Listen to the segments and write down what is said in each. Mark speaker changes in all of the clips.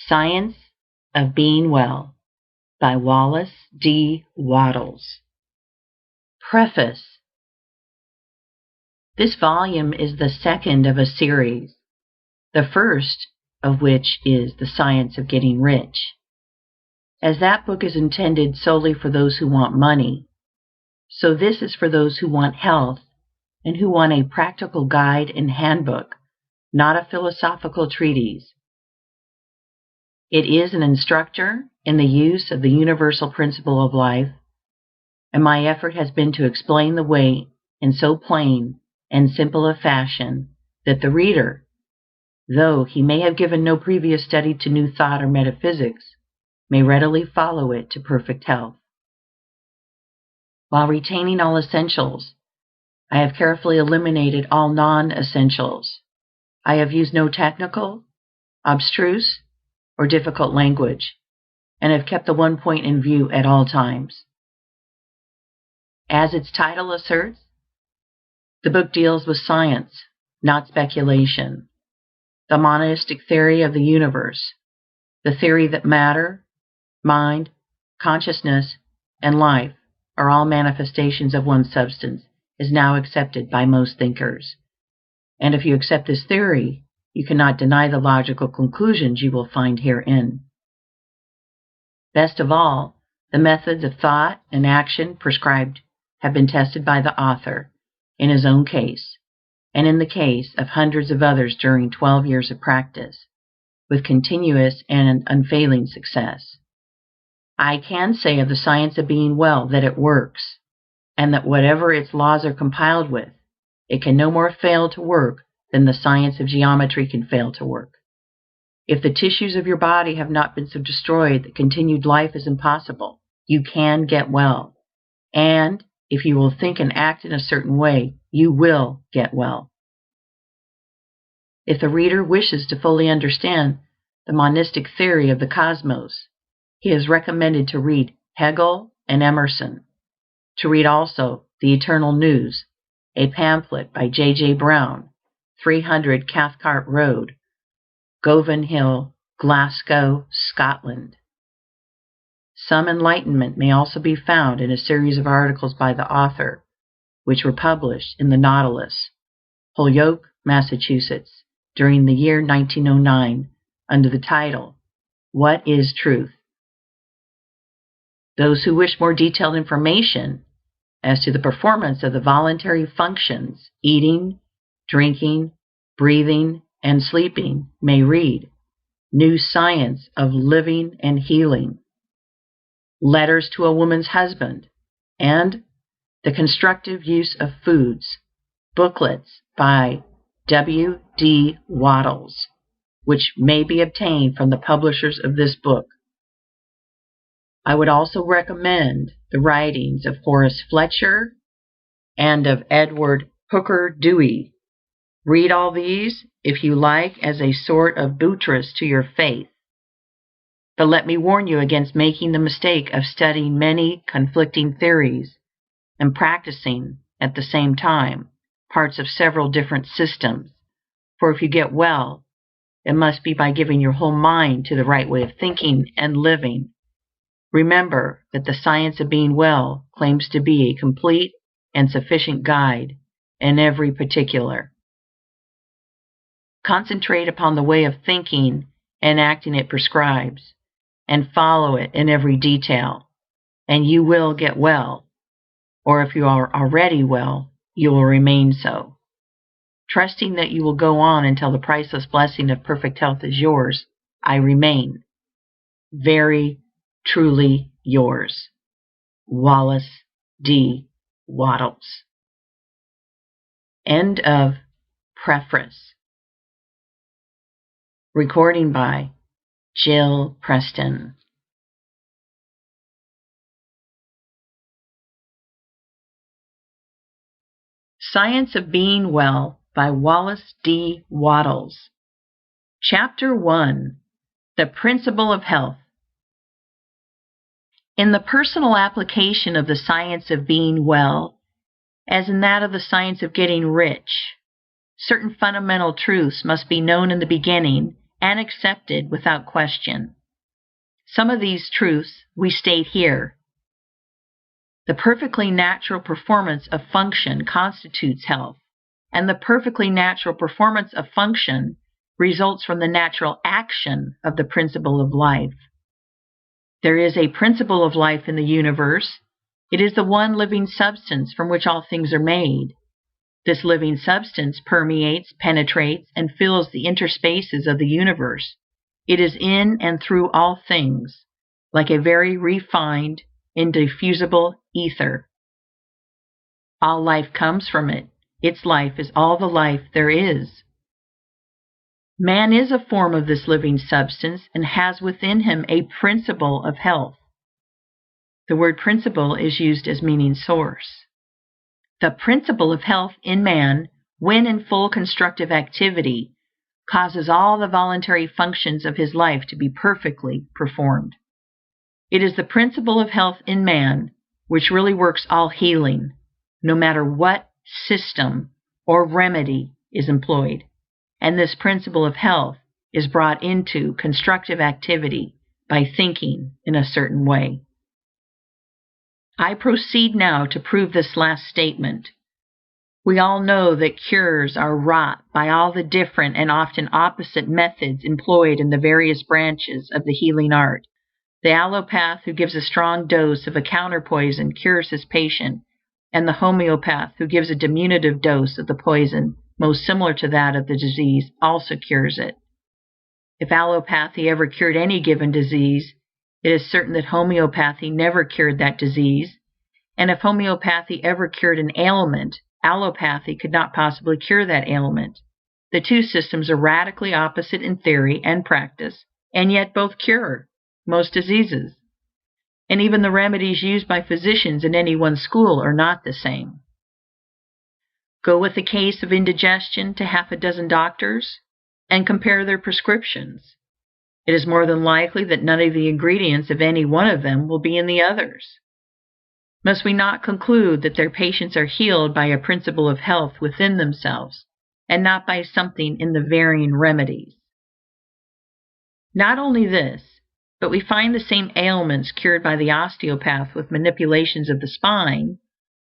Speaker 1: Science of Being Well by Wallace D. Wattles. Preface. This volume is the second of a series, the first of which is The Science of Getting Rich. As that book is intended solely for those who want money, so this is for those who want health and who want a practical guide and handbook, not a philosophical treatise. It is an instructor in the use of the universal principle of life, and my effort has been to explain the way in so plain and simple a fashion that the reader, though he may have given no previous study to New Thought or metaphysics, may readily follow it to perfect health. While retaining all essentials, I have carefully eliminated all non-essentials. I have used no technical, abstruse, or difficult language, and have kept the one point in view at all times. As its title asserts, the book deals with science, not speculation, the monistic theory of the universe, the theory that matter, mind, consciousness, and life are all manifestations of one substance is now accepted by most thinkers. And if you accept this theory, you cannot deny the logical conclusions you will find herein. Best of all, the methods of thought and action prescribed have been tested by the author in his own case, and in the case of hundreds of others during 12 years of practice, with continuous and unfailing success. I can say of the science of being well that it works, and that whatever its laws are compiled with, it can no more fail to work than the science of geometry can fail to work. If the tissues of your body have not been so destroyed that continued life is impossible, you can get well. And if you will think and act in a certain way, you will get well. If the reader wishes to fully understand the monistic theory of the cosmos, he is recommended to read Hegel and Emerson, to read also The Eternal News, a pamphlet by J. Brown, 300 Cathcart Road, Govan Hill, Glasgow, Scotland. Some enlightenment may also be found in a series of articles by the author, which were published in the Nautilus, Holyoke, Massachusetts, during the year 1909, under the title, What is Truth? Those who wish more detailed information as to the performance of the voluntary functions, eating, drinking, breathing, and sleeping, may read New Science of Living and Healing, Letters to a Woman's Husband, and The Constructive Use of Foods, booklets by W. D. Wattles, which may be obtained from the publishers of this book. I would also recommend the writings of Horace Fletcher and of Edward Hooker Dewey. Read all these, if you like, as a sort of buttress to your faith. But let me warn you against making the mistake of studying many conflicting theories and practicing, at the same time, parts of several different systems. For if you get well, it must be by giving your whole mind to the right way of thinking and living. Remember that the science of being well claims to be a complete and sufficient guide in every particular. Concentrate upon the way of thinking and acting it prescribes, and follow it in every detail, and you will get well, or if you are already well, you will remain so. Trusting that you will go on until the priceless blessing of perfect health is yours, I remain, very truly yours, Wallace D. Wattles. End of preface. Recording by Jill Preston. Science of Being Well by Wallace D. Wattles. Chapter 1. The Principle of Health. In the personal application of the science of being well, as in that of the science of getting rich, certain fundamental truths must be known in the beginning and accepted without question. Some of these truths we state here. The perfectly natural performance of function constitutes health, and the perfectly natural performance of function results from the natural action of the principle of life. There is a principle of life in the universe. It is the one living substance from which all things are made. This living substance permeates, penetrates, and fills the interspaces of the universe. It is in and through all things, like a very refined, indiffusible ether. All life comes from it. Its life is all the life there is. Man is a form of this living substance and has within him a principle of health. The word principle is used as meaning source. The principle of health in man, when in full constructive activity, causes all the voluntary functions of his life to be perfectly performed. It is the principle of health in man which really works all healing, no matter what system or remedy is employed. And this principle of health is brought into constructive activity by thinking in a certain way. I proceed now to prove this last statement. We all know that cures are wrought by all the different and often opposite methods employed in the various branches of the healing art. The allopath who gives a strong dose of a counterpoison cures his patient, and the homeopath who gives a diminutive dose of the poison most similar to that of the disease also cures it. If allopathy ever cured any given disease, it is certain that homeopathy never cured that disease, and if homeopathy ever cured an ailment, allopathy could not possibly cure that ailment. The two systems are radically opposite in theory and practice, and yet both cure most diseases. And even the remedies used by physicians in any one school are not the same. Go with a case of indigestion to half a dozen doctors and compare their prescriptions. It is more than likely that none of the ingredients of any one of them will be in the others. Must we not conclude that their patients are healed by a principle of health within themselves, and not by something in the varying remedies? Not only this, but we find the same ailments cured by the osteopath with manipulations of the spine,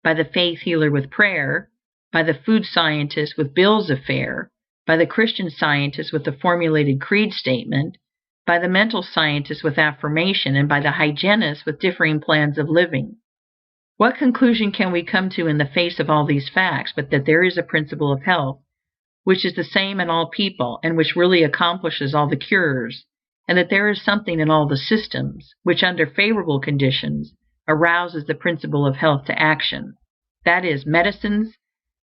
Speaker 1: by the faith healer with prayer, by the food scientist with bills of fare, by the Christian scientist with the formulated creed statement, by the mental scientist with affirmation, and by the hygienist with differing plans of living. What conclusion can we come to in the face of all these facts but that there is a principle of health which is the same in all people and which really accomplishes all the cures, and that there is something in all the systems which under favorable conditions arouses the principle of health to action? That is, medicines,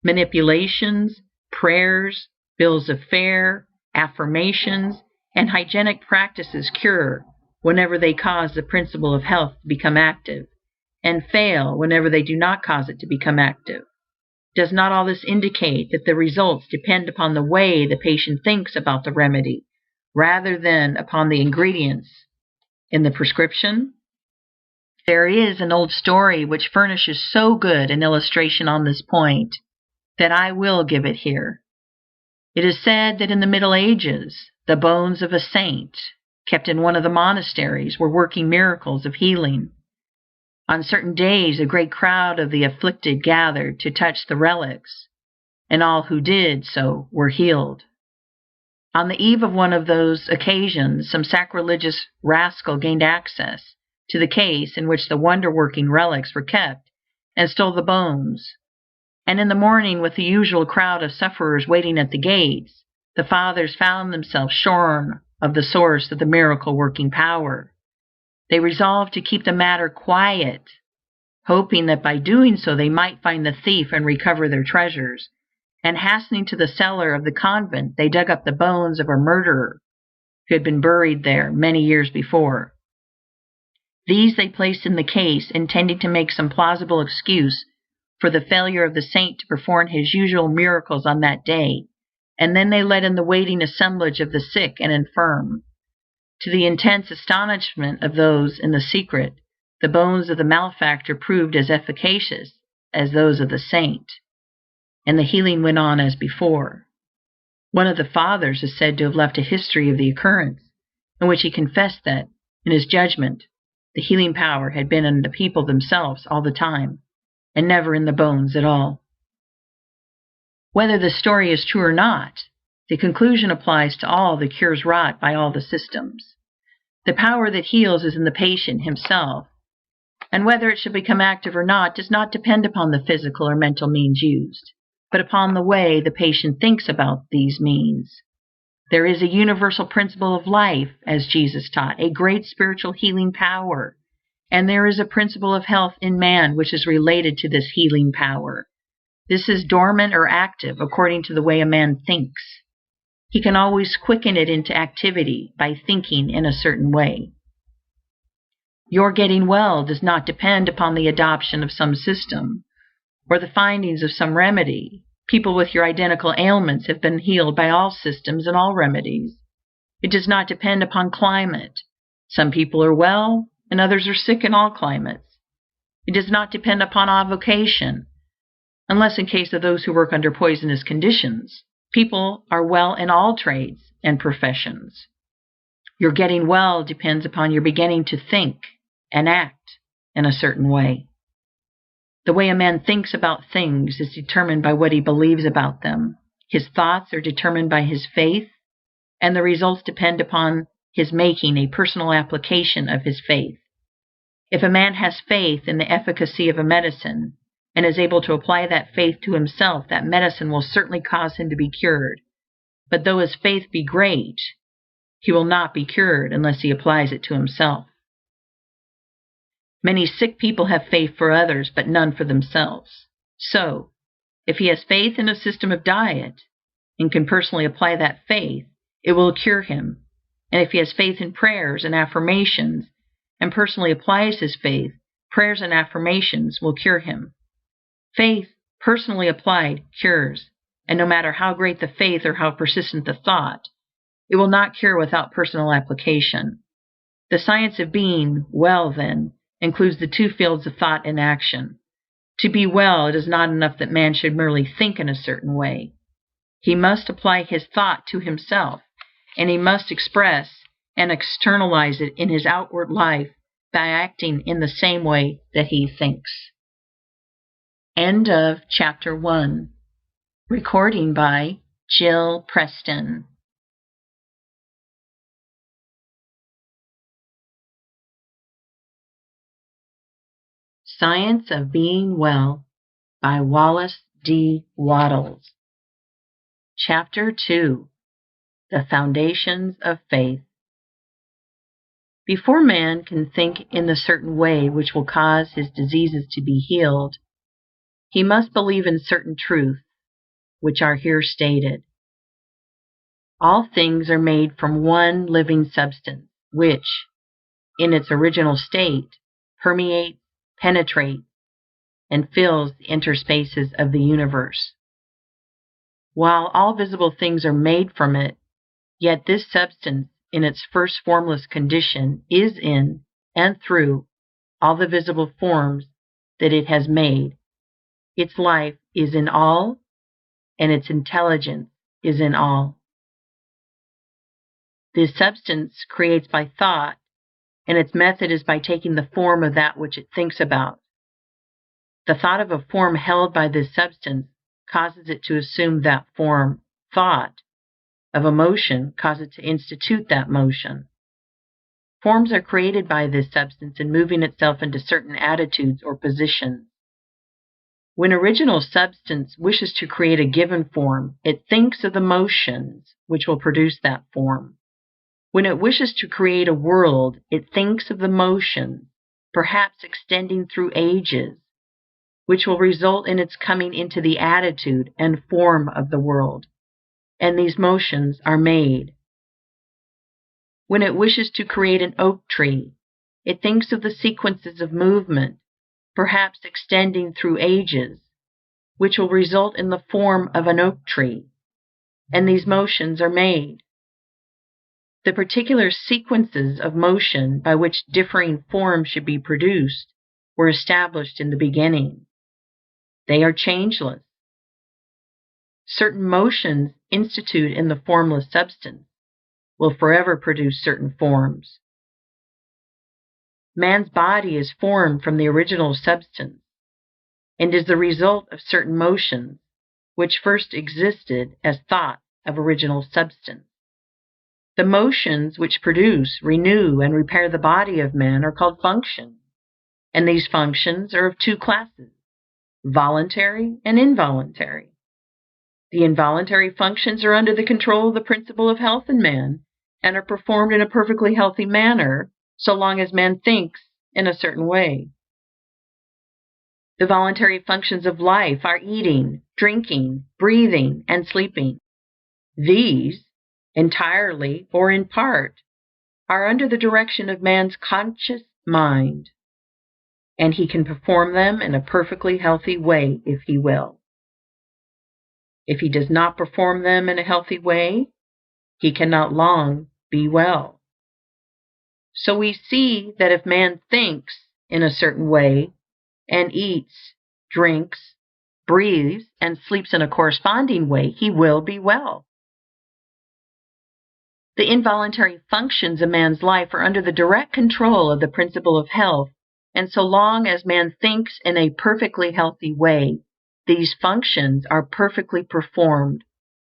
Speaker 1: manipulations, prayers, bills of fare, affirmations, and hygienic practices cure whenever they cause the principle of health to become active, and fail whenever they do not cause it to become active. Does not all this indicate that the results depend upon the way the patient thinks about the remedy, rather than upon the ingredients in the prescription? There is an old story which furnishes so good an illustration on this point that I will give it here. It is said that in the Middle Ages, the bones of a saint, kept in one of the monasteries, were working miracles of healing. On certain days, a great crowd of the afflicted gathered to touch the relics, and all who did so were healed. On the eve of one of those occasions, some sacrilegious rascal gained access to the case in which the wonder-working relics were kept, and stole the bones. And in the morning, with the usual crowd of sufferers waiting at the gates, the fathers found themselves shorn of the source of the miracle-working power. They resolved to keep the matter quiet, hoping that by doing so they might find the thief and recover their treasures. And hastening to the cellar of the convent, they dug up the bones of a murderer who had been buried there many years before. These they placed in the case, intending to make some plausible excuse for the failure of the saint to perform his usual miracles on that day, and then they let in the waiting assemblage of the sick and infirm. To the intense astonishment of those in the secret, the bones of the malefactor proved as efficacious as those of the saint, and the healing went on as before. One of the fathers is said to have left a history of the occurrence, in which he confessed that, in his judgment, the healing power had been in the people themselves all the time, and never in the bones at all. Whether the story is true or not, the conclusion applies to all the cures wrought by all the systems. The power that heals is in the patient himself, and whether it should become active or not does not depend upon the physical or mental means used, but upon the way the patient thinks about these means. There is a universal principle of life, as Jesus taught, a great spiritual healing power, and there is a principle of health in man which is related to this healing power. This is dormant or active according to the way a man thinks. He can always quicken it into activity by thinking in a certain way. Your getting well does not depend upon the adoption of some system or the findings of some remedy. People with your identical ailments have been healed by all systems and all remedies. It does not depend upon climate. Some people are well and others are sick in all climates. It does not depend upon avocation, unless in case of those who work under poisonous conditions. People are well in all trades and professions. Your getting well depends upon your beginning to think and act in a certain way. The way a man thinks about things is determined by what he believes about them. His thoughts are determined by his faith, and the results depend upon his making a personal application of his faith. If a man has faith in the efficacy of a medicine, and is able to apply that faith to himself, that medicine will certainly cause him to be cured. But though his faith be great, he will not be cured unless he applies it to himself. Many sick people have faith for others, but none for themselves. So, if he has faith in a system of diet, and can personally apply that faith, it will cure him. And if he has faith in prayers and affirmations, and personally applies his faith, prayers and affirmations will cure him. Faith, personally applied, cures, and no matter how great the faith or how persistent the thought, it will not cure without personal application. The science of being well, then, includes the two fields of thought and action. To be well, it is not enough that man should merely think in a certain way. He must apply his thought to himself, and he must express and externalize it in his outward life by acting in the same way that he thinks. End of Chapter 1. Recording by Jill Preston. Science of Being Well by Wallace D. Wattles. Chapter 2. The Foundations of Faith. Before man can think in the certain way which will cause his diseases to be healed, he must believe in certain truths, which are here stated. All things are made from one living substance, which, in its original state, permeates, penetrates, and fills the interspaces of the universe. While all visible things are made from it, yet this substance, in its first formless condition, is in and through all the visible forms that it has made. Its life is in all, and its intelligence is in all. This substance creates by thought, and its method is by taking the form of that which it thinks about. The thought of a form held by this substance causes it to assume that form. Thought of a motion causes it to institute that motion. Forms are created by this substance in moving itself into certain attitudes or positions. When original substance wishes to create a given form, it thinks of the motions which will produce that form. When it wishes to create a world, it thinks of the motions, perhaps extending through ages, which will result in its coming into the attitude and form of the world, and these motions are made. When it wishes to create an oak tree, it thinks of the sequences of movement, perhaps extending through ages, which will result in the form of an oak tree, and these motions are made. The particular sequences of motion by which differing forms should be produced were established in the beginning. They are changeless. Certain motions instituted in the formless substance will forever produce certain forms. Man's body is formed from the original substance, and is the result of certain motions which first existed as thoughts of original substance. The motions which produce, renew, and repair the body of man are called functions, and these functions are of two classes: voluntary and involuntary. The involuntary functions are under the control of the principle of health in man, and are performed in a perfectly healthy manner so long as man thinks in a certain way. The voluntary functions of life are eating, drinking, breathing, and sleeping. These, entirely or in part, are under the direction of man's conscious mind, and he can perform them in a perfectly healthy way if he will. If he does not perform them in a healthy way, he cannot long be well. So we see that if man thinks in a certain way, and eats, drinks, breathes, and sleeps in a corresponding way, he will be well. The involuntary functions of man's life are under the direct control of the principle of health, and so long as man thinks in a perfectly healthy way, these functions are perfectly performed,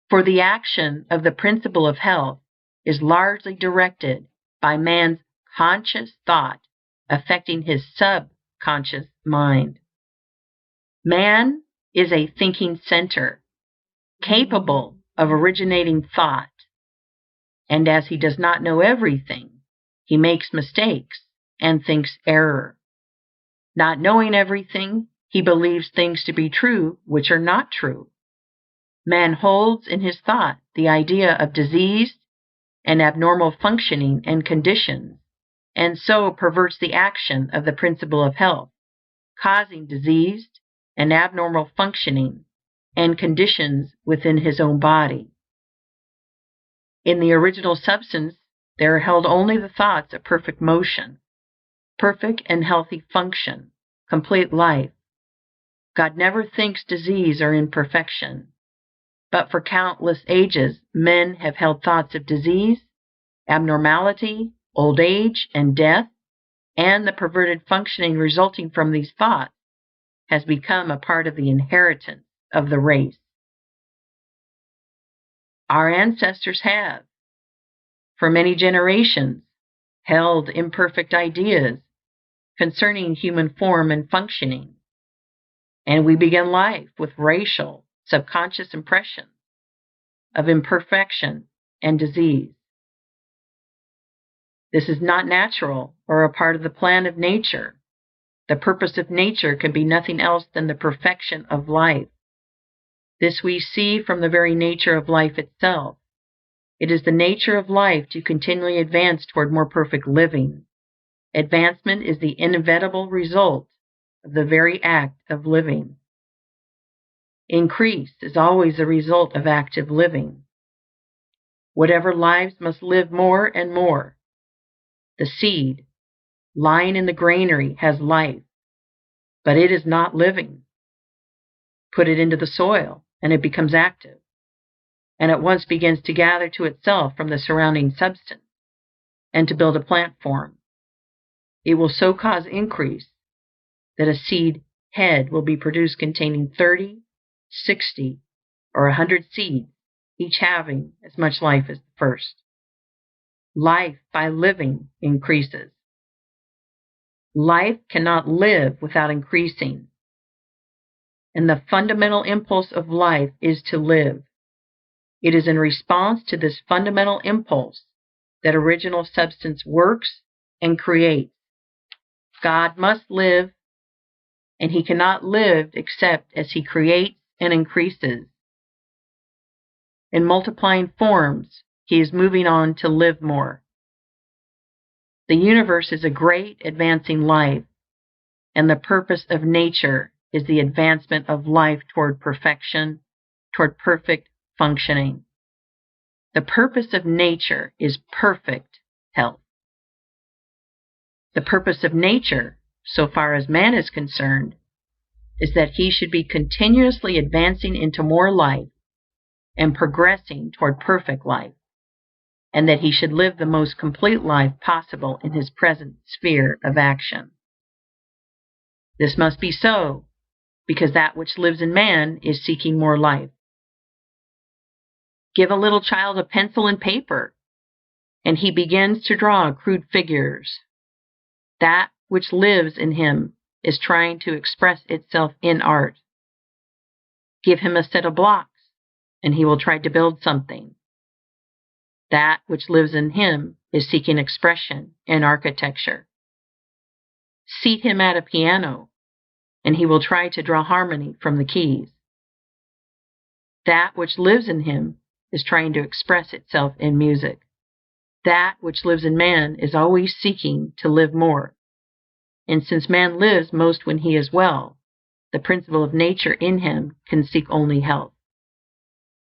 Speaker 1: for the action of the principle of health is largely directed by man's conscious thought affecting his subconscious mind. Man is a thinking center, capable of originating thought, and as he does not know everything, he makes mistakes and thinks error. Not knowing everything, he believes things to be true which are not true. Man holds in his thought the idea of diseased and abnormal functioning and conditions, and so perverts the action of the principle of health, causing diseased and abnormal functioning and conditions within his own body. In the original substance, there are held only the thoughts of perfect motion, perfect and healthy function, complete life. God never thinks disease or imperfection, but for countless ages men have held thoughts of disease, abnormality, old age, and death, and the perverted functioning resulting from these thoughts has become a part of the inheritance of the race. Our ancestors have, for many generations, held imperfect ideas concerning human form and functioning, and we begin life with racial, subconscious impressions of imperfection and disease. This is not natural or a part of the plan of nature. The purpose of nature can be nothing else than the perfection of life. This we see from the very nature of life itself. It is the nature of life to continually advance toward more perfect living. Advancement is the inevitable result of the very act of living. Increase is always the result of active living. Whatever lives must live more and more. The seed lying in the granary has life, but it is not living. Put it into the soil, and it becomes active, and at once begins to gather to itself from the surrounding substance, and to build a plant form. It will so cause increase that a seed head will be produced containing 30, 60, or 100 seeds, each having as much life as the first. Life by living increases. Life cannot live without increasing, and the fundamental impulse of life is to live. It is in response to this fundamental impulse that original substance works and creates. God must live, and he cannot live except as he creates and increases. In multiplying forms, he is moving on to live more. The universe is a great advancing life, and the purpose of nature is the advancement of life toward perfection, toward perfect functioning. The purpose of nature is perfect health. The purpose of nature, so far as man is concerned, is that he should be continuously advancing into more life and progressing toward perfect life, and that he should live the most complete life possible in his present sphere of action. This must be so, because that which lives in man is seeking more life. Give a little child a pencil and paper, and he begins to draw crude figures. That which lives in him is trying to express itself in art. Give him a set of blocks, and he will try to build something. That which lives in him is seeking expression in architecture. Seat him at a piano, and he will try to draw harmony from the keys. That which lives in him is trying to express itself in music. That which lives in man is always seeking to live more. And since man lives most when he is well, the principle of nature in him can seek only health.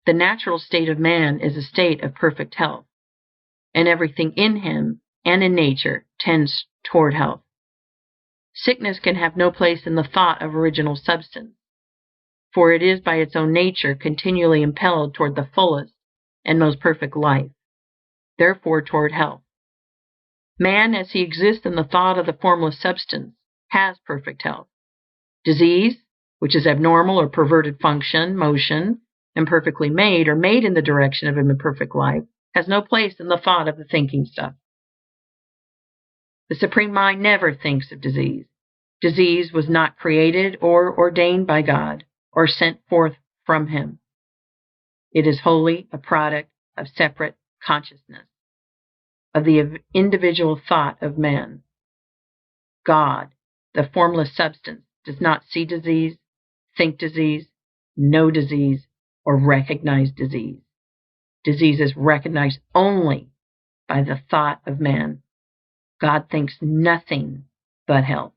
Speaker 1: The natural state of man is a state of perfect health, and everything in him and in nature tends toward health. Sickness can have no place in the thought of original substance, for it is by its own nature continually impelled toward the fullest and most perfect life, therefore toward health. Man, as he exists in the thought of the formless substance, has perfect health. Disease, which is abnormal or perverted function, motion, imperfectly made, or made in the direction of imperfect life, has no place in the thought of the thinking stuff. The Supreme Mind never thinks of disease. Disease was not created or ordained by God or sent forth from Him. It is wholly a product of separate consciousness, of the individual thought of man. God, the formless substance, does not see disease, think disease, know disease, or recognize disease. Disease is recognized only by the thought of man. God thinks nothing but health.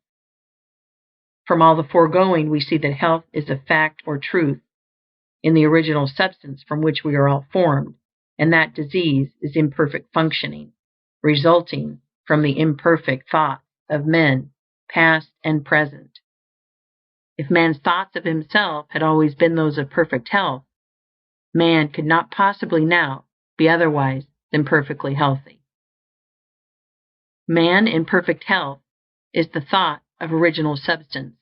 Speaker 1: From all the foregoing, we see that health is a fact or truth in the original substance from which we are all formed, and that disease is imperfect functioning, resulting from the imperfect thoughts of men, past and present. If man's thoughts of himself had always been those of perfect health, man could not possibly now be otherwise than perfectly healthy. Man in perfect health is the thought of original substance,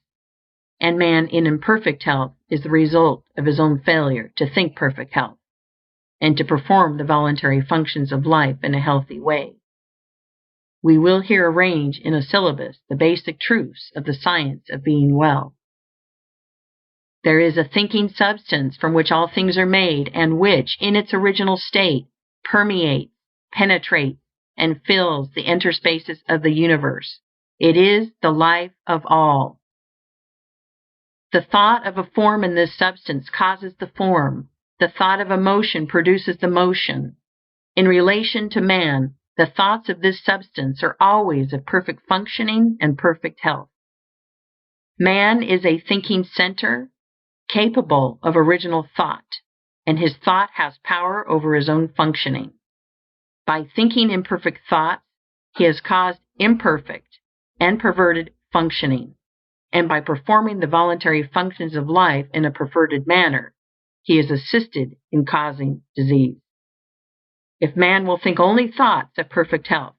Speaker 1: and man in imperfect health is the result of his own failure to think perfect health and to perform the voluntary functions of life in a healthy way. We will here arrange in a syllabus the basic truths of the science of being well. There is a thinking substance from which all things are made, and which, in its original state, permeates, penetrates, and fills the interspaces of the universe. It is the life of all. The thought of a form in this substance causes the form. The thought of a motion produces the motion. In relation to man, the thoughts of this substance are always of perfect functioning and perfect health. Man is a thinking center, capable of original thought, and his thought has power over his own functioning. By thinking imperfect thoughts, he has caused imperfect and perverted functioning, and by performing the voluntary functions of life in a perverted manner, he is assisted in causing disease. If man will think only thoughts of perfect health,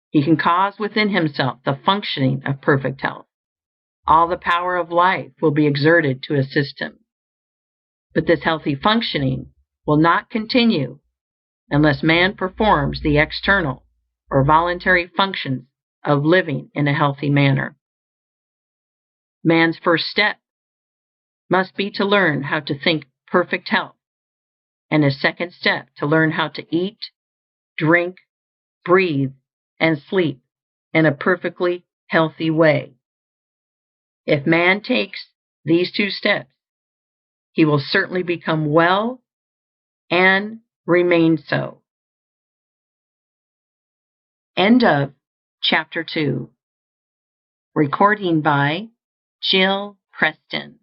Speaker 1: he can cause within himself the functioning of perfect health. All the power of life will be exerted to assist him. But this healthy functioning will not continue unless man performs the external or voluntary functions of living in a healthy manner. Man's first step must be to learn how to think perfect health, and his second step to learn how to eat, drink, breathe, and sleep in a perfectly healthy way. If man takes these two steps, he will certainly become well and remain so. End of Chapter 2. Recording by Jill Preston.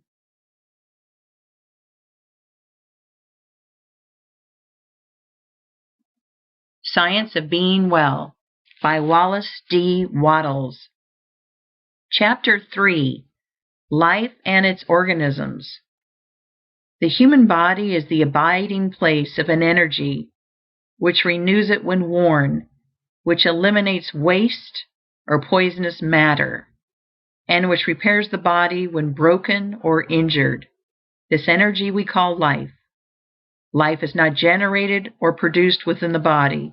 Speaker 1: Science of Being Well by Wallace D. Wattles. Chapter 3. Life and its Organisms. The human body is the abiding place of an energy which renews it when worn, which eliminates waste or poisonous matter, and which repairs the body when broken or injured. This energy we call life. Life is not generated or produced within the body.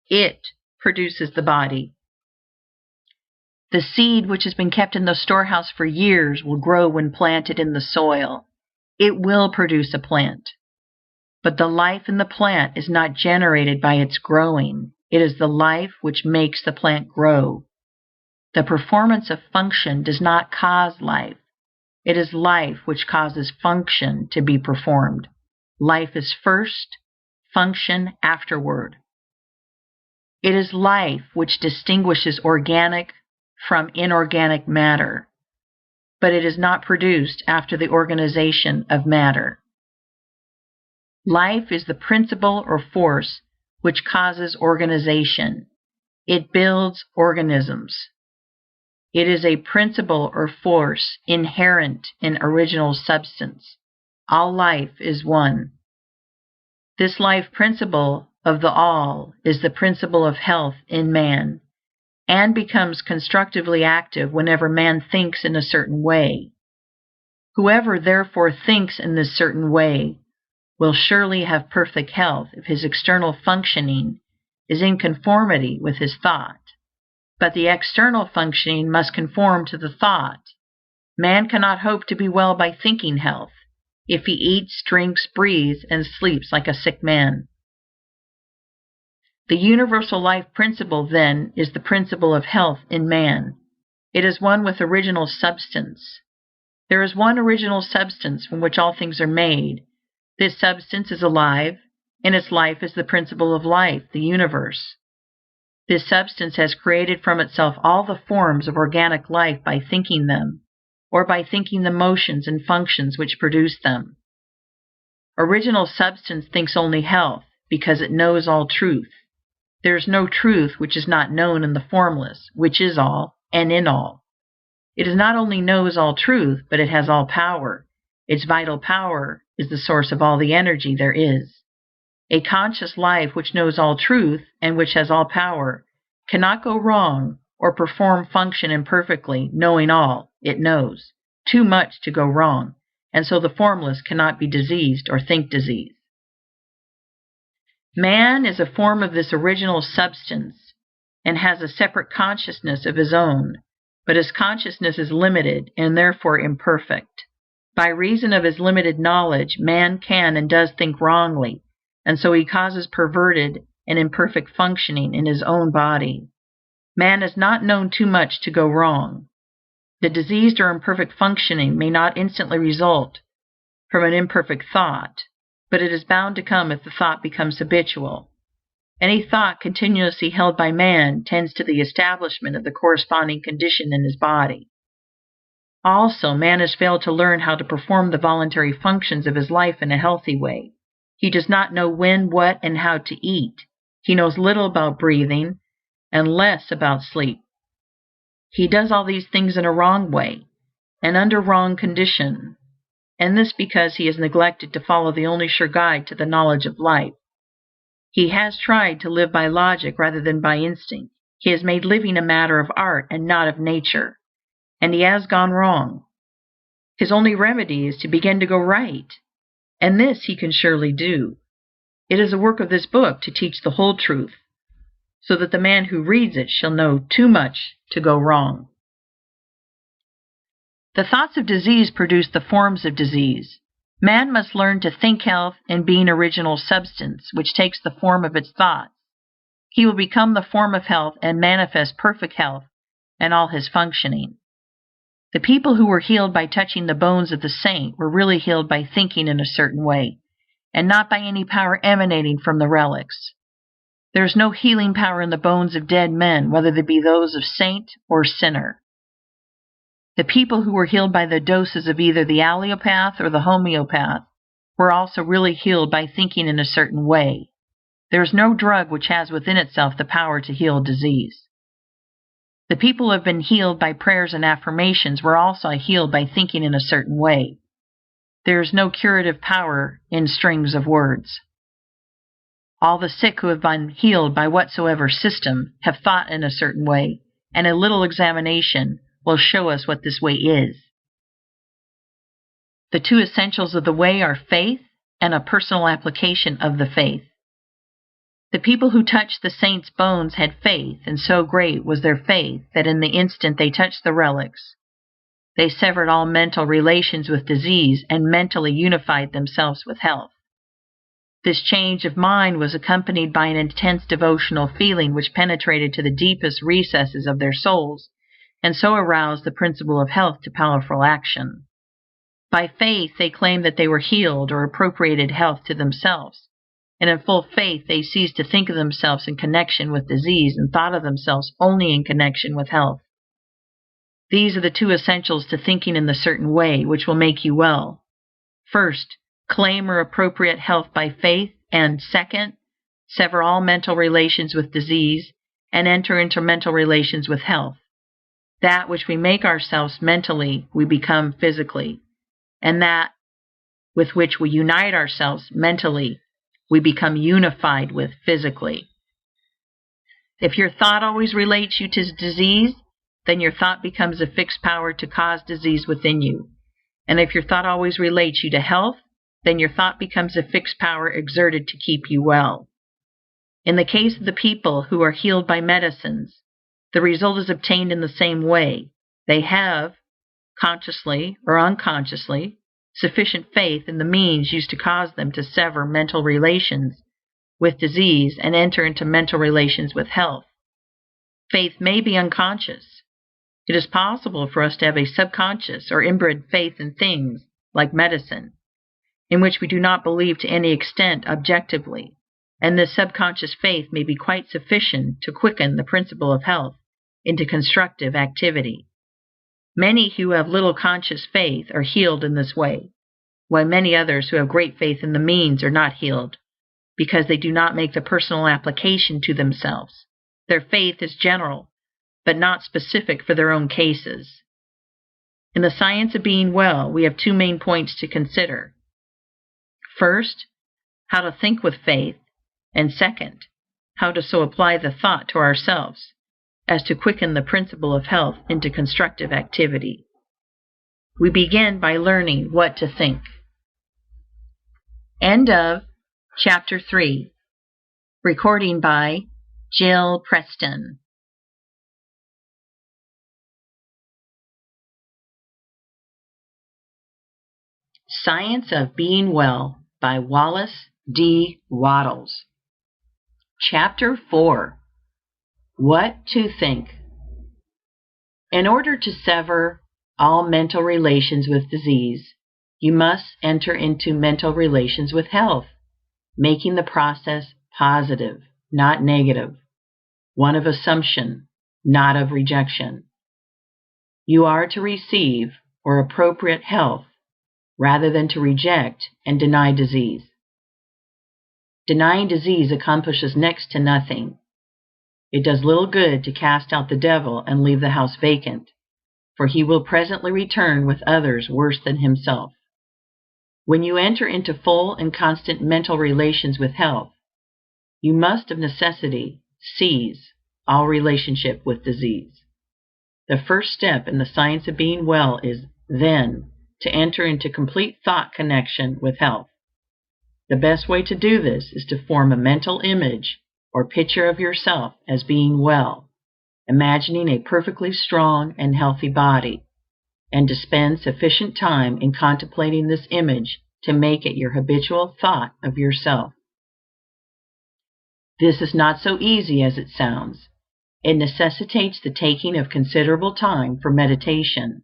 Speaker 1: It produces the body. The seed which has been kept in the storehouse for years will grow when planted in the soil. It will produce a plant. But the life in the plant is not generated by its growing. It is the life which makes the plant grow. The performance of function does not cause life. It is life which causes function to be performed. Life is first, function afterward. It is life which distinguishes organic from inorganic matter, but it is not produced after the organization of matter. Life is the principle or force which causes organization. It builds organisms. It is a principle or force inherent in original substance. All life is one. This life principle of the all is the principle of health in man, and becomes constructively active whenever man thinks in a certain way. Whoever therefore thinks in this certain way will surely have perfect health if his external functioning is in conformity with his thought. But the external functioning must conform to the thought. Man cannot hope to be well by thinking health, if he eats, drinks, breathes, and sleeps like a sick man. The universal life principle, then, is the principle of health in man. It is one with original substance. There is one original substance from which all things are made. This substance is alive, and its life is the principle of life, the universe. This substance has created from itself all the forms of organic life by thinking them, or by thinking the motions and functions which produce them. Original substance thinks only health, because it knows all truth. There is no truth which is not known in the formless, which is all, and in all. It is not only knows all truth, but it has all power. Its vital power is the source of all the energy there is. A conscious life which knows all truth, and which has all power, cannot go wrong or perform function imperfectly, knowing all it knows. Too much to go wrong, and so the formless cannot be diseased or think disease. Man is a form of this original substance, and has a separate consciousness of his own, but his consciousness is limited and therefore imperfect. By reason of his limited knowledge, man can and does think wrongly, and so he causes perverted and imperfect functioning in his own body. Man has not known too much to go wrong. The diseased or imperfect functioning may not instantly result from an imperfect thought, but it is bound to come if the thought becomes habitual. Any thought continuously held by man tends to the establishment of the corresponding condition in his body. Also, man has failed to learn how to perform the voluntary functions of his life in a healthy way. He does not know when, what, and how to eat. He knows little about breathing and less about sleep. He does all these things in a wrong way and under wrong condition, and this because he has neglected to follow the only sure guide to the knowledge of life. He has tried to live by logic rather than by instinct. He has made living a matter of art and not of nature, and he has gone wrong. His only remedy is to begin to go right, and this he can surely do. It is the work of this book to teach the whole truth, so that the man who reads it shall know too much to go wrong. The thoughts of disease produce the forms of disease. Man must learn to think health and being original substance, which takes the form of its thoughts. He will become the form of health and manifest perfect health in all his functioning. The people who were healed by touching the bones of the saint were really healed by thinking in a certain way, and not by any power emanating from the relics. There is no healing power in the bones of dead men, whether they be those of saint or sinner. The people who were healed by the doses of either the allopath or the homeopath were also really healed by thinking in a certain way. There is no drug which has within itself the power to heal disease. The people who have been healed by prayers and affirmations were also healed by thinking in a certain way. There is no curative power in strings of words. All the sick who have been healed by whatsoever system have thought in a certain way, and a little examination will show us what this way is. The two essentials of the way are faith and a personal application of the faith. The people who touched the saints' bones had faith, and so great was their faith that in the instant they touched the relics, they severed all mental relations with disease and mentally unified themselves with health. This change of mind was accompanied by an intense devotional feeling which penetrated to the deepest recesses of their souls, and so aroused the principle of health to powerful action. By faith they claimed that they were healed or appropriated health to themselves, and in full faith they ceased to think of themselves in connection with disease and thought of themselves only in connection with health. These are the two essentials to thinking in the certain way which will make you well. First, claim or appropriate health by faith, and second, sever all mental relations with disease and enter into mental relations with health. That which we make ourselves mentally, we become physically, and that with which we unite ourselves mentally, we become unified with physically. If your thought always relates you to disease, then your thought becomes a fixed power to cause disease within you. And if your thought always relates you to health, then your thought becomes a fixed power exerted to keep you well. In the case of the people who are healed by medicines, the result is obtained in the same way. They have, consciously or unconsciously, sufficient faith in the means used to cause them to sever mental relations with disease and enter into mental relations with health. Faith may be unconscious. It is possible for us to have a subconscious or inbred faith in things like medicine, in which we do not believe to any extent objectively, and this subconscious faith may be quite sufficient to quicken the principle of health into constructive activity. Many who have little conscious faith are healed in this way, while many others who have great faith in the means are not healed, because they do not make the personal application to themselves. Their faith is general, but not specific for their own cases. In the science of being well, we have two main points to consider. First, how to think with faith, and second, how to so apply the thought to ourselves as to quicken the principle of health into constructive activity. We begin by learning what to think. End of Chapter 3. Recording by Jill Preston. Science of Being Well by Wallace D. Wattles. Chapter 4. What to Think. In order to sever all mental relations with disease, you must enter into mental relations with health, making the process positive, not negative, one of assumption, not of rejection. You are to receive or appropriate health rather than to reject and deny disease. Denying disease accomplishes next to nothing. It does little good to cast out the devil and leave the house vacant, for he will presently return with others worse than himself. When you enter into full and constant mental relations with health, you must of necessity cease all relationship with disease. The first step in the science of being well is, then, to enter into complete thought connection with health. The best way to do this is to form a mental image or picture of yourself as being well, imagining a perfectly strong and healthy body, and to spend sufficient time in contemplating this image to make it your habitual thought of yourself. This is not so easy as it sounds. It necessitates the taking of considerable time for meditation,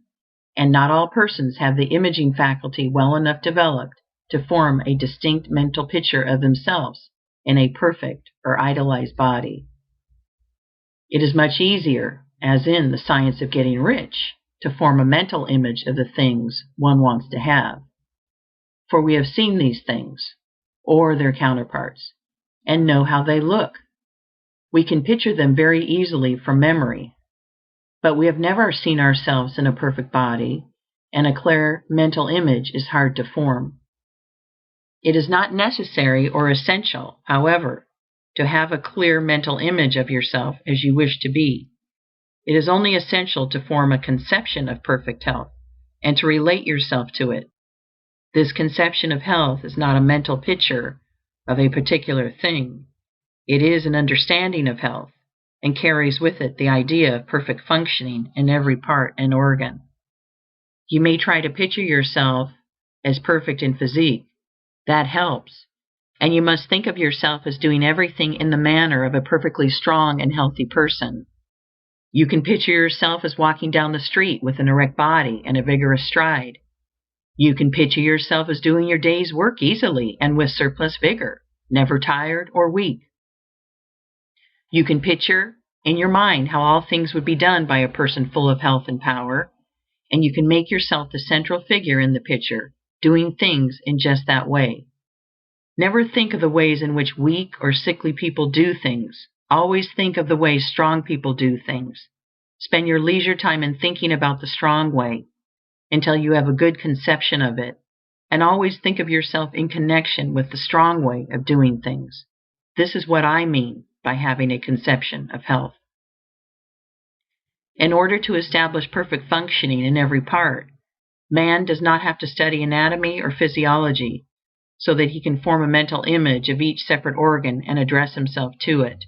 Speaker 1: and not all persons have the imaging faculty well enough developed to form a distinct mental picture of themselves in a perfect or idealized body. It is much easier, as in the science of getting rich, to form a mental image of the things one wants to have, for we have seen these things, or their counterparts, and know how they look. We can picture them very easily from memory, but we have never seen ourselves in a perfect body, and a clear mental image is hard to form. It is not necessary or essential, however, to have a clear mental image of yourself as you wish to be. It is only essential to form a conception of perfect health and to relate yourself to it. This conception of health is not a mental picture of a particular thing. It is an understanding of health, and carries with it the idea of perfect functioning in every part and organ. You may try to picture yourself as perfect in physique. That helps, and you must think of yourself as doing everything in the manner of a perfectly strong and healthy person. You can picture yourself as walking down the street with an erect body and a vigorous stride. You can picture yourself as doing your day's work easily and with surplus vigor, never tired or weak. You can picture in your mind how all things would be done by a person full of health and power, and you can make yourself the central figure in the picture, doing things in just that way. Never think of the ways in which weak or sickly people do things. Always think of the way strong people do things. Spend your leisure time in thinking about the strong way until you have a good conception of it, and always think of yourself in connection with the strong way of doing things. This is what I mean by having a conception of health. In order to establish perfect functioning in every part, man does not have to study anatomy or physiology so that he can form a mental image of each separate organ and address himself to it.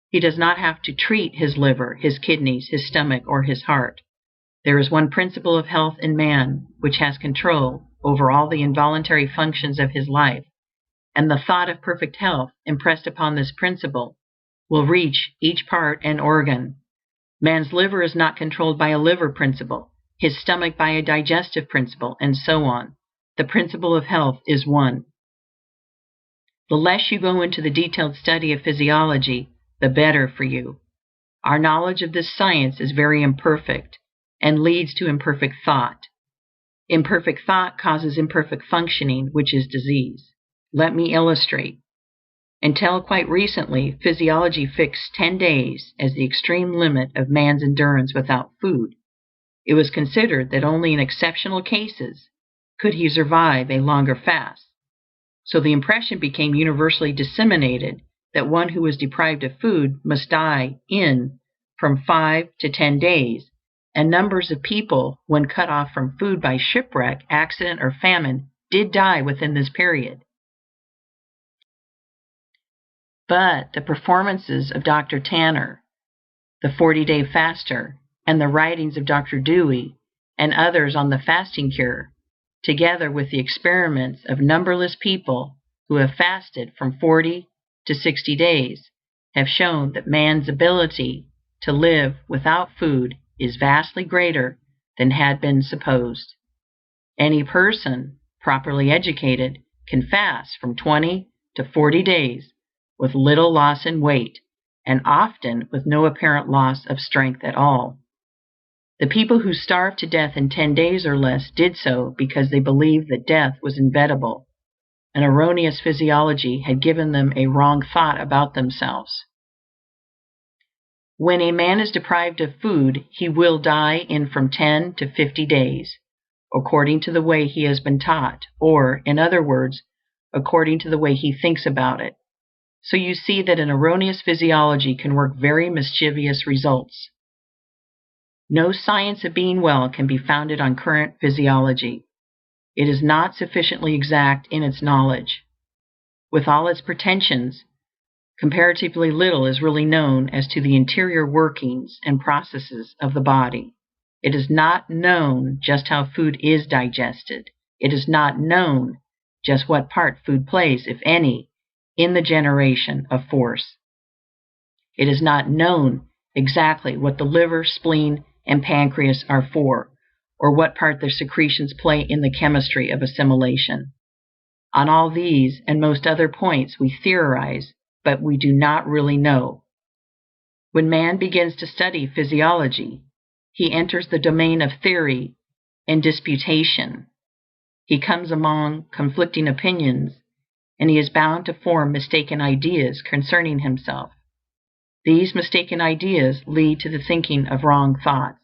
Speaker 1: He does not have to treat his liver, his kidneys, his stomach, or his heart. There is one principle of health in man which has control over all the involuntary functions of his life, and the thought of perfect health impressed upon this principle will reach each part and organ. Man's liver is not controlled by a liver principle, his stomach by a digestive principle, and so on. The principle of health is one. The less you go into the detailed study of physiology, the better for you. Our knowledge of this science is very imperfect and leads to imperfect thought. Imperfect thought causes imperfect functioning, which is disease. Let me illustrate. Until quite recently, physiology fixed 10 days as the extreme limit of man's endurance without food. It was considered that only in exceptional cases could he survive a longer fast. So the impression became universally disseminated that one who was deprived of food must die in from 5 to 10 days, and numbers of people, when cut off from food by shipwreck, accident, or famine, did die within this period. But the performances of Dr. Tanner, the 40-day faster, and the writings of Dr. Dewey and others on the fasting cure, together with the experiments of numberless people who have fasted from 40 to 60 days, have shown that man's ability to live without food is vastly greater than had been supposed. Any person, properly educated, can fast from 20 to 40 days with little loss in weight, and often with no apparent loss of strength at all. The people who starved to death in 10 days or less did so because they believed that death was inevitable. An erroneous physiology had given them a wrong thought about themselves. When a man is deprived of food, he will die in from 10 to 50 days, according to the way he has been taught, or, in other words, according to the way he thinks about it. So you see that an erroneous physiology can work very mischievous results. No science of being well can be founded on current physiology. It is not sufficiently exact in its knowledge. With all its pretensions, comparatively little is really known as to the interior workings and processes of the body. It is not known just how food is digested. It is not known just what part food plays, if any, in the generation of force. It is not known exactly what the liver, spleen, and pancreas are for, or what part their secretions play in the chemistry of assimilation. On all these and most other points we theorize, but we do not really know. When man begins to study physiology, he enters the domain of theory and disputation. He comes among conflicting opinions, and he is bound to form mistaken ideas concerning himself. These mistaken ideas lead to the thinking of wrong thoughts.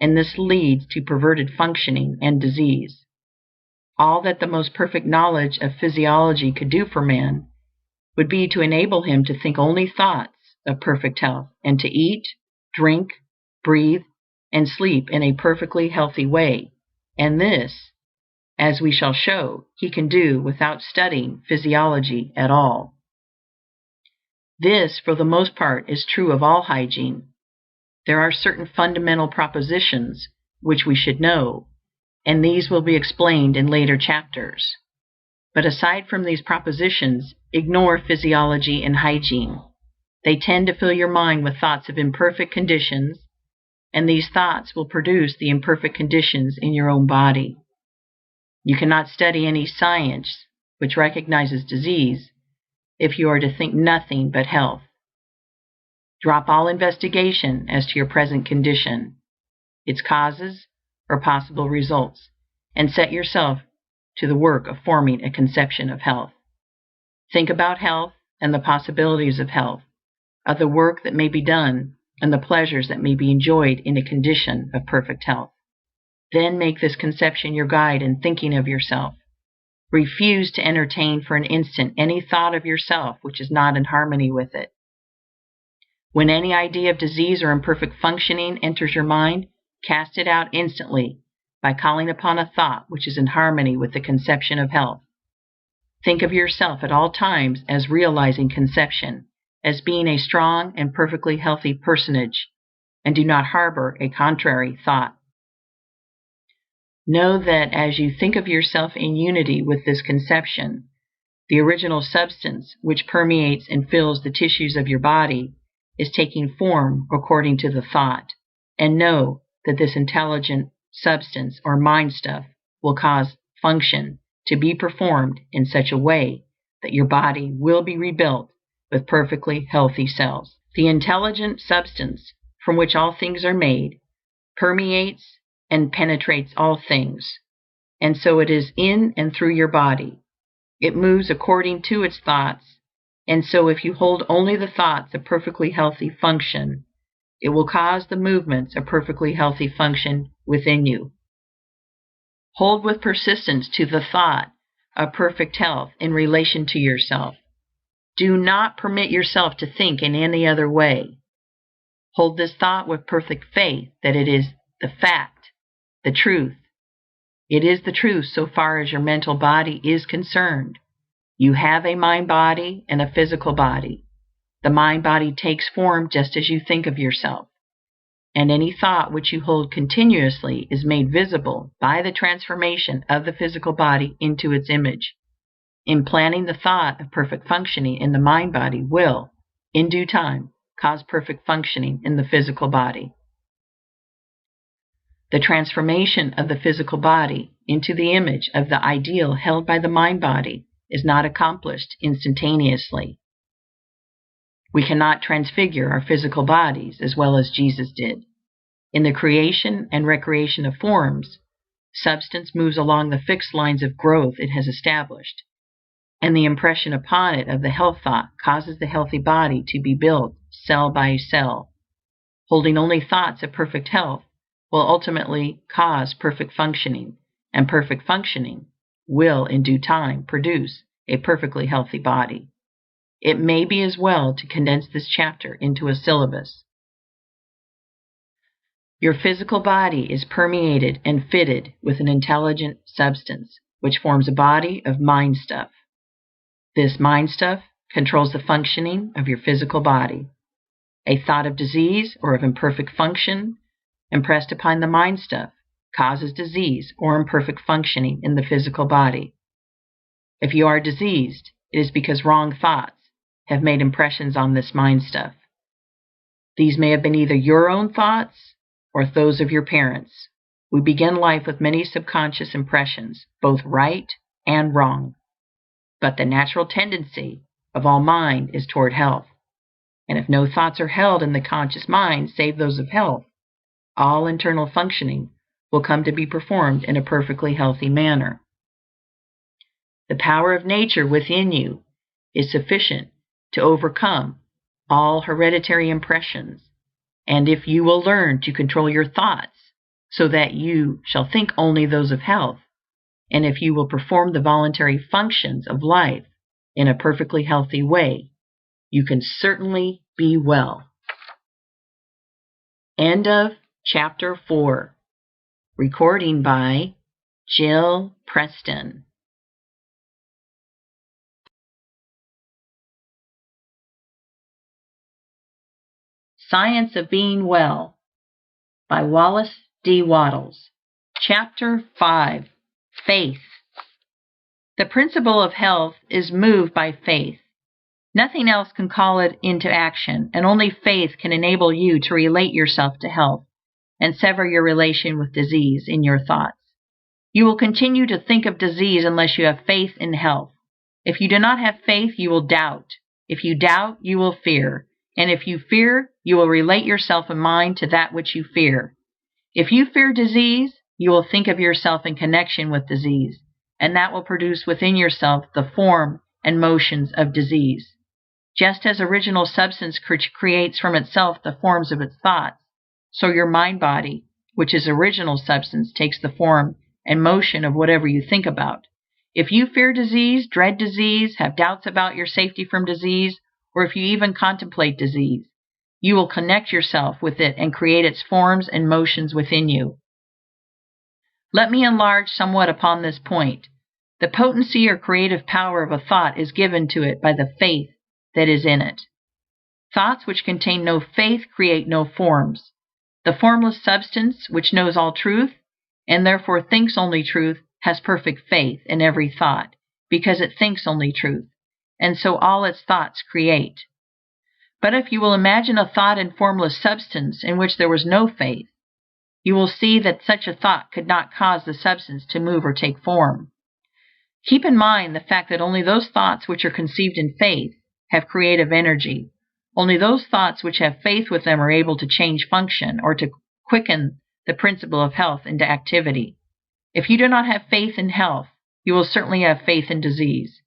Speaker 1: and this leads to perverted functioning and disease. All that the most perfect knowledge of physiology could do for man would be to enable him to think only thoughts of perfect health, and to eat, drink, breathe, and sleep in a perfectly healthy way, and this, as we shall show, he can do without studying physiology at all. This, for the most part, is true of all hygiene. There are certain fundamental propositions which we should know, and these will be explained in later chapters. But aside from these propositions, ignore physiology and hygiene. They tend to fill your mind with thoughts of imperfect conditions, and these thoughts will produce the imperfect conditions in your own body. You cannot study any science which recognizes disease if you are to think nothing but health. Drop all investigation as to your present condition, its causes or possible results, and set yourself to the work of forming a conception of health. Think about health and the possibilities of health, of the work that may be done, and the pleasures that may be enjoyed in a condition of perfect health. Then make this conception your guide in thinking of yourself. Refuse to entertain for an instant any thought of yourself which is not in harmony with it. When any idea of disease or imperfect functioning enters your mind, cast it out instantly by calling upon a thought which is in harmony with the conception of health. Think of yourself at all times as realizing conception, as being a strong and perfectly healthy personage, and do not harbor a contrary thought. Know that as you think of yourself in unity with this conception, the original substance which permeates and fills the tissues of your body is taking form according to the thought, and know that this intelligent substance or mind stuff will cause function to be performed in such a way that your body will be rebuilt with perfectly healthy cells. The intelligent substance from which all things are made permeates and penetrates all things, and so it is in and through your body. It moves according to its thoughts, and so if you hold only the thoughts of perfectly healthy function, it will cause the movements of perfectly healthy function within you. Hold with persistence to the thought of perfect health in relation to yourself. Do not permit yourself to think in any other way. Hold this thought with perfect faith that it is the fact, the truth. It is the truth so far as your mental body is concerned. You have a mind-body and a physical body. The mind-body takes form just as you think of yourself, and any thought which you hold continuously is made visible by the transformation of the physical body into its image. Implanting the thought of perfect functioning in the mind-body will, in due time, cause perfect functioning in the physical body. The transformation of the physical body into the image of the ideal held by the mind-body is not accomplished instantaneously. We cannot transfigure our physical bodies as well as Jesus did. In the creation and recreation of forms, substance moves along the fixed lines of growth it has established, and the impression upon it of the health thought causes the healthy body to be built cell by cell. Holding only thoughts of perfect health will ultimately cause perfect functioning, and perfect functioning will in due time produce a perfectly healthy body. It may be as well to condense this chapter into a syllabus. Your physical body is permeated and fitted with an intelligent substance, which forms a body of mind stuff. This mind stuff controls the functioning of your physical body. A thought of disease or of imperfect function impressed upon the mind stuff causes disease or imperfect functioning in the physical body. If you are diseased, it is because wrong thoughts have made impressions on this mind stuff. These may have been either your own thoughts or those of your parents. We begin life with many subconscious impressions, both right and wrong. But the natural tendency of all mind is toward health. And if no thoughts are held in the conscious mind save those of health, all internal functioning will come to be performed in a perfectly healthy manner. The power of nature within you is sufficient to overcome all hereditary impressions, and if you will learn to control your thoughts so that you shall think only those of health. And if you will perform the voluntary functions of life in a perfectly healthy way, you can certainly be well. End of Chapter 4. Recording by Jill Preston. Science of Being Well by Wallace D. Wattles. Chapter 5. Faith. The principle of health is moved by faith. Nothing else can call it into action, and only faith can enable you to relate yourself to health and sever your relation with disease in your thoughts. You will continue to think of disease unless you have faith in health. If you do not have faith, you will doubt. If you doubt, you will fear. And if you fear, you will relate yourself and mind to that which you fear. If you fear disease, you will think of yourself in connection with disease, and that will produce within yourself the form and motions of disease. Just as original substance creates from itself the forms of its thoughts, so your mind-body, which is original substance, takes the form and motion of whatever you think about. If you fear disease, dread disease, have doubts about your safety from disease, or if you even contemplate disease, you will connect yourself with it and create its forms and motions within you. Let me enlarge somewhat upon this point. The potency or creative power of a thought is given to it by the faith that is in it. Thoughts which contain no faith create no forms. The formless substance, which knows all truth, and therefore thinks only truth, has perfect faith in every thought, because it thinks only truth, and so all its thoughts create. But if you will imagine a thought in formless substance in which there was no faith, you will see that such a thought could not cause the substance to move or take form. Keep in mind the fact that only those thoughts which are conceived in faith have creative energy. Only those thoughts which have faith with them are able to change function or to quicken the principle of health into activity. If you do not have faith in health, you will certainly have faith in disease.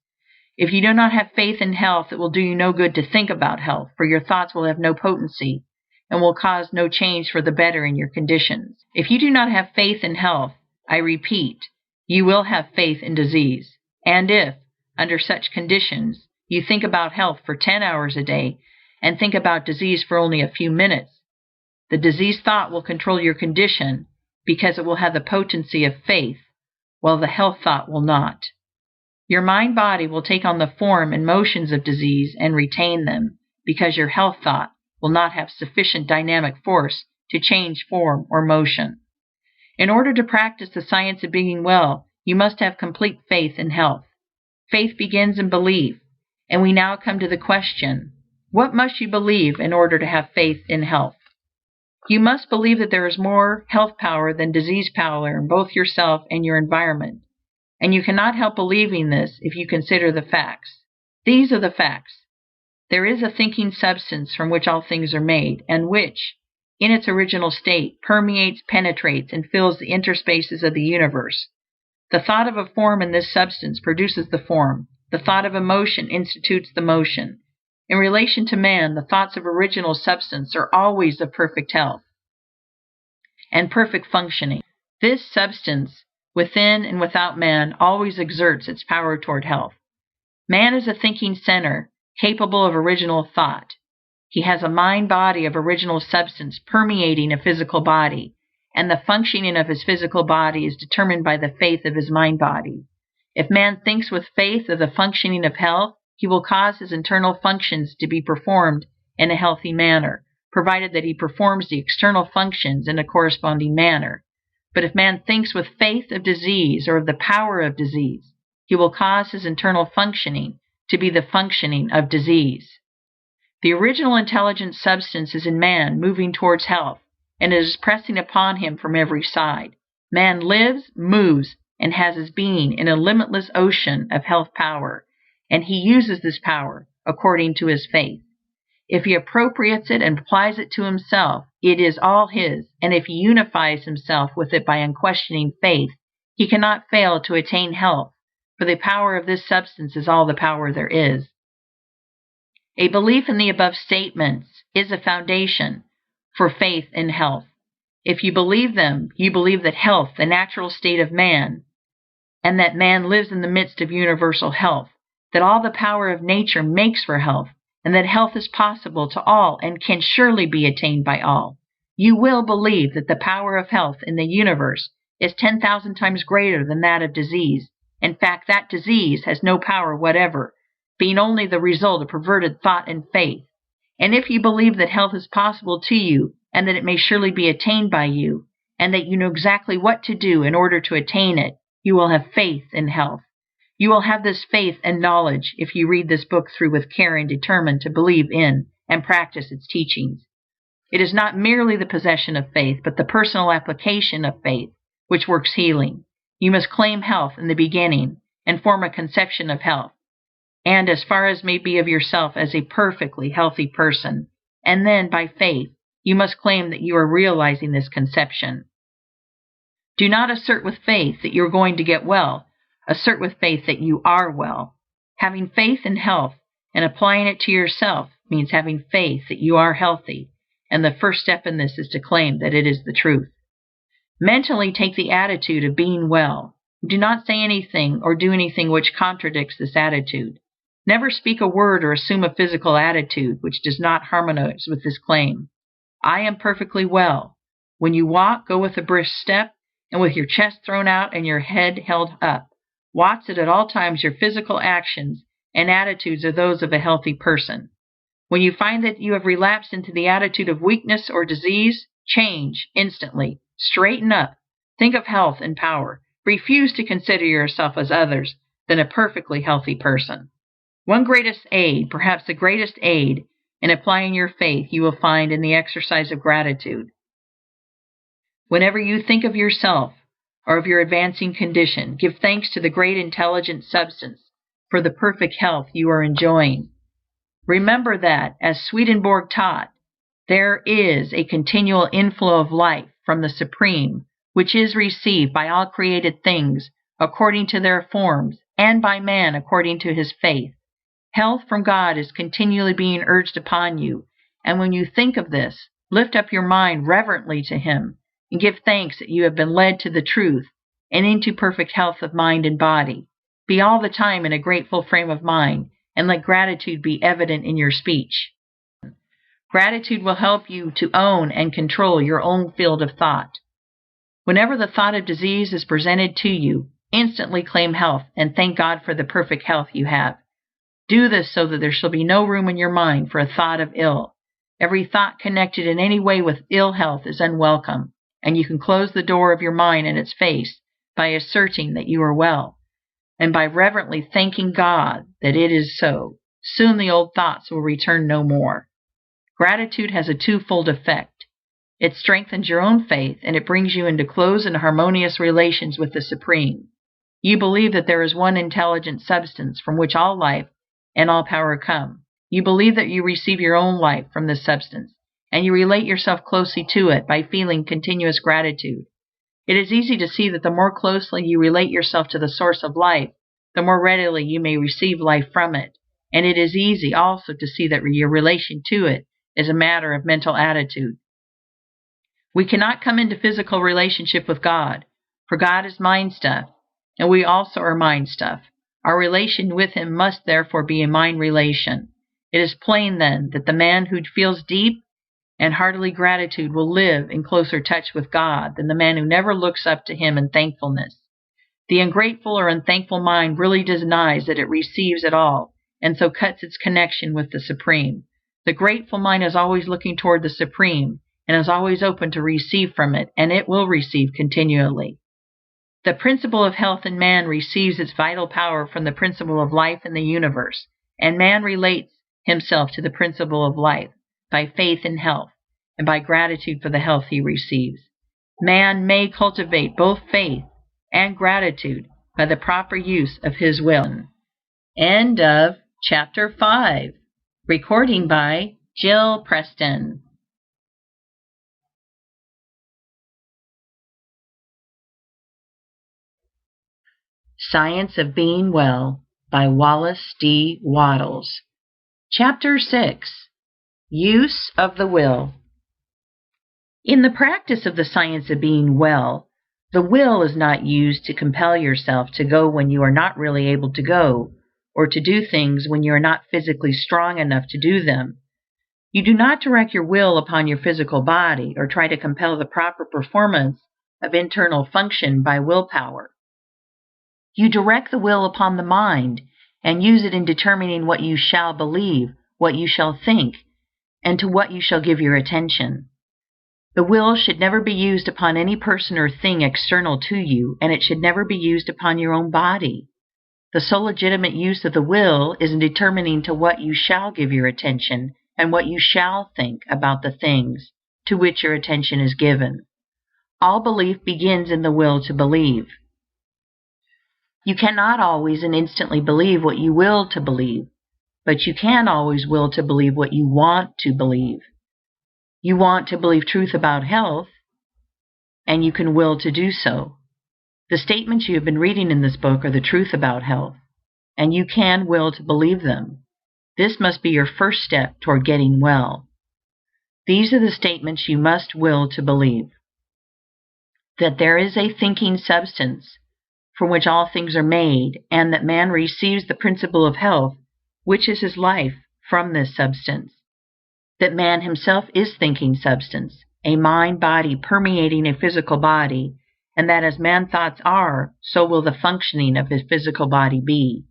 Speaker 1: If you do not have faith in health, it will do you no good to think about health, for your thoughts will have no potency and will cause no change for the better in your conditions. If you do not have faith in health, I repeat, you will have faith in disease. And if, under such conditions, you think about health for 10 hours a day and think about disease for only a few minutes, the disease thought will control your condition because it will have the potency of faith, while the health thought will not. Your mind-body will take on the form and motions of disease and retain them, because your health thought will not have sufficient dynamic force to change form or motion. In order to practice the science of being well, you must have complete faith in health. Faith begins in belief, and we now come to the question, what must you believe in order to have faith in health? You must believe that there is more health power than disease power in both yourself and your environment, and you cannot help believing this if you consider the facts. These are the facts. There is a thinking substance from which all things are made, and which, in its original state, permeates, penetrates, and fills the interspaces of the universe. The thought of a form in this substance produces the form. The thought of a motion institutes the motion. In relation to man, the thoughts of original substance are always of perfect health and perfect functioning. This substance, within and without man, always exerts its power toward health. Man is a thinking center, capable of original thought. He has a mind-body of original substance permeating a physical body, and the functioning of his physical body is determined by the faith of his mind-body. If man thinks with faith of the functioning of health, he will cause his internal functions to be performed in a healthy manner, provided that he performs the external functions in a corresponding manner. But if man thinks with faith of disease or of the power of disease, he will cause his internal functioning to be the functioning of disease. The original intelligent substance is in man, moving towards health, and it is pressing upon him from every side. Man lives, moves, and has his being in a limitless ocean of health power, and he uses this power according to his faith. If he appropriates it and applies it to himself, it is all his, and if he unifies himself with it by unquestioning faith, he cannot fail to attain health, for the power of this substance is all the power there is. A belief in the above statements is a foundation for faith in health. If you believe them, you believe that health, the natural state of man, and that man lives in the midst of universal health, that all the power of nature makes for health, and that health is possible to all and can surely be attained by all. You will believe that the power of health in the universe is 10,000 times greater than that of disease. In fact, that disease has no power whatever, being only the result of perverted thought and faith. And if you believe that health is possible to you, and that it may surely be attained by you, and that you know exactly what to do in order to attain it, you will have faith in health. You will have this faith and knowledge if you read this book through with care and determine to believe in and practice its teachings. It is not merely the possession of faith, but the personal application of faith, which works healing. You must claim health in the beginning and form a conception of health, and as far as may be of yourself as a perfectly healthy person, and then by faith you must claim that you are realizing this conception. Do not assert with faith that you are going to get well. Assert with faith that you are well. Having faith in health and applying it to yourself means having faith that you are healthy, and the first step in this is to claim that it is the truth. Mentally take the attitude of being well. Do not say anything or do anything which contradicts this attitude. Never speak a word or assume a physical attitude which does not harmonize with this claim. I am perfectly well. When you walk, go with a brisk step and with your chest thrown out and your head held up. Watch that at all times your physical actions and attitudes are those of a healthy person. When you find that you have relapsed into the attitude of weakness or disease, change instantly. Straighten up. Think of health and power. Refuse to consider yourself as others than a perfectly healthy person. One greatest aid, perhaps the greatest aid, in applying your faith you will find in the exercise of gratitude. Whenever you think of yourself or of your advancing condition, give thanks to the great intelligent substance for the perfect health you are enjoying. Remember that, as Swedenborg taught, there is a continual inflow of life from the Supreme, which is received by all created things according to their forms, and by man according to his faith. Health from God is continually being urged upon you, and when you think of this, lift up your mind reverently to Him, and give thanks that you have been led to the truth and into perfect health of mind and body. Be all the time in a grateful frame of mind, and let gratitude be evident in your speech. Gratitude will help you to own and control your own field of thought. Whenever the thought of disease is presented to you, instantly claim health and thank God for the perfect health you have. Do this so that there shall be no room in your mind for a thought of ill. Every thought connected in any way with ill health is unwelcome, and you can close the door of your mind in its face by asserting that you are well, and by reverently thanking God that it is so. Soon the old thoughts will return no more. Gratitude has a twofold effect. It strengthens your own faith, and it brings you into close and harmonious relations with the Supreme. You believe that there is one intelligent substance from which all life and all power come. You believe that you receive your own life from this substance, and you relate yourself closely to it by feeling continuous gratitude. It is easy to see that the more closely you relate yourself to the source of life, the more readily you may receive life from it, and it is easy also to see that your relation to it is a matter of mental attitude. We cannot come into physical relationship with God, for God is mind stuff, and we also are mind stuff. Our relation with Him must therefore be a mind relation. It is plain then that the man who feels deep and heartily gratitude will live in closer touch with God than the man who never looks up to Him in thankfulness. The ungrateful or unthankful mind really denies that it receives at all, and so cuts its connection with the Supreme. The grateful mind is always looking toward the Supreme, and is always open to receive from it, and it will receive continually. The principle of health in man receives its vital power from the principle of life in the universe, and man relates himself to the principle of life by faith in health, and by gratitude for the health he receives. Man may cultivate both faith and gratitude by the proper use of his will. End of Chapter 5. Recording by Jill Preston. Science of Being Well by Wallace D. Wattles. Chapter 6. Use of the Will. In the practice of the science of being well, the will is not used to compel yourself to go when you are not really able to go, or to do things when you are not physically strong enough to do them. You do not direct your will upon your physical body, or try to compel the proper performance of internal function by willpower. You direct the will upon the mind, and use it in determining what you shall believe, what you shall think, and to what you shall give your attention. The will should never be used upon any person or thing external to you, and it should never be used upon your own body. The sole legitimate use of the will is in determining to what you shall give your attention and what you shall think about the things to which your attention is given. All belief begins in the will to believe. You cannot always and instantly believe what you will to believe, but you can always will to believe what you want to believe. You want to believe truth about health, and you can will to do so. The statements you have been reading in this book are the truth about health, and you can will to believe them. This must be your first step toward getting well. These are the statements you must will to believe: that there is a thinking substance from which all things are made, and that man receives the principle of health, which is his life, from this substance; that man himself is thinking substance, a mind-body permeating a physical body, and that as man's thoughts are, so will the functioning of his physical body be;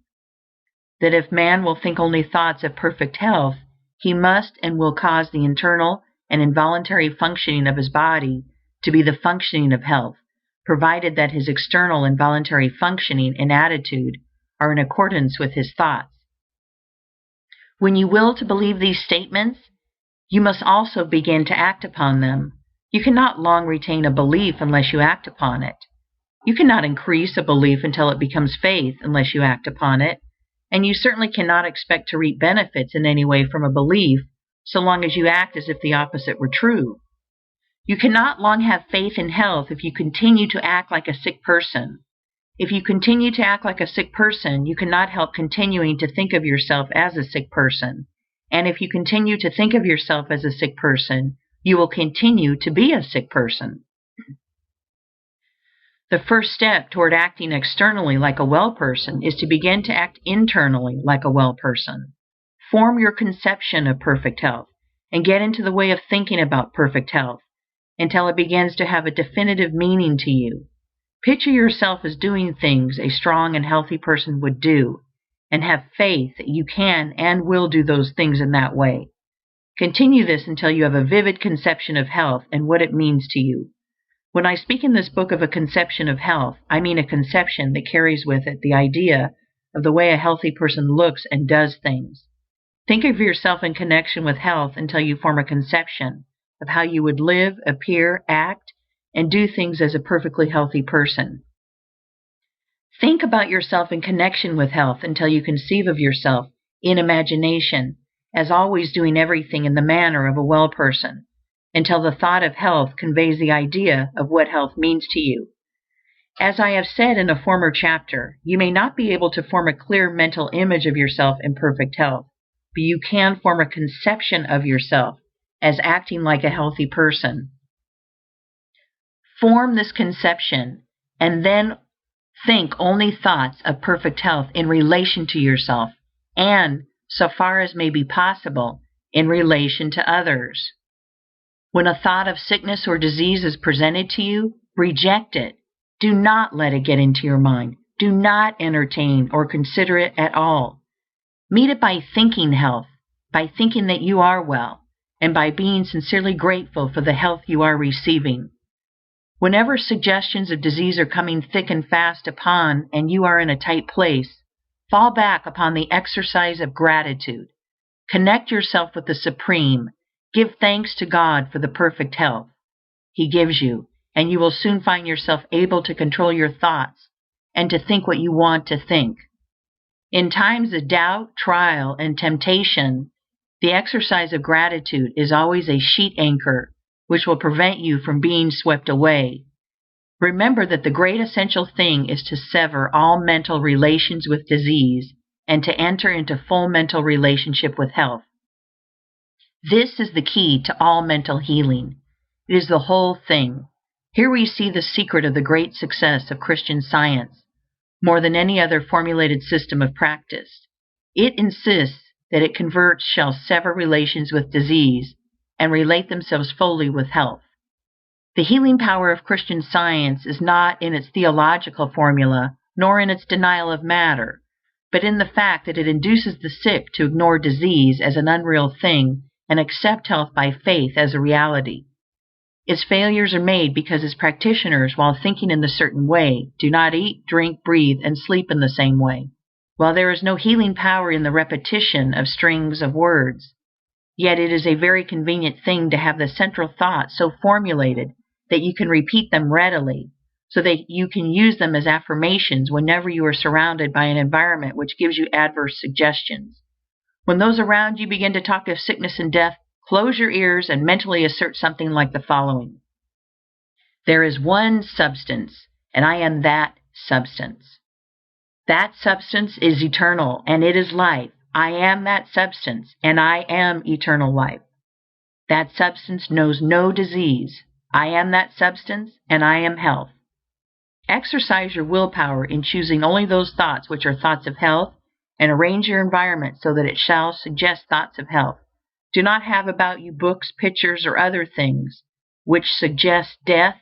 Speaker 1: that if man will think only thoughts of perfect health, he must and will cause the internal and involuntary functioning of his body to be the functioning of health, provided that his external and voluntary functioning and attitude are in accordance with his thoughts. When you will to believe these statements, you must also begin to act upon them. You cannot long retain a belief unless you act upon it. You cannot increase a belief until it becomes faith unless you act upon it, and you certainly cannot expect to reap benefits in any way from a belief so long as you act as if the opposite were true. You cannot long have faith in health if you continue to act like a sick person. If you continue to act like a sick person, you cannot help continuing to think of yourself as a sick person. And if you continue to think of yourself as a sick person, you will continue to be a sick person. The first step toward acting externally like a well person is to begin to act internally like a well person. Form your conception of perfect health, and get into the way of thinking about perfect health until it begins to have a definitive meaning to you. Picture yourself as doing things a strong and healthy person would do, and have faith that you can and will do those things in that way. Continue this until you have a vivid conception of health and what it means to you. When I speak in this book of a conception of health, I mean a conception that carries with it the idea of the way a healthy person looks and does things. Think of yourself in connection with health until you form a conception of how you would live, appear, act, and do things as a perfectly healthy person. Think about yourself in connection with health until you conceive of yourself in imagination as always doing everything in the manner of a well person, until the thought of health conveys the idea of what health means to you. As I have said in a former chapter, you may not be able to form a clear mental image of yourself in perfect health, but you can form a conception of yourself as acting like a healthy person. Form this conception, and then think only thoughts of perfect health in relation to yourself, and, so far as may be possible, in relation to others. When a thought of sickness or disease is presented to you, reject it. Do not let it get into your mind. Do not entertain or consider it at all. Meet it by thinking health, by thinking that you are well, and by being sincerely grateful for the health you are receiving. Whenever suggestions of disease are coming thick and fast upon, and you are in a tight place, fall back upon the exercise of gratitude. Connect yourself with the Supreme. Give thanks to God for the perfect health He gives you, and you will soon find yourself able to control your thoughts and to think what you want to think. In times of doubt, trial, and temptation, the exercise of gratitude is always a sheet anchor which will prevent you from being swept away. Remember that the great essential thing is to sever all mental relations with disease and to enter into full mental relationship with health. This is the key to all mental healing. It is the whole thing. Here we see the secret of the great success of Christian Science, more than any other formulated system of practice. It insists that its converts shall sever relations with disease and relate themselves fully with health. The healing power of Christian Science is not in its theological formula, nor in its denial of matter, but in the fact that it induces the sick to ignore disease as an unreal thing and accept health by faith as a reality. Its failures are made because its practitioners, while thinking in a certain way, do not eat, drink, breathe, and sleep in the same way. While there is no healing power in the repetition of strings of words, yet it is a very convenient thing to have the central thoughts so formulated that you can repeat them readily, so that you can use them as affirmations whenever you are surrounded by an environment which gives you adverse suggestions. When those around you begin to talk of sickness and death, close your ears and mentally assert something like the following: There is one substance, and I am that substance. That substance is eternal, and it is life. I am that substance, and I am eternal life. That substance knows no disease. I am that substance, and I am health. Exercise your willpower in choosing only those thoughts which are thoughts of health, and arrange your environment so that it shall suggest thoughts of health. Do not have about you books, pictures, or other things which suggest death,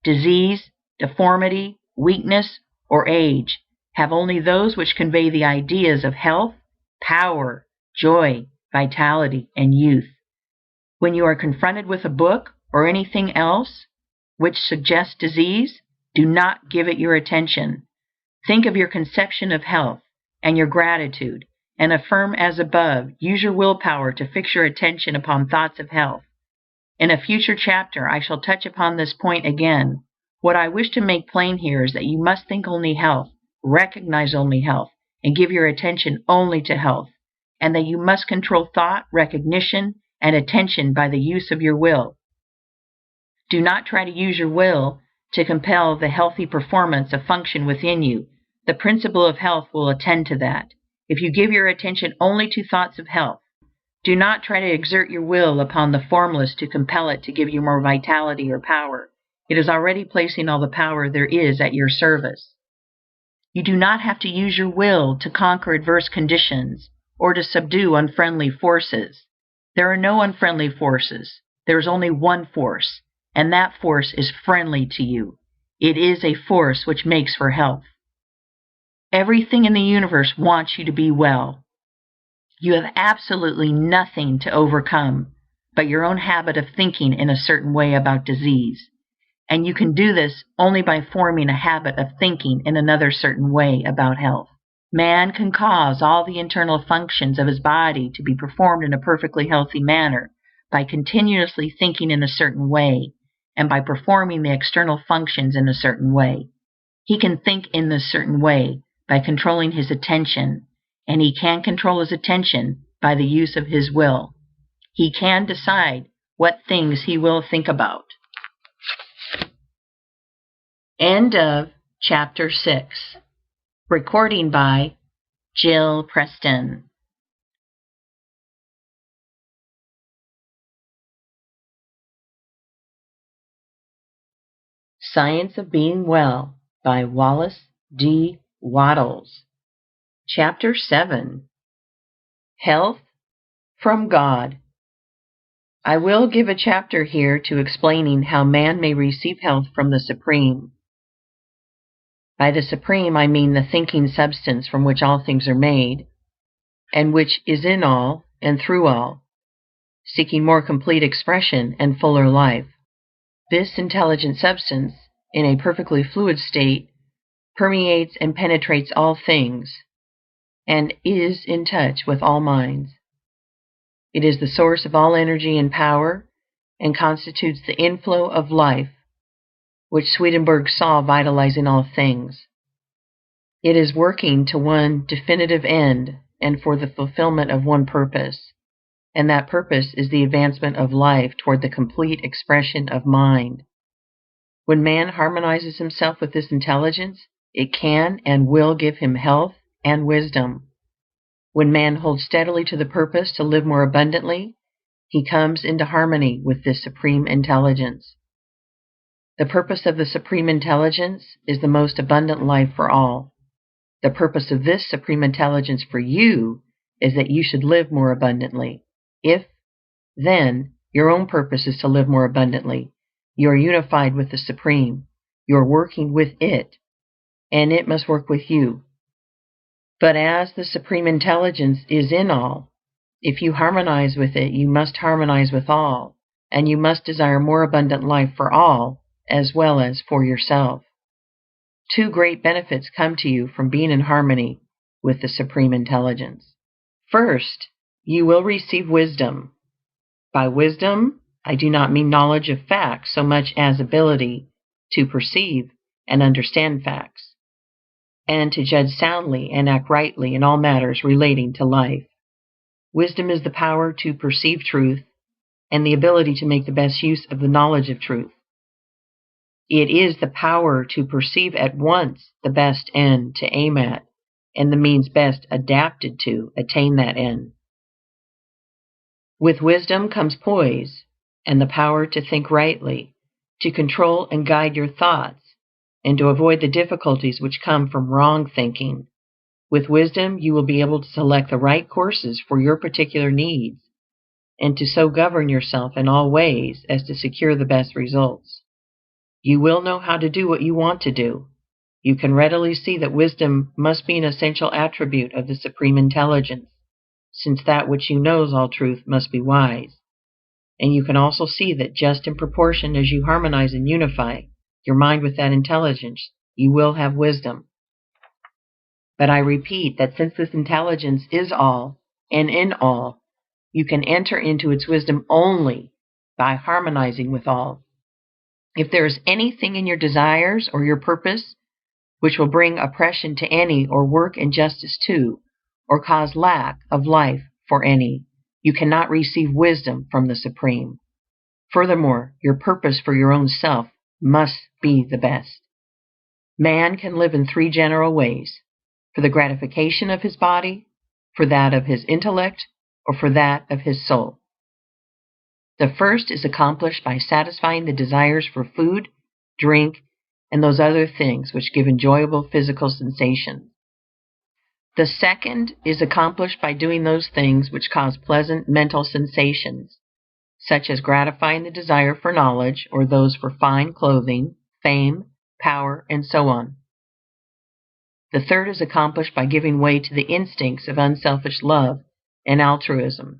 Speaker 1: disease, deformity, weakness, or age. Have only those which convey the ideas of health, power, joy, vitality, and youth. When you are confronted with a book or anything else which suggests disease, do not give it your attention. Think of your conception of health and your gratitude, and affirm as above. Use your willpower to fix your attention upon thoughts of health. In a future chapter I shall touch upon this point again. What I wish to make plain here is that you must think only health, recognize only health, and give your attention only to health, and that you must control thought, recognition, and attention by the use of your will. Do not try to use your will to compel the healthy performance of function within you. The principle of health will attend to that. If you give your attention only to thoughts of health, do not try to exert your will upon the formless to compel it to give you more vitality or power. It is already placing all the power there is at your service. You do not have to use your will to conquer adverse conditions or to subdue unfriendly forces. There are no unfriendly forces. There is only one force, and that force is friendly to you. It is a force which makes for health. Everything in the universe wants you to be well. You have absolutely nothing to overcome but your own habit of thinking in a certain way about disease, and you can do this only by forming a habit of thinking in another certain way about health. Man can cause all the internal functions of his body to be performed in a perfectly healthy manner by continuously thinking in a certain way and by performing the external functions in a certain way. He can think in this certain way by controlling his attention, and he can control his attention by the use of his will. He can decide what things he will think about. End of Chapter 6. Recording by Jill Preston. Science of Being Well by Wallace D. Wattles. Chapter 7. Health from God. I will give a chapter here to explaining how man may receive health from the Supreme. By the Supreme I mean the thinking substance from which all things are made, and which is in all and through all, seeking more complete expression and fuller life. This intelligent substance, in a perfectly fluid state, permeates and penetrates all things, and is in touch with all minds. It is the source of all energy and power, and constitutes the inflow of life, which Swedenborg saw vitalizing all things. It is working to one definitive end and for the fulfillment of one purpose, and that purpose is the advancement of life toward the complete expression of mind. When man harmonizes himself with this intelligence, it can and will give him health and wisdom. When man holds steadily to the purpose to live more abundantly, he comes into harmony with this supreme intelligence. The purpose of the Supreme Intelligence is the most abundant life for all. The purpose of this Supreme Intelligence for you is that you should live more abundantly. If, then, your own purpose is to live more abundantly, you are unified with the Supreme. You are working with it, and it must work with you. But as the Supreme Intelligence is in all, if you harmonize with it, you must harmonize with all, and you must desire more abundant life for all as well as for yourself. Two great benefits come to you from being in harmony with the Supreme Intelligence. First, you will receive wisdom. By wisdom, I do not mean knowledge of facts so much as ability to perceive and understand facts, and to judge soundly and act rightly in all matters relating to life. Wisdom is the power to perceive truth and the ability to make the best use of the knowledge of truth. It is the power to perceive at once the best end to aim at and the means best adapted to attain that end. With wisdom comes poise and the power to think rightly, to control and guide your thoughts, and to avoid the difficulties which come from wrong thinking. With wisdom, you will be able to select the right courses for your particular needs, and to so govern yourself in all ways as to secure the best results. You will know how to do what you want to do. You can readily see that wisdom must be an essential attribute of the Supreme Intelligence, since that which you knows all truth must be wise. And you can also see that just in proportion as you harmonize and unify your mind with that intelligence, you will have wisdom. But I repeat that since this intelligence is all and in all, you can enter into its wisdom only by harmonizing with all. If there is anything in your desires or your purpose which will bring oppression to any, or work injustice to, or cause lack of life for any, you cannot receive wisdom from the Supreme. Furthermore, your purpose for your own self must be the best. Man can live in three general ways: for the gratification of his body, for that of his intellect, or for that of his soul. The first is accomplished by satisfying the desires for food, drink, and those other things which give enjoyable physical sensations. The second is accomplished by doing those things which cause pleasant mental sensations, such as gratifying the desire for knowledge, or those for fine clothing, fame, power, and so on. The third is accomplished by giving way to the instincts of unselfish love and altruism.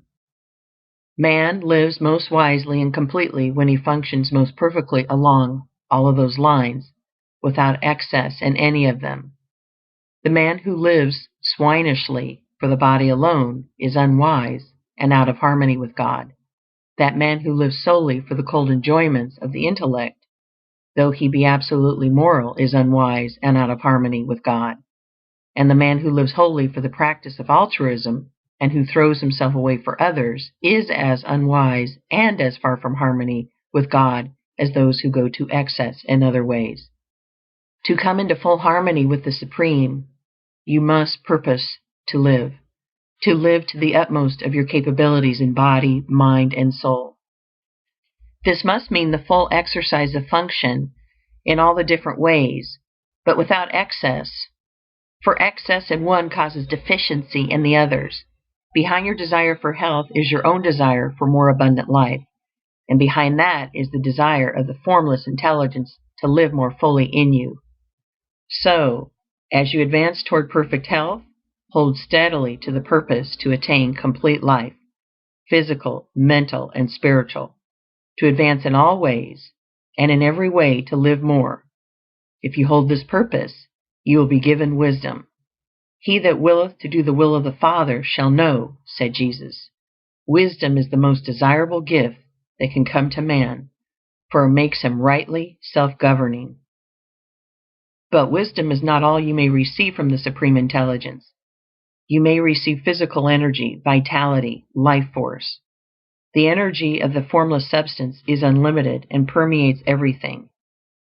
Speaker 1: Man lives most wisely and completely when he functions most perfectly along all of those lines, without excess in any of them. The man who lives swinishly for the body alone is unwise and out of harmony with God. That man who lives solely for the cold enjoyments of the intellect, though he be absolutely moral, is unwise and out of harmony with God. And the man who lives wholly for the practice of altruism, and who throws himself away for others, is as unwise and as far from harmony with God as those who go to excess in other ways. To come into full harmony with the Supreme, you must purpose to live to the utmost of your capabilities in body, mind, and soul. This must mean the full exercise of function in all the different ways, but without excess, for excess in one causes deficiency in the others. Behind your desire for health is your own desire for more abundant life, and behind that is the desire of the formless intelligence to live more fully in you. So, as you advance toward perfect health, hold steadily to the purpose to attain complete life, physical, mental, and spiritual, to advance in all ways, and in every way to live more. If you hold this purpose, you will be given wisdom. He that willeth to do the will of the Father shall know, said Jesus. Wisdom is the most desirable gift that can come to man, for it makes him rightly self-governing. But wisdom is not all you may receive from the Supreme Intelligence. You may receive physical energy, vitality, life force. The energy of the formless substance is unlimited and permeates everything.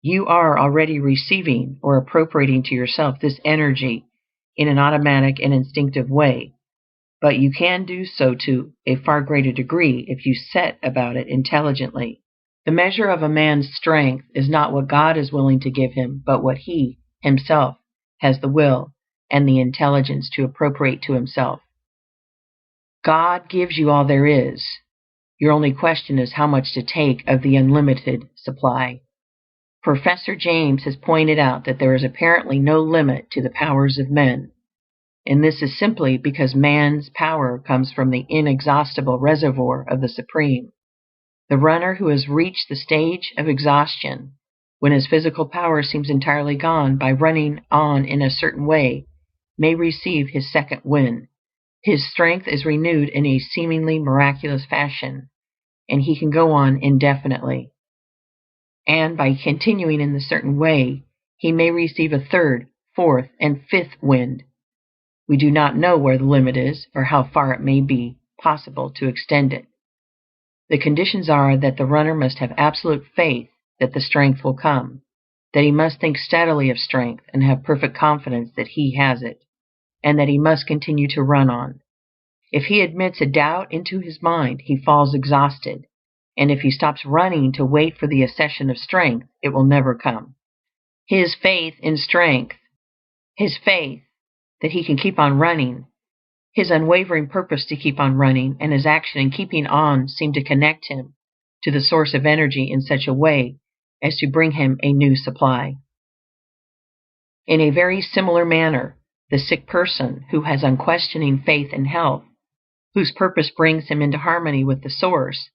Speaker 1: You are already receiving or appropriating to yourself this energy in an automatic and instinctive way, but you can do so to a far greater degree if you set about it intelligently. The measure of a man's strength is not what God is willing to give him, but what he himself has the will and the intelligence to appropriate to himself. God gives you all there is. Your only question is how much to take of the unlimited supply. Professor James has pointed out that there is apparently no limit to the powers of men, and this is simply because man's power comes from the inexhaustible reservoir of the Supreme. The runner who has reached the stage of exhaustion, when his physical power seems entirely gone, by running on in a certain way, may receive his second wind. His strength is renewed in a seemingly miraculous fashion, and he can go on indefinitely. And by continuing in the certain way, he may receive a third, fourth, and fifth wind. We do not know where the limit is, or how far it may be possible to extend it. The conditions are that the runner must have absolute faith that the strength will come, that he must think steadily of strength and have perfect confidence that he has it, and that he must continue to run on. If he admits a doubt into his mind, he falls exhausted, and if he stops running to wait for the accession of strength, it will never come. His faith in strength, his faith that he can keep on running, his unwavering purpose to keep on running, and his action in keeping on seem to connect him to the source of energy in such a way as to bring him a new supply. In a very similar manner, the sick person who has unquestioning faith in health, whose purpose brings him into harmony with the source,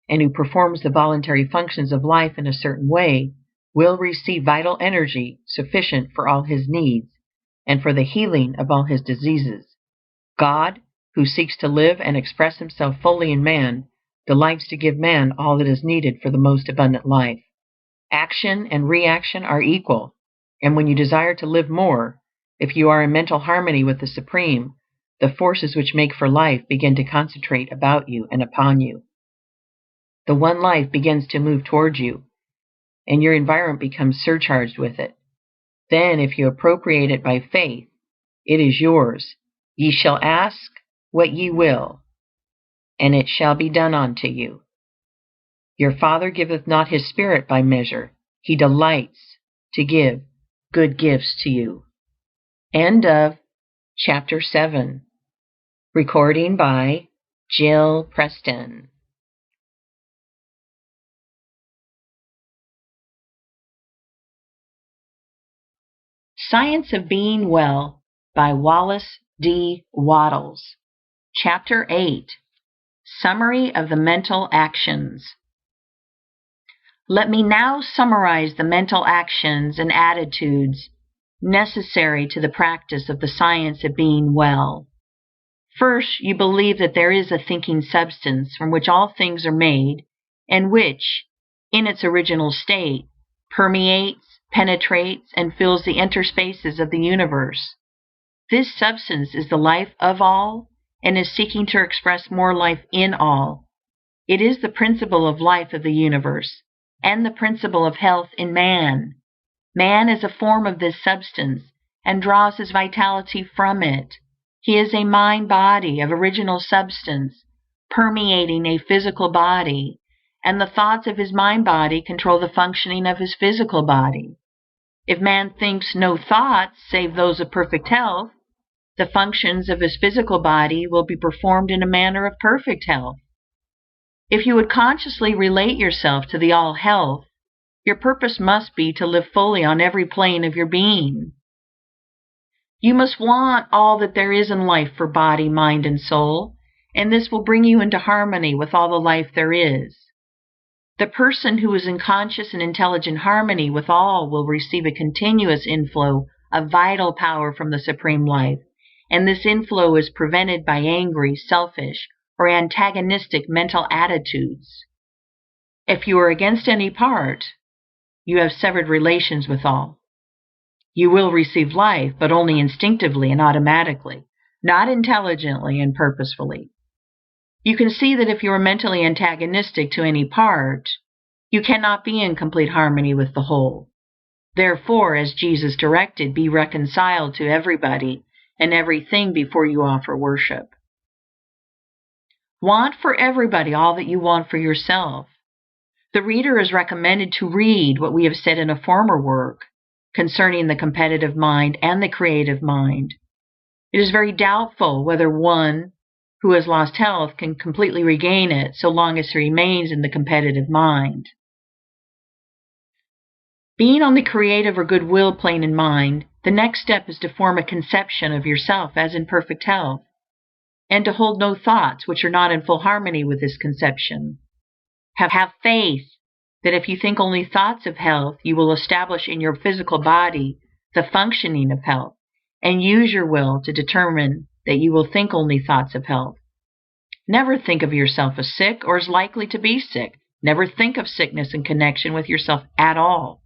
Speaker 1: and who performs the voluntary functions of life in a certain way, will receive vital energy sufficient for all his needs and for the healing of all his diseases. God, who seeks to live and express himself fully in man, delights to give man all that is needed for the most abundant life. Action and reaction are equal, and when you desire to live more, if you are in mental harmony with the Supreme, the forces which make for life begin to concentrate about you and upon you. The One Life begins to move towards you, and your environment becomes surcharged with it. Then, if you appropriate it by faith, it is yours. Ye shall ask what ye will, and it shall be done unto you. Your Father giveth not his Spirit by measure. He delights to give good gifts to you. End of Chapter 7. Recording by Jill Preston. Science of Being Well by Wallace D. Wattles. Chapter 8. Summary of the Mental Actions. Let me now summarize the mental actions and attitudes necessary to the practice of the science of being well. First, you believe that there is a thinking substance from which all things are made, and which, in its original state, permeates, penetrates, and fills the interspaces of the universe. This substance is the life of all, and is seeking to express more life in all. It is the principle of life of the universe, and the principle of health in man. Man is a form of this substance, and draws his vitality from it. He is a mind-body of original substance, permeating a physical body, and the thoughts of his mind-body control the functioning of his physical body. If man thinks no thoughts save those of perfect health, the functions of his physical body will be performed in a manner of perfect health. If you would consciously relate yourself to the all-health, your purpose must be to live fully on every plane of your being. You must want all that there is in life for body, mind, and soul, and this will bring you into harmony with all the life there is. The person who is in conscious and intelligent harmony with all will receive a continuous inflow of vital power from the Supreme Life, and this inflow is prevented by angry, selfish, or antagonistic mental attitudes. If you are against any part, you have severed relations with all. You will receive life, but only instinctively and automatically, not intelligently and purposefully. You can see that if you are mentally antagonistic to any part, you cannot be in complete harmony with the whole. Therefore, as Jesus directed, be reconciled to everybody and everything before you offer worship. Want for everybody all that you want for yourself. The reader is recommended to read what we have said in a former work concerning the competitive mind and the creative mind. It is very doubtful whether one who has lost health can completely regain it so long as he remains in the competitive mind. Being on the creative or goodwill plane in mind, the next step is to form a conception of yourself as in perfect health, and to hold no thoughts which are not in full harmony with this conception. Have faith that if you think only thoughts of health, you will establish in your physical body the functioning of health, and use your will to determine that you will think only thoughts of health. Never think of yourself as sick or as likely to be sick. Never think of sickness in connection with yourself at all.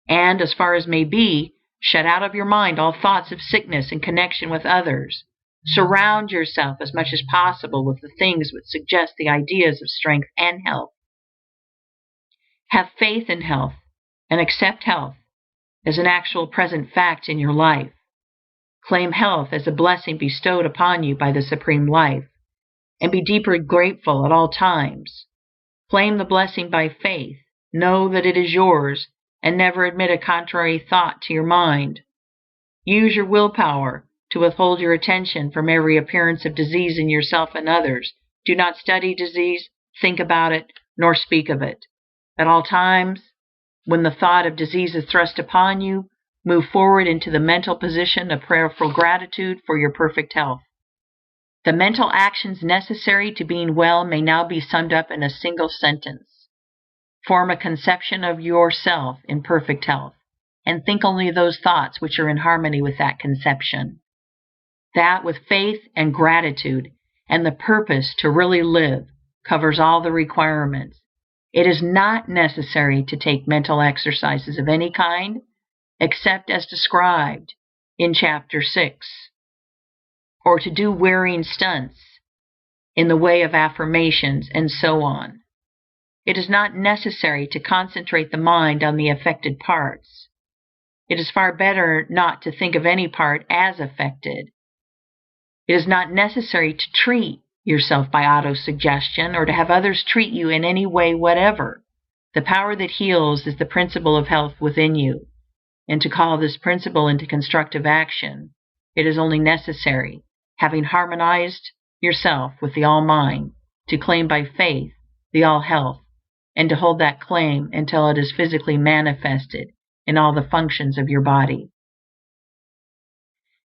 Speaker 1: And, as far as may be, shut out of your mind all thoughts of sickness in connection with others. Surround yourself as much as possible with the things which suggest the ideas of strength and health. Have faith in health and accept health as an actual present fact in your life. Claim health as a blessing bestowed upon you by the Supreme Life, and be deeply grateful at all times. Claim the blessing by faith. Know that it is yours, and never admit a contrary thought to your mind. Use your willpower to withhold your attention from every appearance of disease in yourself and others. Do not study disease, think about it, nor speak of it. At all times, when the thought of disease is thrust upon you, move forward into the mental position of prayerful gratitude for your perfect health. The mental actions necessary to being well may now be summed up in a single sentence. Form a conception of yourself in perfect health, and think only those thoughts which are in harmony with that conception. That, with faith and gratitude and the purpose to really live, covers all the requirements. It is not necessary to take mental exercises of any kind, except as described in Chapter 6, or to do wearying stunts in the way of affirmations and so on. It is not necessary to concentrate the mind on the affected parts. It is far better not to think of any part as affected. It is not necessary to treat yourself by autosuggestion or to have others treat you in any way whatever. The power that heals is the principle of health within you, and to call this principle into constructive action, it is only necessary, having harmonized yourself with the All-Mind, to claim by faith the All-Health, and to hold that claim until it is physically manifested in all the functions of your body.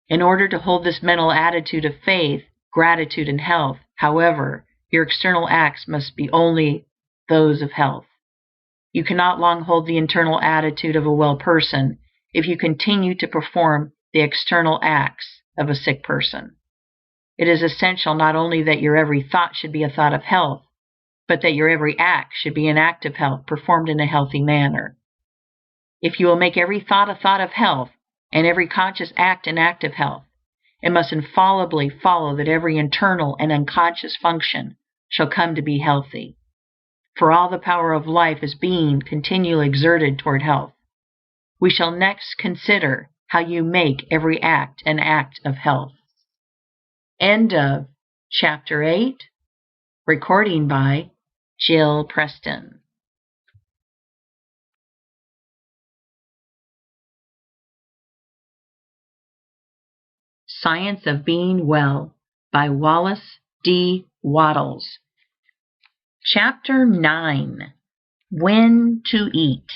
Speaker 1: In order to hold this mental attitude of faith, gratitude, and health, however, your external acts must be only those of health. You cannot long hold the internal attitude of a well person if you continue to perform the external acts of a sick person. It is essential not only that your every thought should be a thought of health, but that your every act should be an act of health performed in a healthy manner. If you will make every thought a thought of health, and every conscious act an act of health, it must infallibly follow that every internal and unconscious function shall come to be healthy. For all the power of life is being continually exerted toward health. We shall next consider how you make every act an act of health. End of Chapter 8. Recording by Jill Preston. Science of Being Well by Wallace D. Wattles. Chapter 9. When to Eat.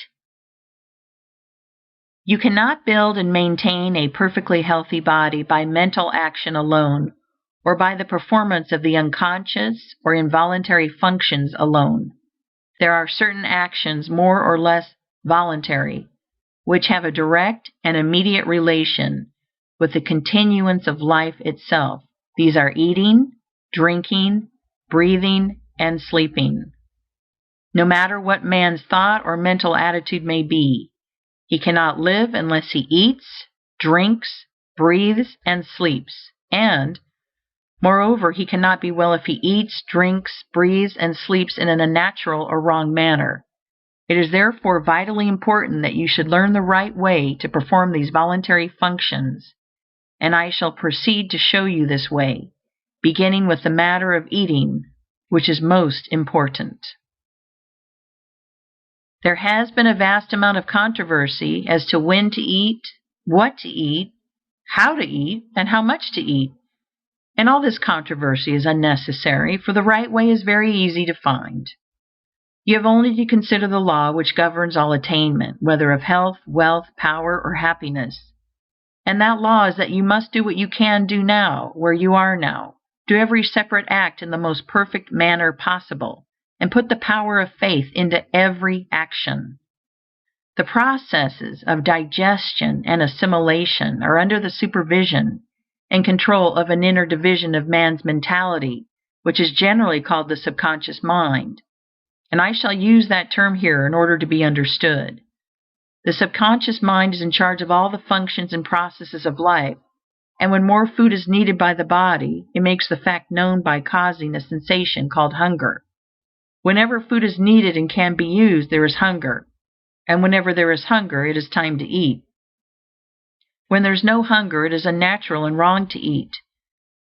Speaker 1: You cannot build and maintain a perfectly healthy body by mental action alone, or by the performance of the unconscious or involuntary functions alone. There are certain actions, more or less voluntary, which have a direct and immediate relation with the continuance of life itself. These are eating, drinking, breathing, and sleeping. No matter what man's thought or mental attitude may be, he cannot live unless he eats, drinks, breathes, and sleeps, and moreover, he cannot be well if he eats, drinks, breathes, and sleeps in an unnatural or wrong manner. It is therefore vitally important that you should learn the right way to perform these voluntary functions, and I shall proceed to show you this way, beginning with the matter of eating, which is most important. There has been a vast amount of controversy as to when to eat, what to eat, how to eat, and how much to eat. And all this controversy is unnecessary, for the right way is very easy to find. You have only to consider the law which governs all attainment, whether of health, wealth, power, or happiness. And that law is that you must do what you can do now, where you are now. Do every separate act in the most perfect manner possible, and put the power of faith into every action. The processes of digestion and assimilation are under the supervision and control of an inner division of man's mentality, which is generally called the subconscious mind, and I shall use that term here in order to be understood. The subconscious mind is in charge of all the functions and processes of life, and when more food is needed by the body, it makes the fact known by causing a sensation called hunger. Whenever food is needed and can be used, there is hunger, and whenever there is hunger, it is time to eat. When there is no hunger, it is unnatural and wrong to eat,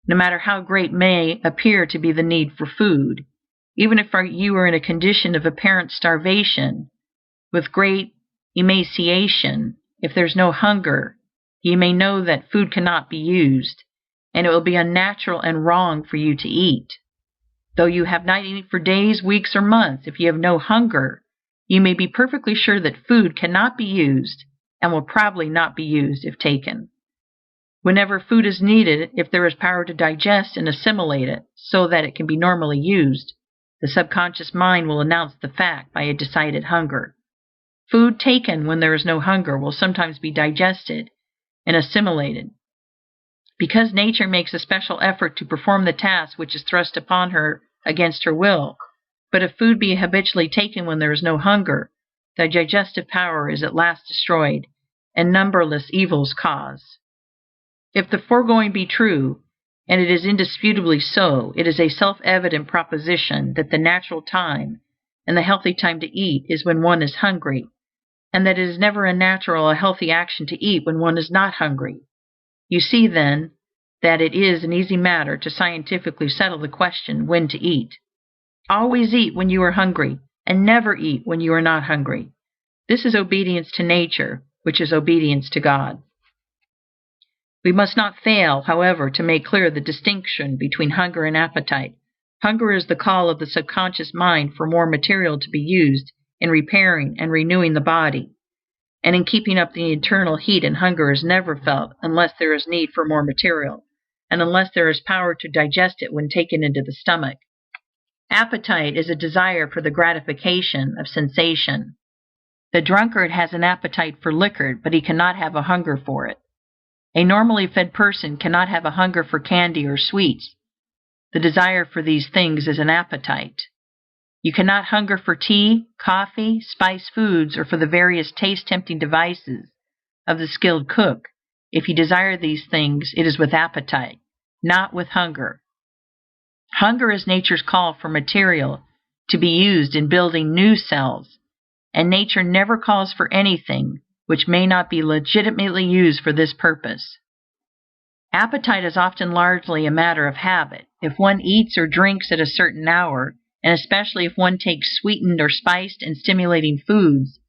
Speaker 1: no matter how great may appear to be the need for food. Even if you are in a condition of apparent starvation, with great emaciation, if there is no hunger, you may know that food cannot be used, and it will be unnatural and wrong for you to eat. Though you have not eaten for days, weeks, or months, if you have no hunger, you may be perfectly sure that food cannot be used, and will probably not be used if taken. Whenever food is needed, if there is power to digest and assimilate it so that it can be normally used, the subconscious mind will announce the fact by a decided hunger. Food taken when there is no hunger will sometimes be digested and assimilated, because nature makes a special effort to perform the task which is thrust upon her against her will. But if food be habitually taken when there is no hunger, the digestive power is at last destroyed, and numberless evils caused. If the foregoing be true, and it is indisputably so, it is a self-evident proposition that the natural time and the healthy time to eat is when one is hungry, and that it is never a natural or healthy action to eat when one is not hungry. You see, then, that it is an easy matter to scientifically settle the question when to eat. Always eat when you are hungry, and never eat when you are not hungry. This is obedience to nature, which is obedience to God. We must not fail, however, to make clear the distinction between hunger and appetite. Hunger is the call of the subconscious mind for more material to be used in repairing and renewing the body, and in keeping up the internal heat, and hunger is never felt unless there is need for more material, and unless there is power to digest it when taken into the stomach. Appetite is a desire for the gratification of sensation. The drunkard has an appetite for liquor, but he cannot have a hunger for it. A normally fed person cannot have a hunger for candy or sweets. The desire for these things is an appetite. You cannot hunger for tea, coffee, spiced foods, or for the various taste-tempting devices of the skilled cook. If you desire these things, it is with appetite, not with hunger. Hunger is nature's call for material to be used in building new cells, and nature never calls for anything which may not be legitimately used for this purpose. Appetite is often largely a matter of habit. If one eats or drinks at a certain hour, and especially if one takes sweetened or spiced and stimulating foods,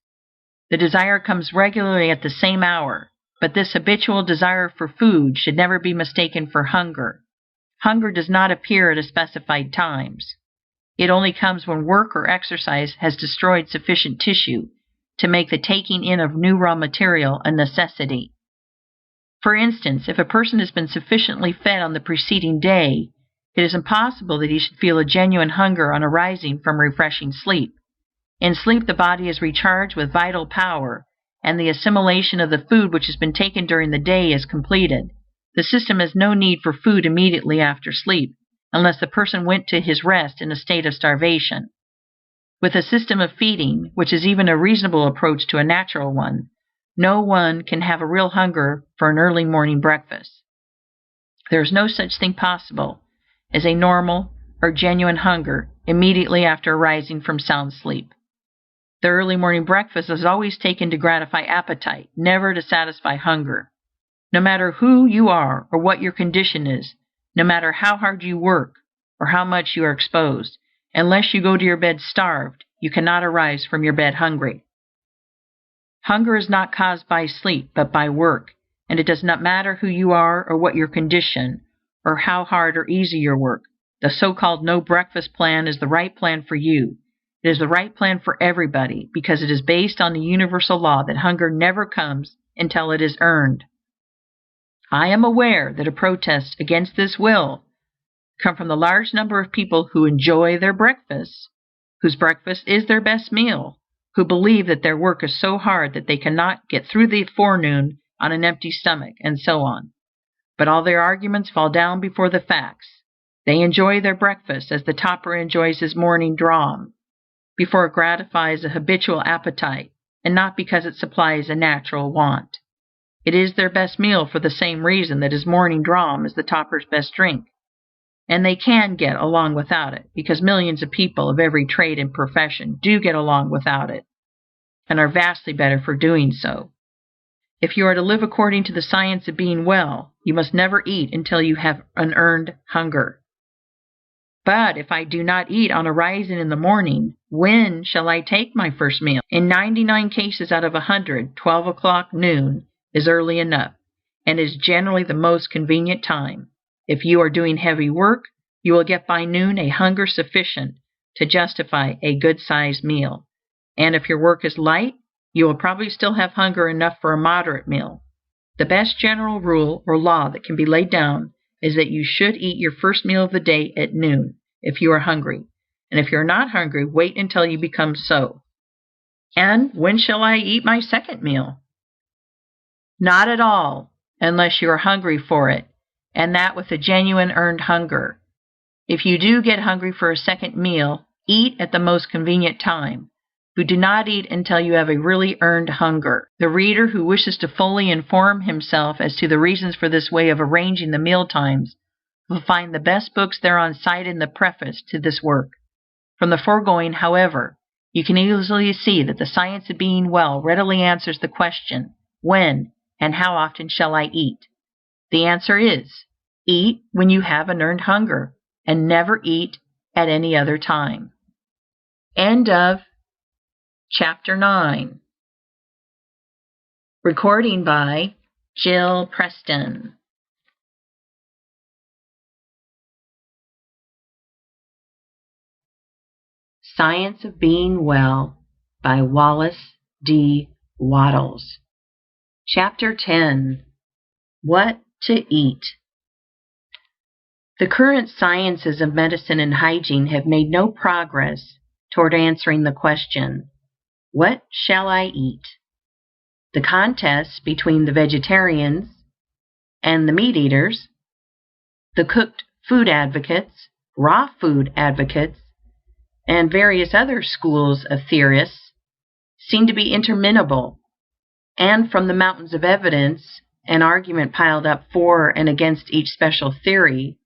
Speaker 1: the desire comes regularly at the same hour. But this habitual desire for food should never be mistaken for hunger. Hunger does not appear at specified times. It only comes when work or exercise has destroyed sufficient tissue to make the taking in of new raw material a necessity. For instance, if a person has been sufficiently fed on the preceding day, it is impossible that he should feel a genuine hunger on arising from refreshing sleep. In sleep, the body is recharged with vital power, and the assimilation of the food which has been taken during the day is completed. The system has no need for food immediately after sleep, unless the person went to his rest in a state of starvation. With a system of feeding, which is even a reasonable approach to a natural one, no one can have a real hunger for an early morning breakfast. There is no such thing possible as a normal or genuine hunger immediately after arising from sound sleep. The early morning breakfast is always taken to gratify appetite, never to satisfy hunger. No matter who you are or what your condition is, no matter how hard you work or how much you are exposed, unless you go to your bed starved, you cannot arise from your bed hungry. Hunger is not caused by sleep, but by work, and it does not matter who you are or what your condition, or how hard or easy your work. The so-called no breakfast plan is the right plan for you. It is the right plan for everybody because it is based on the universal law that hunger never comes until it is earned. I am aware that a protest against this will come from the large number of people who enjoy their breakfast, whose breakfast is their best meal, who believe that their work is so hard that they cannot get through the forenoon on an empty stomach, and so on. But all their arguments fall down before the facts. They enjoy their breakfast as the toper enjoys his morning dram, before it gratifies a habitual appetite, and not because it supplies a natural want. It is their best meal for the same reason that his morning dram is the toper's best drink. And they can get along without it, because millions of people of every trade and profession do get along without it, and are vastly better for doing so. If you are to live according to the science of being well, you must never eat until you have an earned hunger. But if I do not eat on arising in the morning, when shall I take my first meal? In 99 cases out of 100, 12 o'clock noon is early enough, and is generally the most convenient time. If you are doing heavy work, you will get by noon a hunger sufficient to justify a good-sized meal. And if your work is light, you will probably still have hunger enough for a moderate meal. The best general rule or law that can be laid down is that you should eat your first meal of the day at noon if you are hungry. And if you are not hungry, wait until you become so. And when shall I eat my second meal? Not at all, unless you are hungry for it, and that with a genuine earned hunger. If you do get hungry for a second meal, eat at the most convenient time, but do not eat until you have a really earned hunger. The reader who wishes to fully inform himself as to the reasons for this way of arranging the meal times will find the best books thereon cited in the preface to this work. From the foregoing, however, you can easily see that the science of being well readily answers the question, when and how often shall I eat? The answer is, eat when you have an earned hunger, and never eat at any other time. End of Chapter 9. Recording by Jill Preston. Science of Being Well by Wallace D. Wattles. Chapter 10. What to Eat. The current sciences of medicine and hygiene have made no progress toward answering the question, what shall I eat? The contests between the vegetarians and the meat eaters, the cooked food advocates, raw food advocates, and various other schools of theorists seem to be interminable, and from the mountains of evidence and argument piled up for and against each special theory,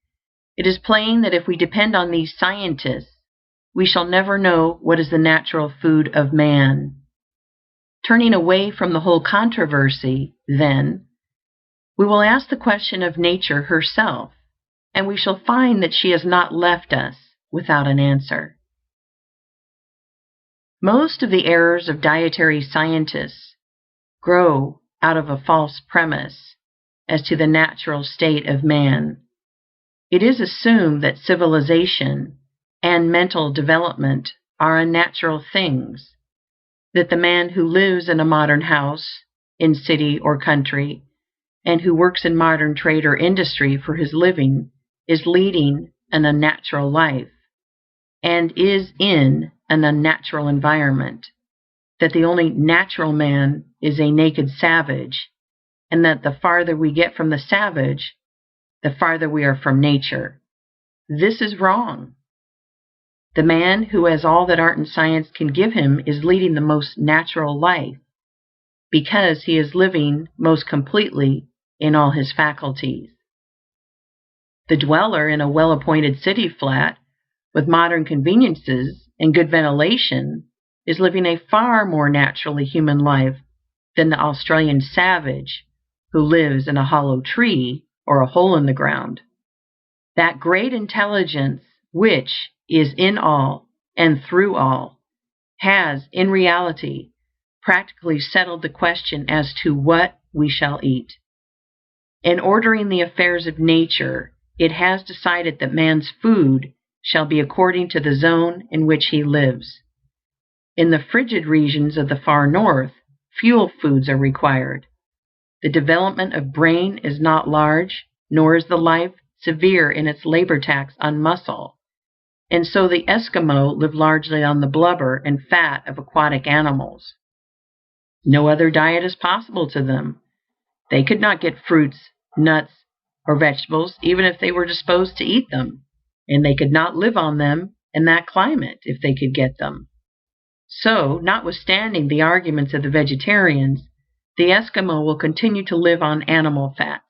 Speaker 1: it is plain that if we depend on these scientists, we shall never know what is the natural food of man. Turning away from the whole controversy, then, we will ask the question of Nature herself, and we shall find that she has not left us without an answer. Most of the errors of dietary scientists grow out of a false premise as to the natural state of man. It is assumed that civilization and mental development are unnatural things, that the man who lives in a modern house, in city or country, and who works in modern trade or industry for his living is leading an unnatural life, and is in an unnatural environment, that the only natural man is a naked savage, and that the farther we get from the savage, the farther we are from nature. This is wrong. The man who has all that art and science can give him is leading the most natural life, because he is living most completely in all his faculties. The dweller in a well-appointed city flat with modern conveniences and good ventilation is living a far more naturally human life than the Australian savage who lives in a hollow tree or a hole in the ground. That great intelligence which is in all and through all has, in reality, practically settled the question as to what we shall eat. In ordering the affairs of nature, it has decided that man's food shall be according to the zone in which he lives. In the frigid regions of the far north, fuel foods are required. The development of brain is not large, nor is the life severe in its labor tax on muscle, and so the Eskimo live largely on the blubber and fat of aquatic animals. No other diet is possible to them. They could not get fruits, nuts, or vegetables even if they were disposed to eat them, and they could not live on them in that climate if they could get them. So, notwithstanding the arguments of the vegetarians, the Eskimo will continue to live on animal fats.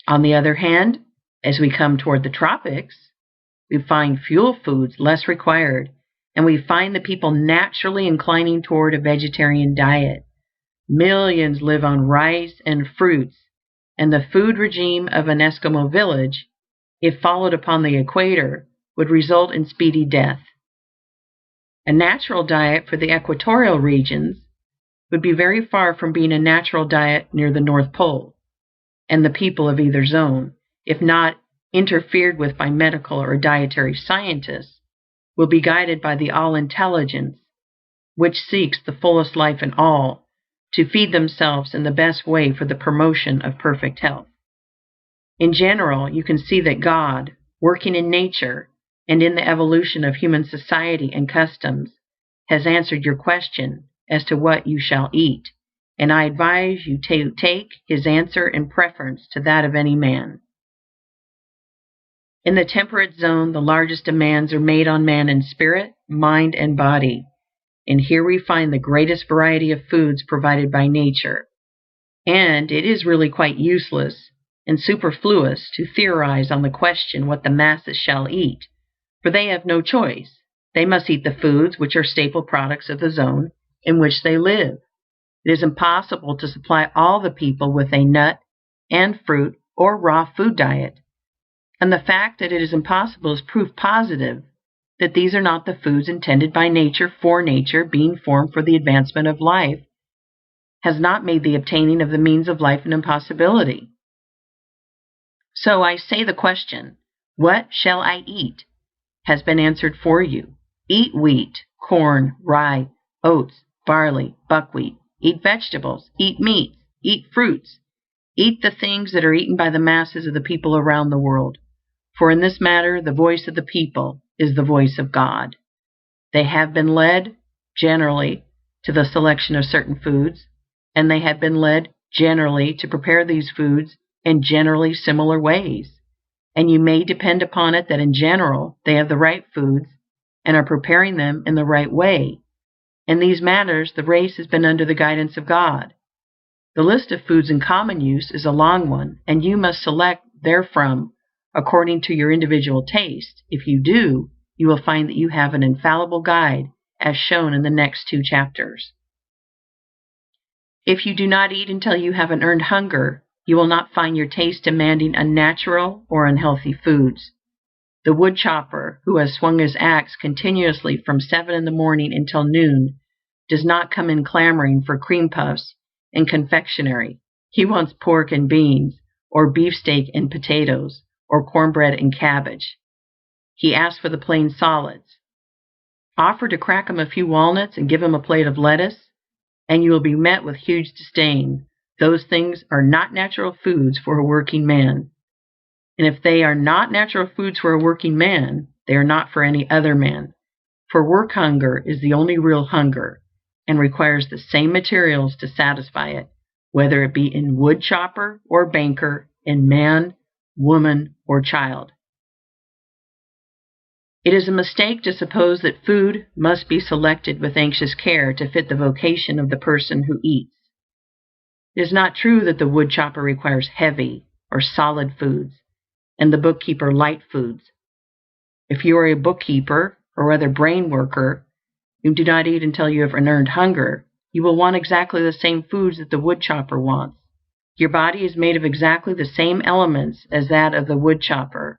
Speaker 1: On the other hand, as we come toward the tropics, we find fuel foods less required, and we find the people naturally inclining toward a vegetarian diet. Millions live on rice and fruits, and the food regime of an Eskimo village, if followed upon the equator, would result in speedy death. A natural diet for the equatorial regions would be very far from being a natural diet near the North Pole, and the people of either zone, if not interfered with by medical or dietary scientists, will be guided by the all-intelligence, which seeks the fullest life in all, to feed themselves in the best way for the promotion of perfect health. In general, you can see that God, working in nature and in the evolution of human society and customs, has answered your question as to what you shall eat, and I advise you to take his answer in preference to that of any man. In the temperate zone, the largest demands are made on man in spirit, mind, and body, and here we find the greatest variety of foods provided by nature. And it is really quite useless and superfluous to theorize on the question what the masses shall eat, for they have no choice. They must eat the foods which are staple products of the zone in which they live. It is impossible to supply all the people with a nut and fruit or raw food diet, and the fact that it is impossible is proof positive that these are not the foods intended by nature for nature, being formed for the advancement of life, has not made the obtaining of the means of life an impossibility. So I say the question, what shall I eat, has been answered for you. Eat wheat, corn, rye, oats, barley, buckwheat. Eat vegetables, eat meat, eat fruits. Eat the things that are eaten by the masses of the people around the world. For in this matter, the voice of the people is the voice of God. They have been led, generally, to the selection of certain foods, and they have been led, generally, to prepare these foods in generally similar ways. And you may depend upon it that in general they have the right foods and are preparing them in the right way. In these matters, the race has been under the guidance of God. The list of foods in common use is a long one, and you must select therefrom according to your individual taste. If you do, you will find that you have an infallible guide, as shown in the next 2 chapters. If you do not eat until you have an earned hunger, you will not find your taste demanding unnatural or unhealthy foods. The wood chopper, who has swung his axe continuously from 7 in the morning until noon, does not come in clamoring for cream puffs and confectionery. He wants pork and beans, or beefsteak and potatoes, or cornbread and cabbage. He asks for the plain solids. Offer to crack him a few walnuts and give him a plate of lettuce, and you will be met with huge disdain. Those things are not natural foods for a working man. And if they are not natural foods for a working man, they are not for any other man. For work hunger is the only real hunger, and requires the same materials to satisfy it, whether it be in wood chopper or banker, in man, woman, or child. It is a mistake to suppose that food must be selected with anxious care to fit the vocation of the person who eats. It is not true that the wood chopper requires heavy or solid foods, and the bookkeeper light foods. If you are a bookkeeper or other brain worker, you do not eat until you have an earned hunger, you will want exactly the same foods that the wood chopper wants. Your body is made of exactly the same elements as that of the wood chopper,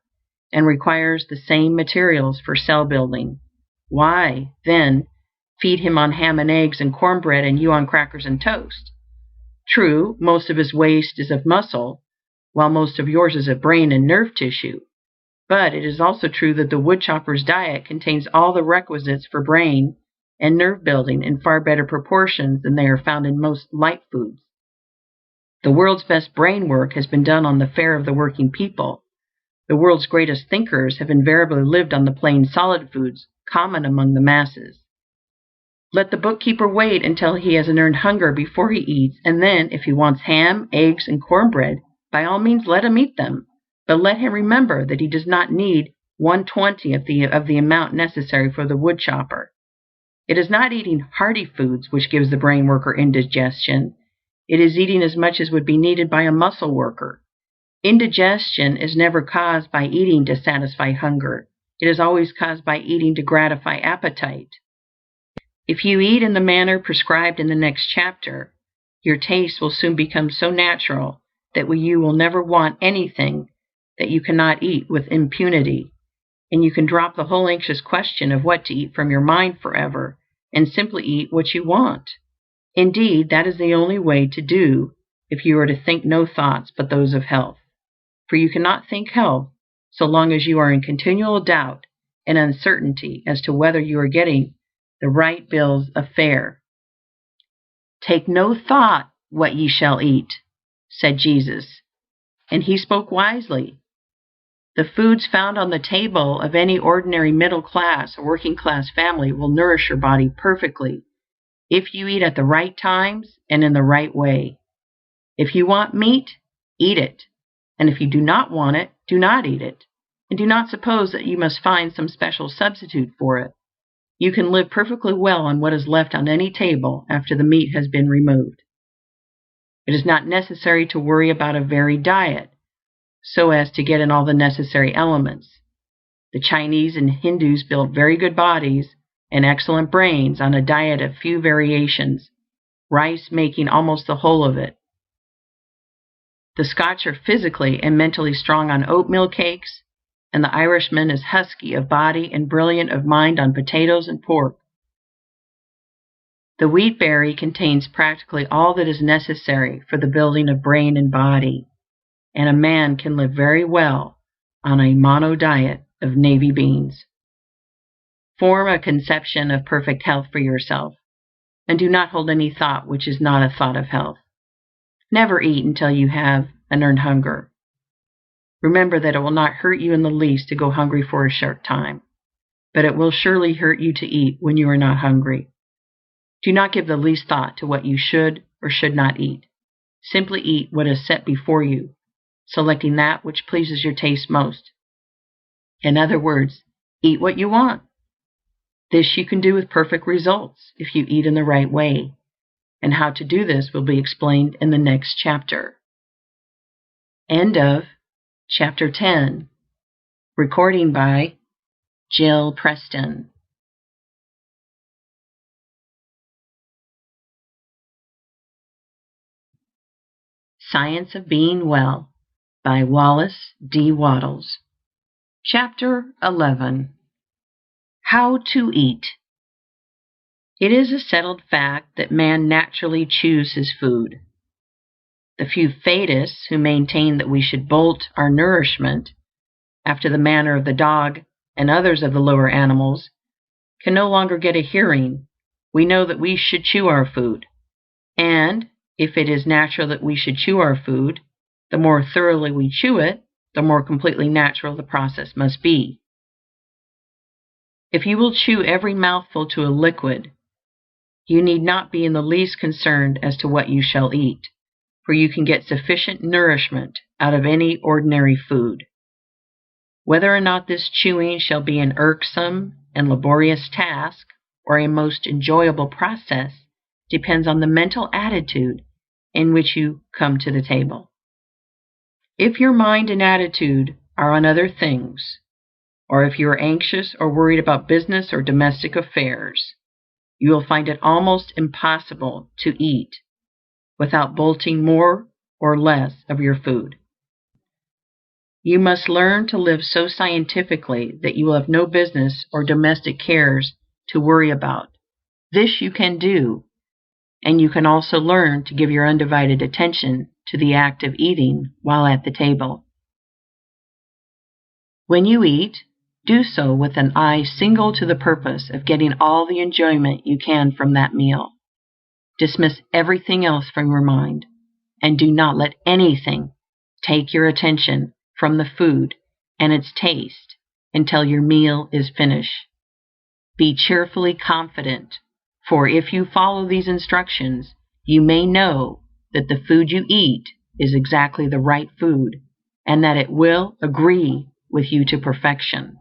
Speaker 1: and requires the same materials for cell building. Why, then, feed him on ham and eggs and cornbread and you on crackers and toast? True, most of his waste is of muscle, while most of yours is of brain and nerve tissue. But it is also true that the woodchopper's diet contains all the requisites for brain and nerve building in far better proportions than they are found in most light foods. The world's best brain work has been done on the fare of the working people. The world's greatest thinkers have invariably lived on the plain solid foods common among the masses. Let the bookkeeper wait until he has an earned hunger before he eats, and then, if he wants ham, eggs, and cornbread, by all means let him eat them. But let him remember that he does not need 1/20 of the amount necessary for the woodchopper. It is not eating hearty foods which gives the brain worker indigestion. It is eating as much as would be needed by a muscle worker. Indigestion is never caused by eating to satisfy hunger. It is always caused by eating to gratify appetite. If you eat in the manner prescribed in the next chapter, your taste will soon become so natural that you will never want anything that you cannot eat with impunity, and you can drop the whole anxious question of what to eat from your mind forever, and simply eat what you want. Indeed, that is the only way to do if you are to think no thoughts but those of health, for you cannot think health so long as you are in continual doubt and uncertainty as to whether you are getting the right bills of fare. "Take no thought what ye shall eat," said Jesus, and he spoke wisely. The foods found on the table of any ordinary middle class or working class family will nourish your body perfectly if you eat at the right times and in the right way. If you want meat, eat it, and if you do not want it, do not eat it, and do not suppose that you must find some special substitute for it. You can live perfectly well on what is left on any table after the meat has been removed. It is not necessary to worry about a varied diet, so as to get in all the necessary elements. The Chinese and Hindus build very good bodies and excellent brains on a diet of few variations, rice making almost the whole of it. The Scotch are physically and mentally strong on oatmeal cakes, and the Irishman is husky of body and brilliant of mind on potatoes and pork. The wheat berry contains practically all that is necessary for the building of brain and body, and a man can live very well on a mono diet of navy beans. Form a conception of perfect health for yourself, and do not hold any thought which is not a thought of health. Never eat until you have an earned hunger. Remember that it will not hurt you in the least to go hungry for a short time, but it will surely hurt you to eat when you are not hungry. Do not give the least thought to what you should or should not eat. Simply eat what is set before you, selecting that which pleases your taste most. In other words, eat what you want. This you can do with perfect results if you eat in the right way, and how to do this will be explained in the next chapter. End of Chapter 10. Recording by Jill Preston. Science of Being Well by Wallace D. Wattles. Chapter 11. How to Eat. It is a settled fact that man naturally chews his food. The few fatists who maintain that we should bolt our nourishment, after the manner of the dog and others of the lower animals, can no longer get a hearing. We know that we should chew our food, and if it is natural that we should chew our food, the more thoroughly we chew it, the more completely natural the process must be. If you will chew every mouthful to a liquid, you need not be in the least concerned as to what you shall eat, for you can get sufficient nourishment out of any ordinary food. Whether or not this chewing shall be an irksome and laborious task or a most enjoyable process depends on the mental attitude in which you come to the table. If your mind and attitude are on other things, or if you are anxious or worried about business or domestic affairs, you will find it almost impossible to eat without bolting more or less of your food. You must learn to live so scientifically that you will have no business or domestic cares to worry about. This you can do, and you can also learn to give your undivided attention to the act of eating while at the table. When you eat, do so with an eye single to the purpose of getting all the enjoyment you can from that meal. Dismiss everything else from your mind, and do not let anything take your attention from the food and its taste until your meal is finished. Be cheerfully confident, for if you follow these instructions, you may know that the food you eat is exactly the right food, and that it will agree with you to perfection.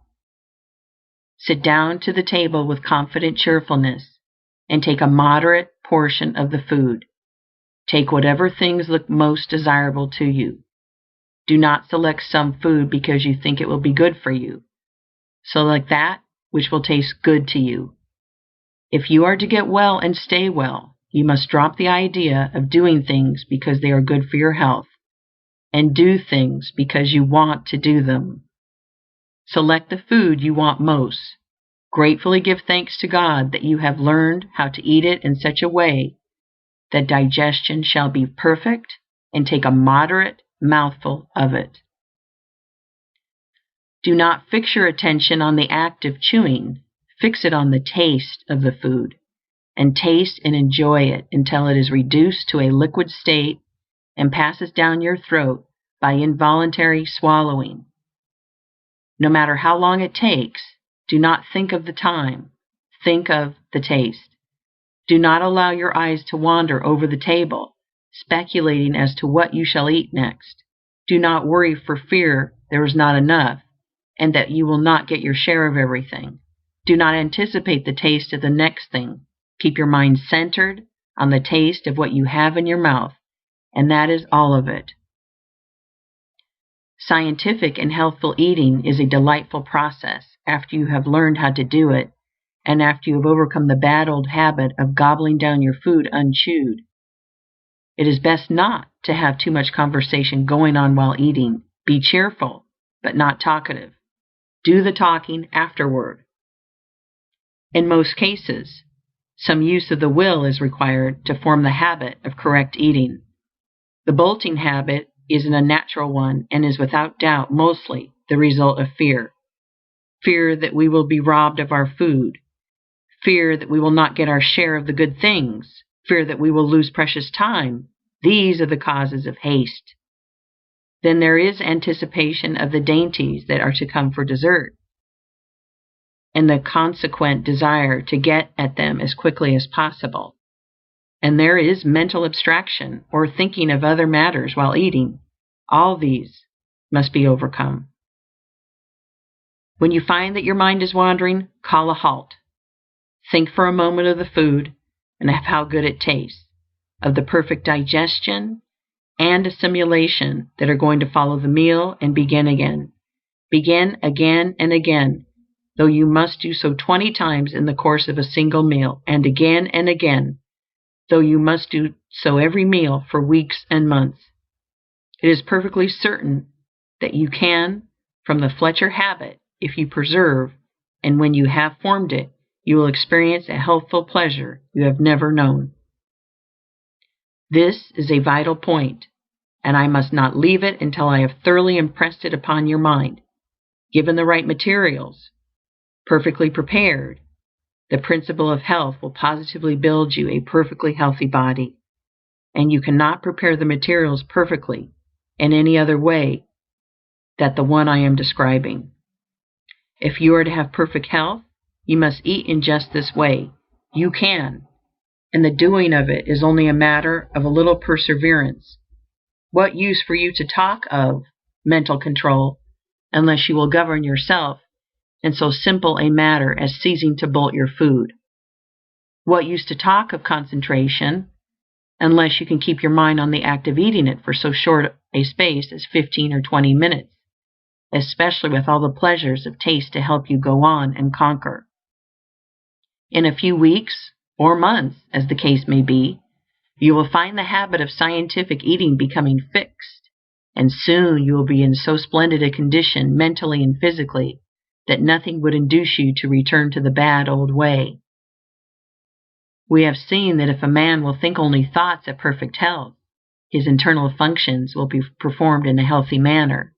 Speaker 1: Sit down to the table with confident cheerfulness, and take a moderate portion of the food. Take whatever things look most desirable to you. Do not select some food because you think it will be good for you. Select that which will taste good to you. If you are to get well and stay well, you must drop the idea of doing things because they are good for your health, and do things because you want to do them. Select the food you want most. Gratefully give thanks to God that you have learned how to eat it in such a way that digestion shall be perfect, and take a moderate mouthful of it. Do not fix your attention on the act of chewing. Fix it on the taste of the food, and taste and enjoy it until it is reduced to a liquid state and passes down your throat by involuntary swallowing. No matter how long it takes, do not think of the time. Think of the taste. Do not allow your eyes to wander over the table, speculating as to what you shall eat next. Do not worry for fear there is not enough, and that you will not get your share of everything. Do not anticipate the taste of the next thing. Keep your mind centered on the taste of what you have in your mouth, and that is all of it. Scientific and healthful eating is a delightful process after you have learned how to do it, and after you have overcome the bad old habit of gobbling down your food unchewed. It is best not to have too much conversation going on while eating. Be cheerful, but not talkative. Do the talking afterward. In most cases, some use of the will is required to form the habit of correct eating. The bolting habit is an unnatural one, and is without doubt mostly the result of fear. Fear that we will be robbed of our food. Fear that we will not get our share of the good things. Fear that we will lose precious time. These are the causes of haste. Then there is anticipation of the dainties that are to come for dessert, and the consequent desire to get at them as quickly as possible. And there is mental abstraction, or thinking of other matters while eating. All these must be overcome. When you find that your mind is wandering, call a halt. Think for a moment of the food and of how good it tastes, of the perfect digestion and assimilation that are going to follow the meal, and begin again. Begin again and again, though you must do so 20 times in the course of a single meal, and again, though you must do so every meal for weeks and months. It is perfectly certain that you can, from the Fletcher habit, if you persevere, and when you have formed it, you will experience a healthful pleasure you have never known. This is a vital point, and I must not leave it until I have thoroughly impressed it upon your mind. Given the right materials, perfectly prepared, the principle of health will positively build you a perfectly healthy body, and you cannot prepare the materials perfectly in any other way than the one I am describing. If you are to have perfect health, you must eat in just this way. You can, and the doing of it is only a matter of a little perseverance. What use for you to talk of mental control unless you will govern yourself in so simple a matter as ceasing to bolt your food? What use to talk of concentration unless you can keep your mind on the act of eating it for so short a space as 15 or 20 minutes, especially with all the pleasures of taste to help you go on and conquer? In a few weeks, or months, as the case may be, you will find the habit of scientific eating becoming fixed, and soon you will be in so splendid a condition, mentally and physically, that nothing would induce you to return to the bad old way. We have seen that if a man will think only thoughts of perfect health, his internal functions will be performed in a healthy manner,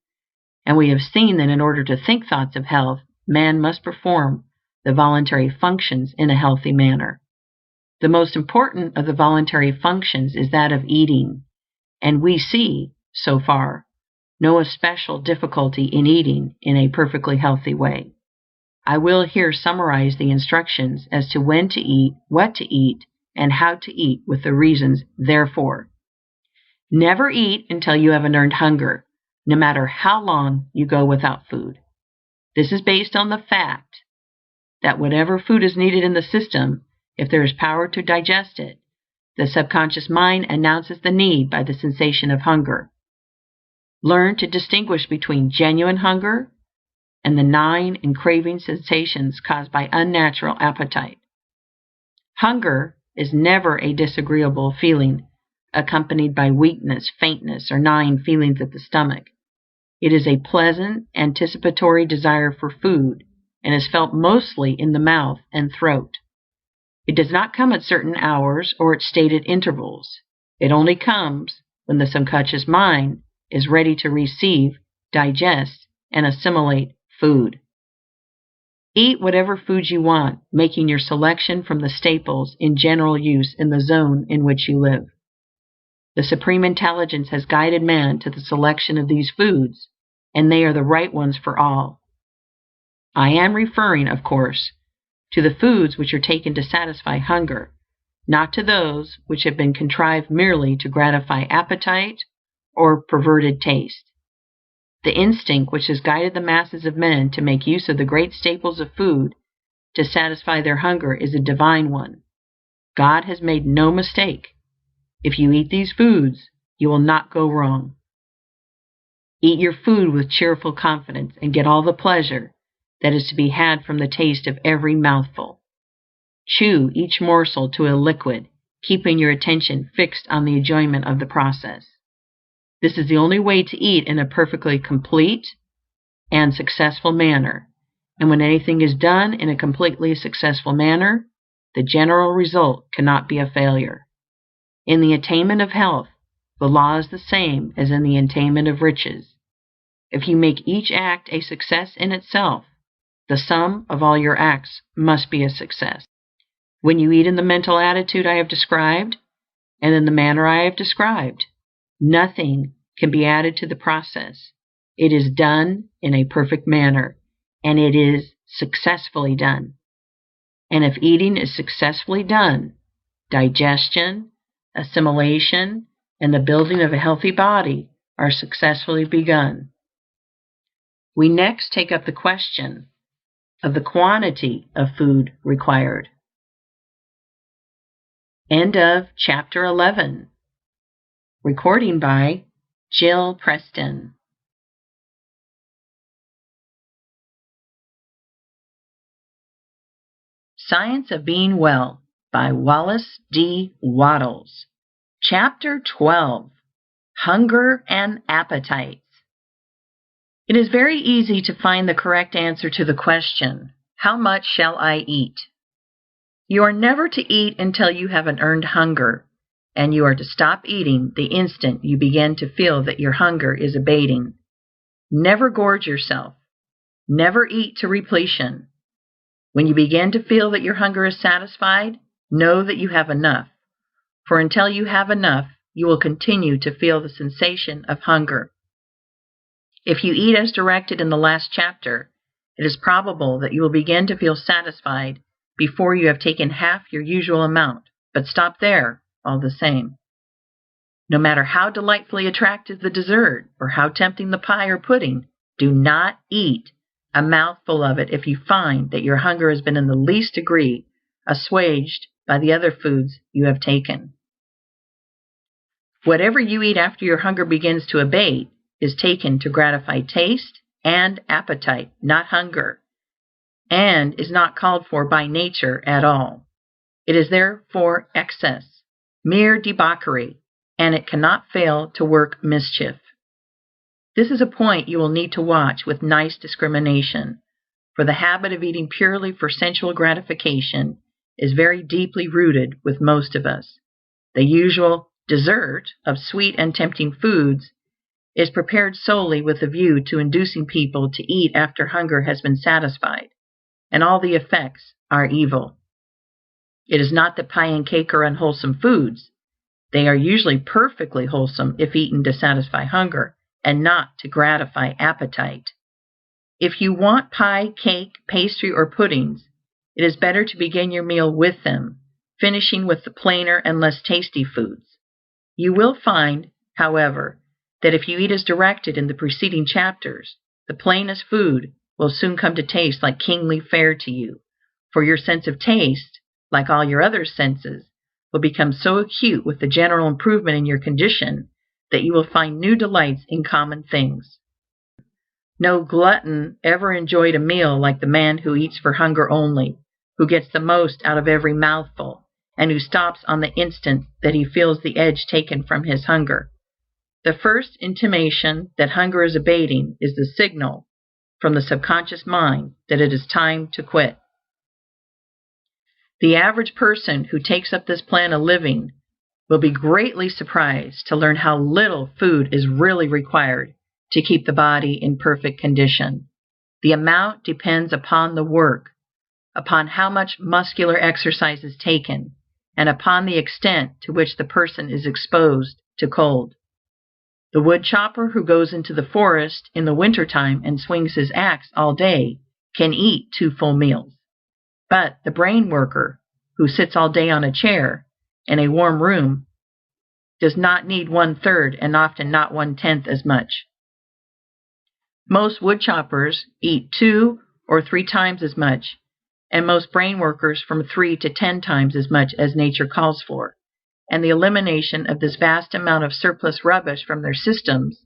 Speaker 1: and we have seen that in order to think thoughts of health, man must perform the voluntary functions in a healthy manner. The most important of the voluntary functions is that of eating, and we see, so far, no especial difficulty in eating in a perfectly healthy way. I will here summarize the instructions as to when to eat, what to eat, and how to eat, with the reasons therefore. Never eat until you have an earned hunger, no matter how long you go without food. This is based on the fact that whatever food is needed in the system, if there is power to digest it, the subconscious mind announces the need by the sensation of hunger. Learn to distinguish between genuine hunger and the gnawing and craving sensations caused by unnatural appetite. Hunger is never a disagreeable feeling accompanied by weakness, faintness, or gnawing feelings at the stomach. It is a pleasant, anticipatory desire for food, and is felt mostly in the mouth and throat. It does not come at certain hours or at stated intervals. It only comes when the subconscious mind is ready to receive, digest, and assimilate food. Eat whatever foods you want, making your selection from the staples in general use in the zone in which you live. The Supreme Intelligence has guided man to the selection of these foods, and they are the right ones for all. I am referring, of course, to the foods which are taken to satisfy hunger, not to those which have been contrived merely to gratify appetite or perverted taste. The instinct which has guided the masses of men to make use of the great staples of food to satisfy their hunger is a divine one. God has made no mistake. If you eat these foods, you will not go wrong. Eat your food with cheerful confidence and get all the pleasure that is to be had from the taste of every mouthful. Chew each morsel to a liquid, keeping your attention fixed on the enjoyment of the process. This is the only way to eat in a perfectly complete and successful manner, and when anything is done in a completely successful manner, the general result cannot be a failure. In the attainment of health, the law is the same as in the attainment of riches. If you make each act a success in itself, the sum of all your acts must be a success. When you eat in the mental attitude I have described, and in the manner I have described, nothing can be added to the process. It is done in a perfect manner, and it is successfully done. And if eating is successfully done, digestion, assimilation, and the building of a healthy body are successfully begun. We next take up the question of the quantity of food required. End of Chapter 11. Recording by Jill Preston. Science of Being Well by Wallace D. Wattles. Chapter 12. Hunger and Appetites. It is very easy to find the correct answer to the question, how much shall I eat? You are never to eat until you have an earned hunger, and you are to stop eating the instant you begin to feel that your hunger is abating. Never gorge yourself. Never eat to repletion. When you begin to feel that your hunger is satisfied, know that you have enough, for until you have enough, you will continue to feel the sensation of hunger. If you eat as directed in the last chapter, it is probable that you will begin to feel satisfied before you have taken half your usual amount, but stop there all the same. No matter how delightfully attractive the dessert or how tempting the pie or pudding, do not eat a mouthful of it if you find that your hunger has been in the least degree assuaged by the other foods you have taken. Whatever you eat after your hunger begins to abate is taken to gratify taste and appetite, not hunger, and is not called for by nature at all. It is therefore excess, mere debauchery, and it cannot fail to work mischief. This is a point you will need to watch with nice discrimination, for the habit of eating purely for sensual gratification is very deeply rooted with most of us. The usual dessert of sweet and tempting foods is prepared solely with a view to inducing people to eat after hunger has been satisfied, and all the effects are evil. It is not that pie and cake are unwholesome foods. They are usually perfectly wholesome if eaten to satisfy hunger and not to gratify appetite. If you want pie, cake, pastry, or puddings, it is better to begin your meal with them, finishing with the plainer and less tasty foods. You will find, however, that if you eat as directed in the preceding chapters, the plainest food will soon come to taste like kingly fare to you, for your sense of taste, like all your other senses, will become so acute with the general improvement in your condition that you will find new delights in common things. No glutton ever enjoyed a meal like the man who eats for hunger only, who gets the most out of every mouthful, and who stops on the instant that he feels the edge taken from his hunger. The first intimation that hunger is abating is the signal from the subconscious mind that it is time to quit. The average person who takes up this plan of living will be greatly surprised to learn how little food is really required to keep the body in perfect condition. The amount depends upon the work, upon how much muscular exercise is taken, and upon the extent to which the person is exposed to cold. The wood chopper who goes into the forest in the wintertime and swings his axe all day can eat 2 full meals. But the brain worker who sits all day on a chair in a warm room does not need 1/3 and often not 1/10 as much. Most wood choppers eat 2 or 3 times as much, and most brain workers from 3 to 10 times as much as nature calls for. And the elimination of this vast amount of surplus rubbish from their systems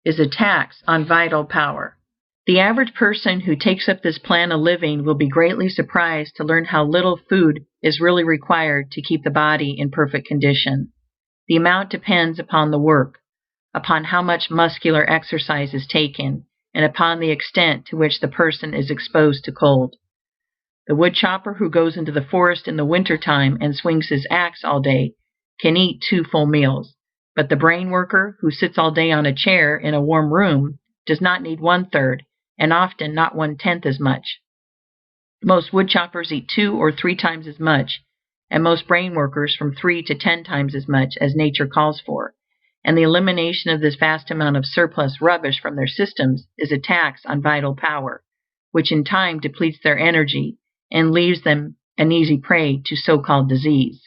Speaker 1: is a tax on vital power. The average person who takes up this plan of living will be greatly surprised to learn how little food is really required to keep the body in perfect condition. The amount depends upon the work, upon how much muscular exercise is taken, and upon the extent to which the person is exposed to cold. The wood chopper who goes into the forest in the winter time and swings his axe all day can eat 2 full meals, but the brain worker who sits all day on a chair in a warm room does not need 1/3 and often not 1/10 as much. Most wood choppers eat 2 or 3 times as much, and most brain workers from 3 to 10 times as much as nature calls for. And the elimination of this vast amount of surplus rubbish from their systems is a tax on vital power, which in time depletes their energy and leaves them an easy prey to so-called disease.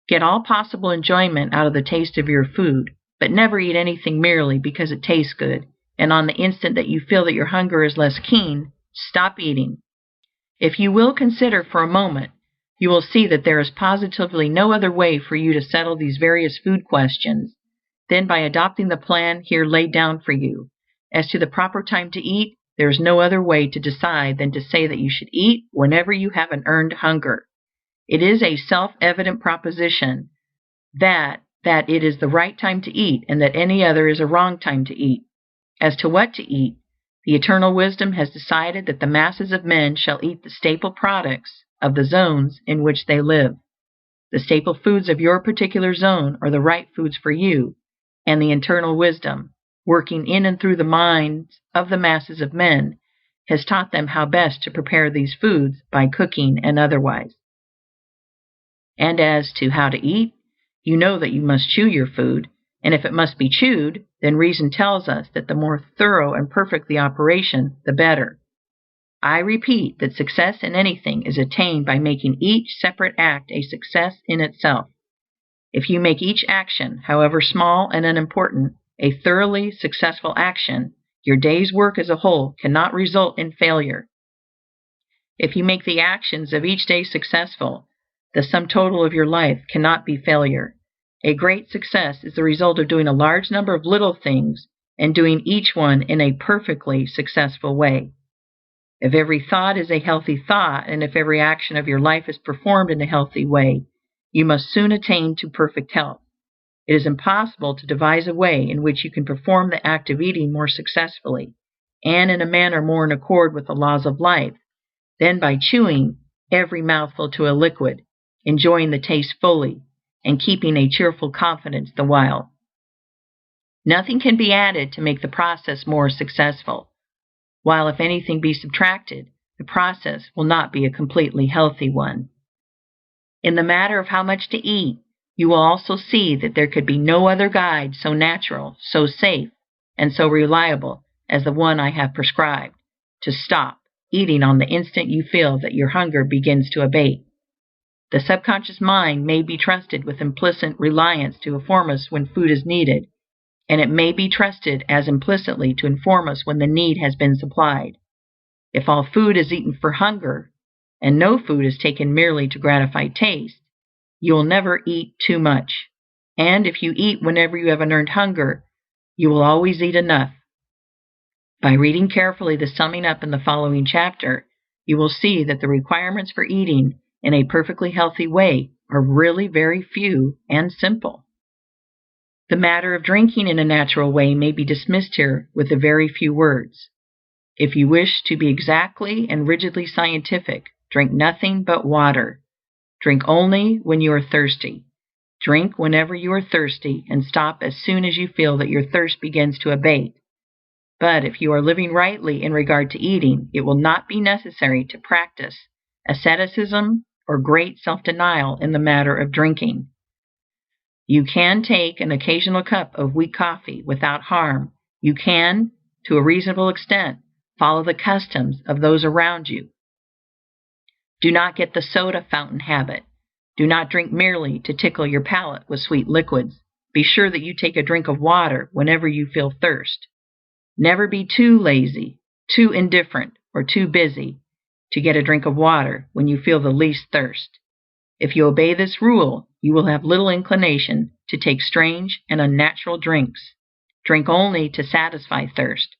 Speaker 1: Get all possible enjoyment out of the taste of your food, but never eat anything merely because it tastes good, and on the instant that you feel that your hunger is less keen, stop eating. If you will consider for a moment, you will see that there is positively no other way for you to settle these various food questions than by adopting the plan here laid down for you. As to the proper time to eat, there is no other way to decide than to say that you should eat whenever you have an earned hunger. It is a self-evident proposition that it is the right time to eat and that any other is a wrong time to eat. As to what to eat, the eternal wisdom has decided that the masses of men shall eat the staple products of the zones in which they live. The staple foods of your particular zone are the right foods for you, and the eternal wisdom, working in and through the minds of the masses of men, has taught them how best to prepare these foods by cooking and otherwise. And as to how to eat, you know that you must chew your food, and if it must be chewed, then reason tells us that the more thorough and perfect the operation, the better. I repeat that success in anything is attained by making each separate act a success in itself. If you make each action, however small and unimportant, a thoroughly successful action, your day's work as a whole cannot result in failure. If you make the actions of each day successful, the sum total of your life cannot be failure. A great success is the result of doing a large number of little things and doing each one in a perfectly successful way. If every thought is a healthy thought, and if every action of your life is performed in a healthy way, you must soon attain to perfect health. It is impossible to devise a way in which you can perform the act of eating more successfully, and in a manner more in accord with the laws of life, than by chewing every mouthful to a liquid, enjoying the taste fully, and keeping a cheerful confidence the while. Nothing can be added to make the process more successful, while if anything be subtracted, the process will not be a completely healthy one. In the matter of how much to eat, you will also see that there could be no other guide so natural, so safe, and so reliable as the one I have prescribed: to stop eating on the instant you feel that your hunger begins to abate. The subconscious mind may be trusted with implicit reliance to inform us when food is needed, and it may be trusted as implicitly to inform us when the need has been supplied. If all food is eaten for hunger, and no food is taken merely to gratify taste, you will never eat too much, and if you eat whenever you have an earned hunger, you will always eat enough. By reading carefully the summing up in the following chapter, you will see that the requirements for eating in a perfectly healthy way are really very few and simple. The matter of drinking in a natural way may be dismissed here with a very few words. If you wish to be exactly and rigidly scientific, drink nothing but water. Drink only when you are thirsty. Drink whenever you are thirsty, and stop as soon as you feel that your thirst begins to abate. But if you are living rightly in regard to eating, it will not be necessary to practice asceticism or great self-denial in the matter of drinking. You can take an occasional cup of weak coffee without harm. You can, to a reasonable extent, follow the customs of those around you. Do not get the soda fountain habit. Do not drink merely to tickle your palate with sweet liquids. Be sure that you take a drink of water whenever you feel thirst. Never be too lazy, too indifferent, or too busy to get a drink of water when you feel the least thirst. If you obey this rule, you will have little inclination to take strange and unnatural drinks. Drink only to satisfy thirst.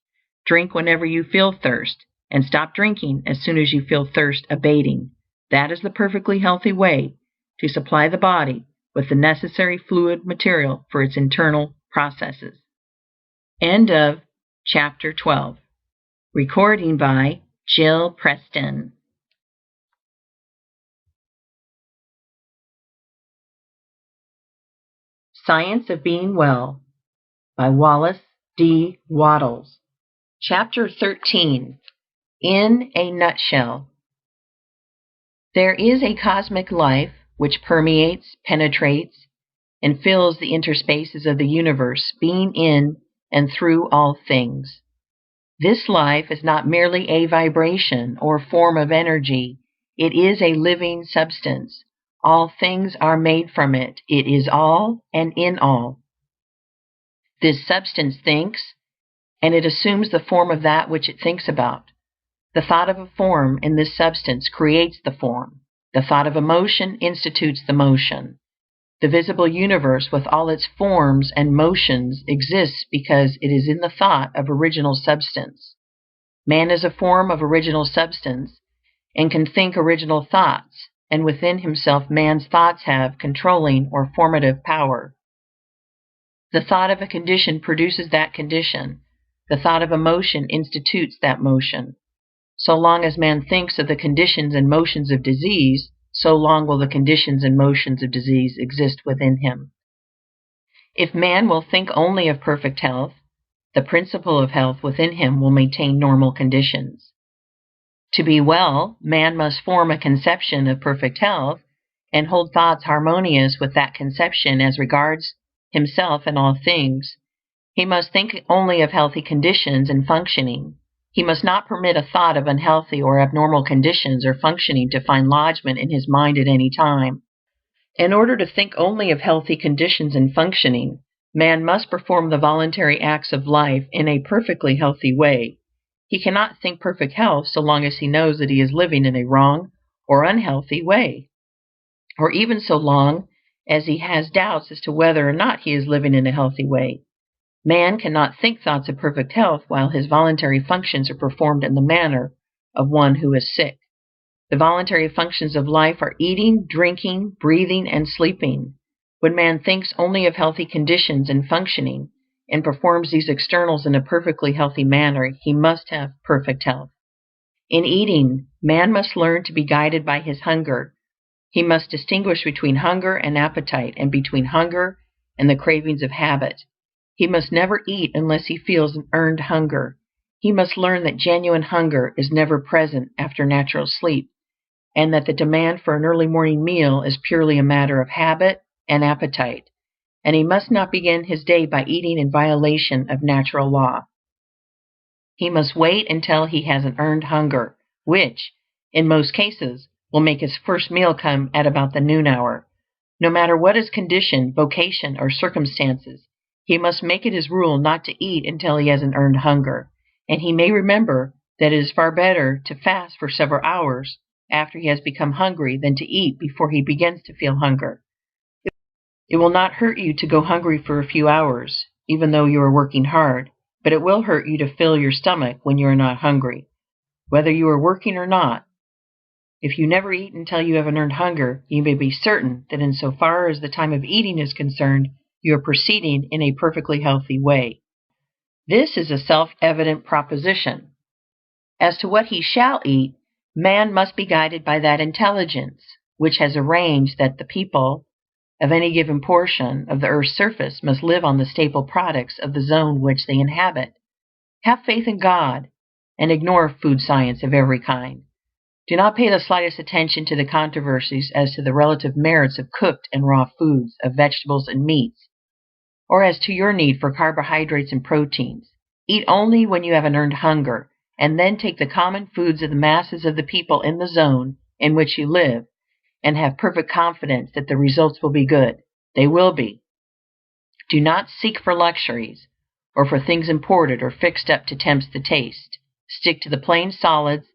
Speaker 1: Drink whenever you feel thirst, and stop drinking as soon as you feel thirst abating. That is the perfectly healthy way to supply the body with the necessary fluid material for its internal processes. End of Chapter 12. Recording by Jill Preston. Science of Being Well by Wallace D. Wattles. Chapter 13. In a Nutshell. There is a cosmic life which permeates, penetrates, and fills the interspaces of the universe, being in and through all things. This life is not merely a vibration or form of energy, it is a living substance. All things are made from it. It is all and in all. This substance thinks, and it assumes the form of that which it thinks about. The thought of a form in this substance creates the form. The thought of a motion institutes the motion. The visible universe with all its forms and motions exists because it is in the thought of original substance. Man is a form of original substance and can think original thoughts, and within himself man's thoughts have controlling or formative power. The thought of a condition produces that condition. The thought of a motion institutes that motion. So long as man thinks of the conditions and motions of disease, so long will the conditions and motions of disease exist within him. If man will think only of perfect health, the principle of health within him will maintain normal conditions. To be well, man must form a conception of perfect health and hold thoughts harmonious with that conception as regards himself and all things. He must think only of healthy conditions and functioning. He must not permit a thought of unhealthy or abnormal conditions or functioning to find lodgment in his mind at any time. In order to think only of healthy conditions and functioning, man must perform the voluntary acts of life in a perfectly healthy way. He cannot think perfect health so long as he knows that he is living in a wrong or unhealthy way, or even so long as he has doubts as to whether or not he is living in a healthy way. Man cannot think thoughts of perfect health while his voluntary functions are performed in the manner of one who is sick. The voluntary functions of life are eating, drinking, breathing, and sleeping. When man thinks only of healthy conditions and functioning, and performs these externals in a perfectly healthy manner, he must have perfect health. In eating, man must learn to be guided by his hunger. He must distinguish between hunger and appetite, and between hunger and the cravings of habit. He must never eat unless he feels an earned hunger. He must learn that genuine hunger is never present after natural sleep, and that the demand for an early morning meal is purely a matter of habit and appetite, and he must not begin his day by eating in violation of natural law. He must wait until he has an earned hunger, which, in most cases, will make his first meal come at about the noon hour. No matter what his condition, vocation, or circumstances, he must make it his rule not to eat until he has an earned hunger, and he may remember that it is far better to fast for several hours after he has become hungry than to eat before he begins to feel hunger. It will not hurt you to go hungry for a few hours, even though you are working hard, but it will hurt you to fill your stomach when you are not hungry, whether you are working or not. If you never eat until you have an earned hunger, you may be certain that insofar as the time of eating is concerned, you are proceeding in a perfectly healthy way. This is a self-evident proposition. As to what he shall eat, man must be guided by that intelligence which has arranged that the people of any given portion of the earth's surface must live on the staple products of the zone which they inhabit. Have faith in God, and ignore food science of every kind. Do not pay the slightest attention to the controversies as to the relative merits of cooked and raw foods, of vegetables and meats, or as to your need for carbohydrates and proteins. Eat only when you have an earned hunger, and then take the common foods of the masses of the people in the zone in which you live, and have perfect confidence that the results will be good. They will be. Do not seek for luxuries, or for things imported or fixed up to tempt the taste. Stick to the plain solids,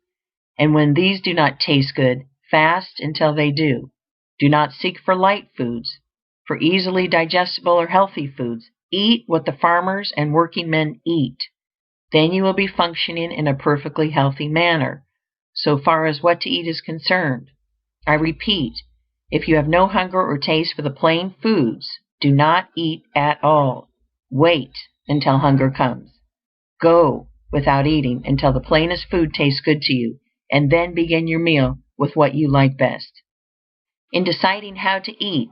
Speaker 1: and when these do not taste good, fast until they do. Do not seek for light foods, for easily digestible or healthy foods. Eat what the farmers and working men eat. Then you will be functioning in a perfectly healthy manner, so far as what to eat is concerned. I repeat, if you have no hunger or taste for the plain foods, do not eat at all. Wait until hunger comes. Go without eating until the plainest food tastes good to you, and then begin your meal with what you like best. In deciding how to eat,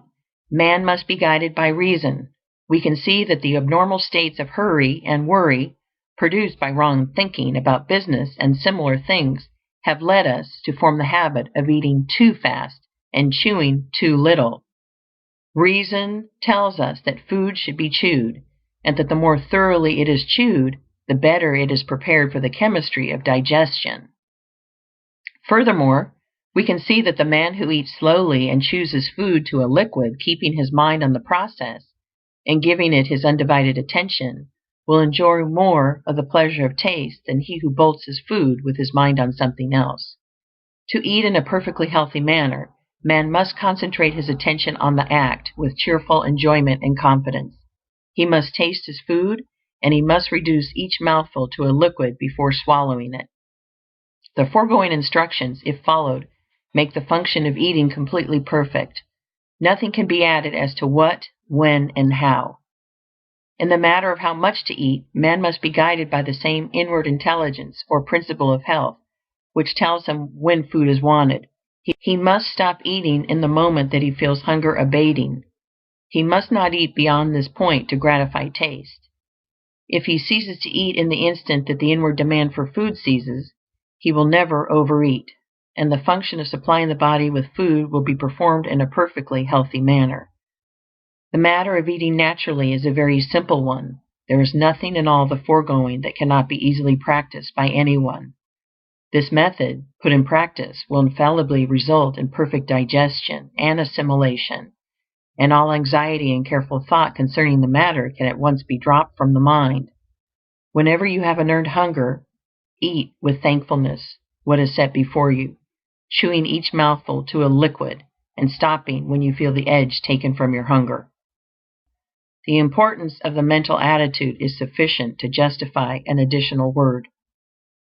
Speaker 1: man must be guided by reason. We can see that the abnormal states of hurry and worry, produced by wrong thinking about business and similar things, have led us to form the habit of eating too fast and chewing too little. Reason tells us that food should be chewed, and that the more thoroughly it is chewed, the better it is prepared for the chemistry of digestion. Furthermore, we can see that the man who eats slowly and chews his food to a liquid, keeping his mind on the process and giving it his undivided attention, will enjoy more of the pleasure of taste than he who bolts his food with his mind on something else. To eat in a perfectly healthy manner, man must concentrate his attention on the act with cheerful enjoyment and confidence. He must taste his food, and he must reduce each mouthful to a liquid before swallowing it. The foregoing instructions, if followed, make the function of eating completely perfect. Nothing can be added as to what, when, and how. In the matter of how much to eat, man must be guided by the same inward intelligence, or principle of health, which tells him when food is wanted. He must stop eating in the moment that he feels hunger abating. He must not eat beyond this point to gratify taste. If he ceases to eat in the instant that the inward demand for food ceases, he will never overeat, and the function of supplying the body with food will be performed in a perfectly healthy manner. The matter of eating naturally is a very simple one. There is nothing in all the foregoing that cannot be easily practiced by anyone. This method, put in practice, will infallibly result in perfect digestion and assimilation, and all anxiety and careful thought concerning the matter can at once be dropped from the mind. Whenever you have an earned hunger, eat with thankfulness what is set before you, chewing each mouthful to a liquid, and stopping when you feel the edge taken from your hunger. The importance of the mental attitude is sufficient to justify an additional word.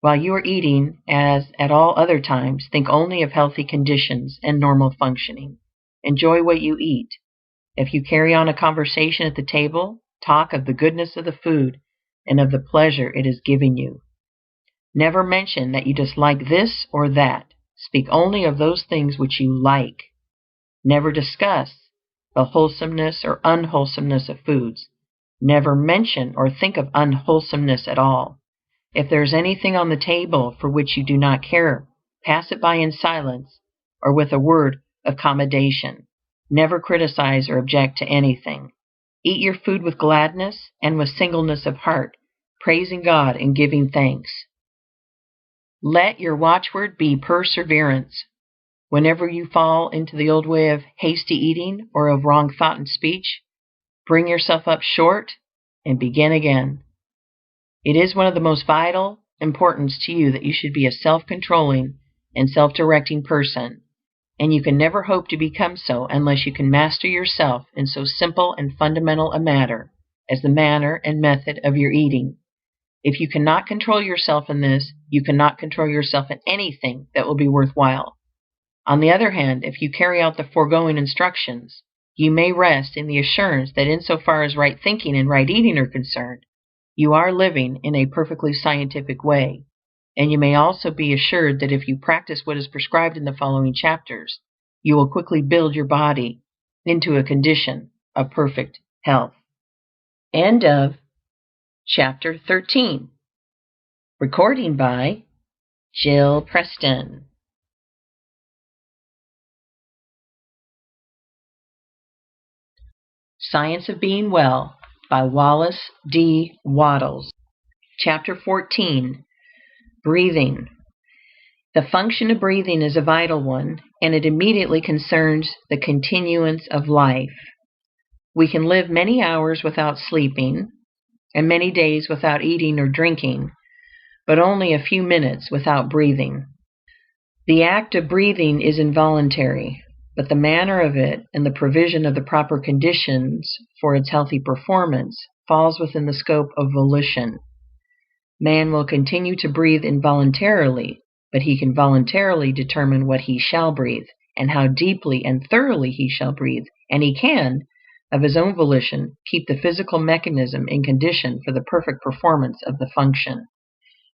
Speaker 1: While you are eating, as at all other times, think only of healthy conditions and normal functioning. Enjoy what you eat. If you carry on a conversation at the table, talk of the goodness of the food and of the pleasure it is giving you. Never mention that you dislike this or that. Speak only of those things which you like. Never discuss the wholesomeness or unwholesomeness of foods. Never mention or think of unwholesomeness at all. If there is anything on the table for which you do not care, pass it by in silence or with a word of commendation. Never criticize or object to anything. Eat your food with gladness and with singleness of heart, praising God and giving thanks. Let your watchword be perseverance. Whenever you fall into the old way of hasty eating or of wrong thought and speech, bring yourself up short and begin again. It is one of the most vital importance to you that you should be a self-controlling and self-directing person, and you can never hope to become so unless you can master yourself in so simple and fundamental a matter as the manner and method of your eating. If you cannot control yourself in this, you cannot control yourself in anything that will be worthwhile. On the other hand, if you carry out the foregoing instructions, you may rest in the assurance that insofar as right thinking and right eating are concerned, you are living in a perfectly scientific way, and you may also be assured that if you practice what is prescribed in the following chapters, you will quickly build your body into a condition of perfect health. End of Chapter 13. Recording by Jill Preston. Science of Being Well by Wallace D. Wattles. Chapter 14. Breathing. The function of breathing is a vital one, and it immediately concerns the continuance of life. We can live many hours without sleeping, and many days without eating or drinking, but only a few minutes without breathing. The act of breathing is involuntary, but the manner of it and the provision of the proper conditions for its healthy performance falls within the scope of volition. Man will continue to breathe involuntarily, but he can voluntarily determine what he shall breathe, and how deeply and thoroughly he shall breathe, and he can, of his own volition, keep the physical mechanism in condition for the perfect performance of the function.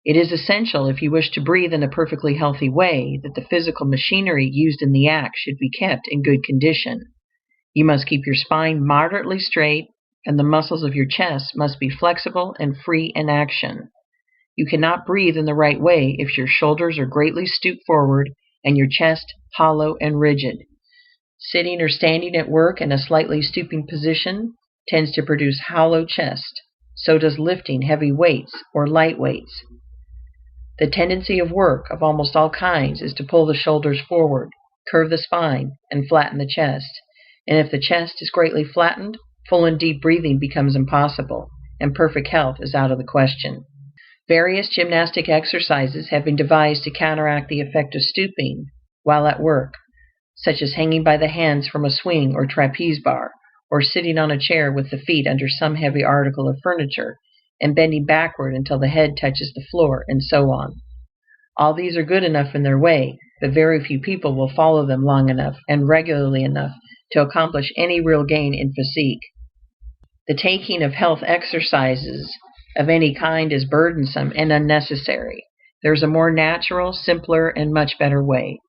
Speaker 1: It is essential, if you wish to breathe in a perfectly healthy way, that the physical machinery used in the act should be kept in good condition. You must keep your spine moderately straight, and the muscles of your chest must be flexible and free in action. You cannot breathe in the right way if your shoulders are greatly stooped forward and your chest hollow and rigid. Sitting or standing at work in a slightly stooping position tends to produce hollow chest. So does lifting heavy weights or light weights. The tendency of work of almost all kinds is to pull the shoulders forward, curve the spine, and flatten the chest. And if the chest is greatly flattened, full and deep breathing becomes impossible, and perfect health is out of the question. Various gymnastic exercises have been devised to counteract the effect of stooping while at work, such as hanging by the hands from a swing or trapeze bar, or sitting on a chair with the feet under some heavy article of furniture, and bending backward until the head touches the floor, and so on. All these are good enough in their way, but very few people will follow them long enough and regularly enough to accomplish any real gain in physique. The taking of health exercises of any kind is burdensome and unnecessary. There is a more natural, simpler, and much better way.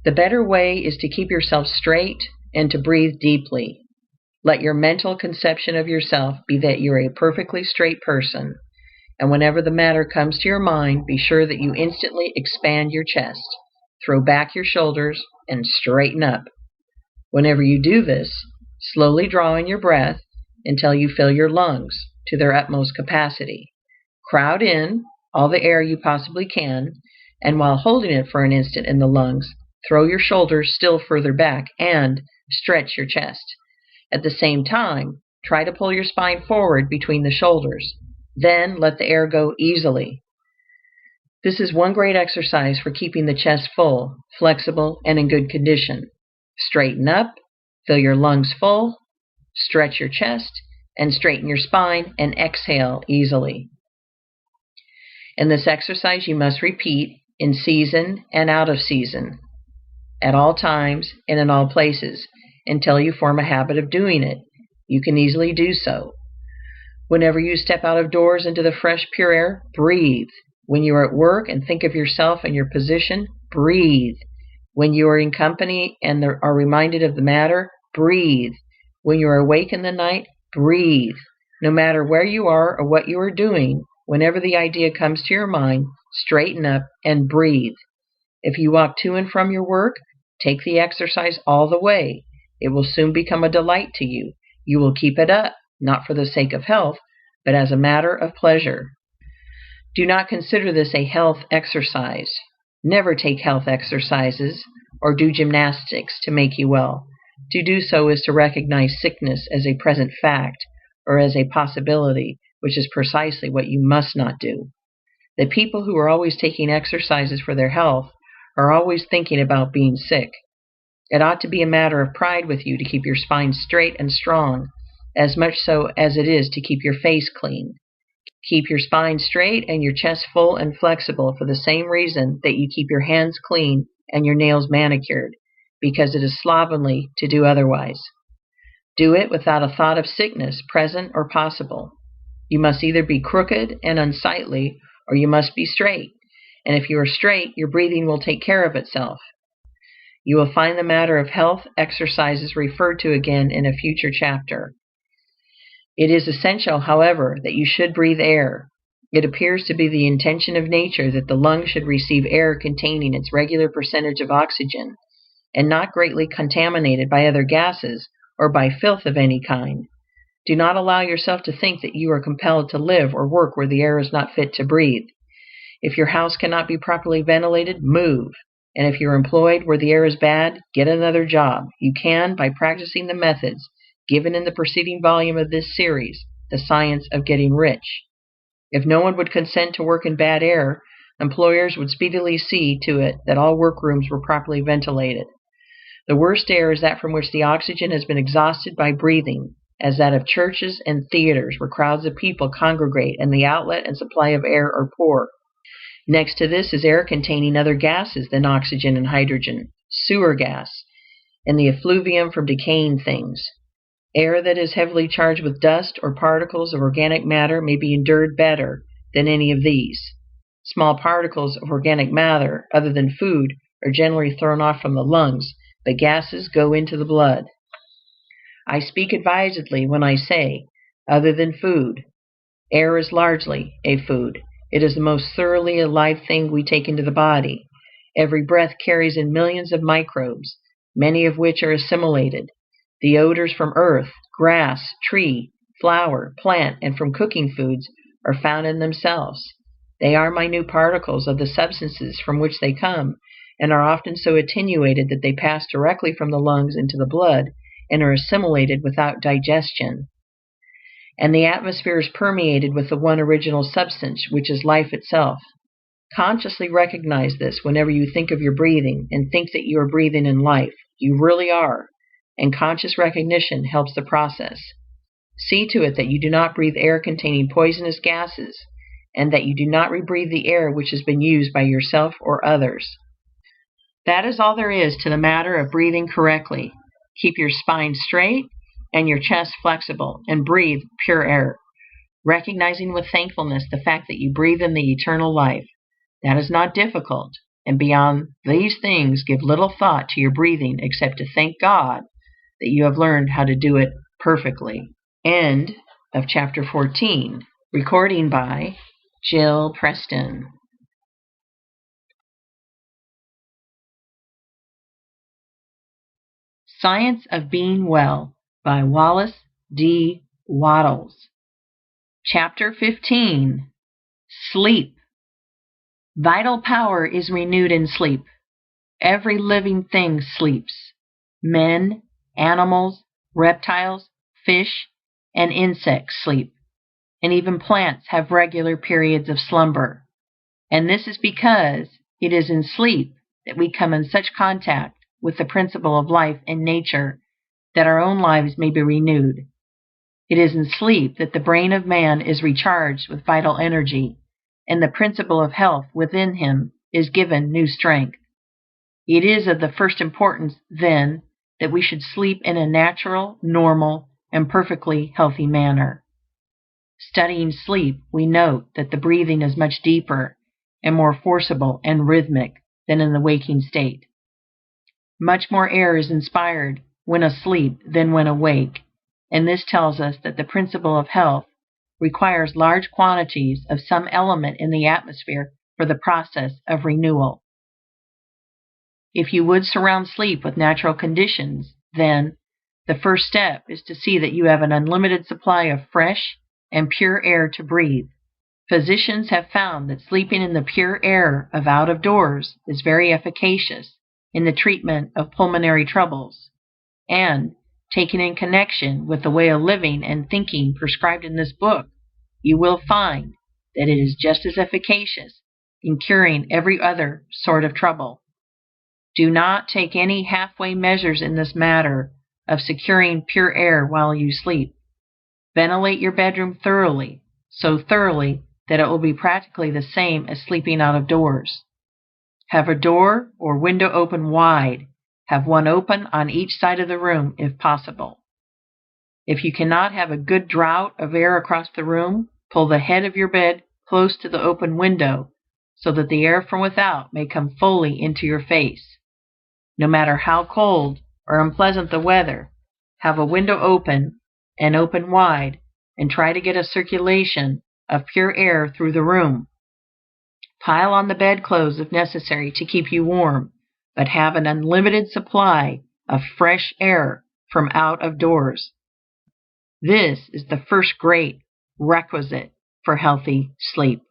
Speaker 1: The better way is to keep yourself straight and to breathe deeply. Let your mental conception of yourself be that you're a perfectly straight person, and whenever the matter comes to your mind, be sure that you instantly expand your chest, throw back your shoulders, and straighten up. Whenever you do this, slowly draw in your breath until you fill your lungs to their utmost capacity. Crowd in all the air you possibly can, and while holding it for an instant in the lungs, throw your shoulders still further back and stretch your chest. At the same time, try to pull your spine forward between the shoulders. Then let the air go easily. This is one great exercise for keeping the chest full, flexible, and in good condition. Straighten up, fill your lungs full, stretch your chest, and straighten your spine, and exhale easily. In this exercise you must repeat in season and out of season, at all times and in all places, until you form a habit of doing it. You can easily do so. Whenever you step out of doors into the fresh, pure air, breathe. When you are at work and think of yourself and your position, breathe. When you are in company and are reminded of the matter, breathe. When you are awake in the night, breathe. No matter where you are or what you are doing, whenever the idea comes to your mind, straighten up and breathe. If you walk to and from your work, take the exercise all the way. It will soon become a delight to you. You will keep it up, not for the sake of health, but as a matter of pleasure. Do not consider this a health exercise. Never take health exercises or do gymnastics to make you well. To do so is to recognize sickness as a present fact or as a possibility, which is precisely what you must not do. The people who are always taking exercises for their health are always thinking about being sick. It ought to be a matter of pride with you to keep your spine straight and strong, as much so as it is to keep your face clean. Keep your spine straight and your chest full and flexible for the same reason that you keep your hands clean and your nails manicured, because it is slovenly to do otherwise. Do it without a thought of sickness, present or possible. You must either be crooked and unsightly, or you must be straight. And if you are straight, your breathing will take care of itself. You will find the matter of health exercises referred to again in a future chapter. It is essential, however, that you should breathe air. It appears to be the intention of nature that the lungs should receive air containing its regular percentage of oxygen, and not greatly contaminated by other gases or by filth of any kind. Do not allow yourself to think that you are compelled to live or work where the air is not fit to breathe. If your house cannot be properly ventilated, move. And if you're employed where the air is bad, get another job. You can, by practicing the methods given in the preceding volume of this series, The Science of Getting Rich. If no one would consent to work in bad air, employers would speedily see to it that all workrooms were properly ventilated. The worst air is that from which the oxygen has been exhausted by breathing, as that of churches and theaters where crowds of people congregate and the outlet and supply of air are poor. Next to this is air containing other gases than oxygen and hydrogen, sewer gas, and the effluvium from decaying things. Air that is heavily charged with dust or particles of organic matter may be endured better than any of these. Small particles of organic matter, other than food, are generally thrown off from the lungs, but gases go into the blood. I speak advisedly when I say, other than food. Air is largely a food. It is the most thoroughly alive thing we take into the body. Every breath carries in millions of microbes, many of which are assimilated. The odors from earth, grass, tree, flower, plant, and from cooking foods are found in themselves. They are minute particles of the substances from which they come, and are often so attenuated that they pass directly from the lungs into the blood and are assimilated without digestion. And the atmosphere is permeated with the one original substance, which is life itself. Consciously recognize this whenever you think of your breathing, and think that you are breathing in life. You really are, and conscious recognition helps the process. See to it that you do not breathe air containing poisonous gases, and that you do not rebreathe the air which has been used by yourself or others. That is all there is to the matter of breathing correctly. Keep your spine straight and your chest flexible, and breathe pure air, recognizing with thankfulness the fact that you breathe in the eternal life. That is not difficult, and beyond these things give little thought to your breathing except to thank God that you have learned how to do it perfectly. End of chapter 14. Recording by Jill Preston. Science of Being Well by Wallace D. Wattles. Chapter 15. Sleep. Vital power is renewed in sleep. Every living thing sleeps. Men, animals, reptiles, fish, and insects sleep, and even plants have regular periods of slumber. And this is because it is in sleep that we come in such contact with the principle of life in nature that our own lives may be renewed. It is in sleep that the brain of man is recharged with vital energy, and the principle of health within him is given new strength. It is of the first importance, then, that we should sleep in a natural, normal, and perfectly healthy manner. Studying sleep, we note that the breathing is much deeper and more forcible and rhythmic than in the waking state. Much more air is inspired when asleep than when awake, and this tells us that the principle of health requires large quantities of some element in the atmosphere for the process of renewal. If you would surround sleep with natural conditions, then the first step is to see that you have an unlimited supply of fresh and pure air to breathe. Physicians have found that sleeping in the pure air of out of doors is very efficacious in the treatment of pulmonary troubles, and, taken in connection with the way of living and thinking prescribed in this book, you will find that it is just as efficacious in curing every other sort of trouble. Do not take any halfway measures in this matter of securing pure air while you sleep. Ventilate your bedroom thoroughly, so thoroughly that it will be practically the same as sleeping out of doors. Have a door or window open wide. Have one open on each side of the room if possible. If you cannot have a good draught of air across the room, pull the head of your bed close to the open window so that the air from without may come fully into your face. No matter how cold or unpleasant the weather, have a window open and open wide, and try to get a circulation of pure air through the room. Pile on the bedclothes if necessary to keep you warm, but have an unlimited supply of fresh air from out of doors. This is the first great requisite for healthy sleep.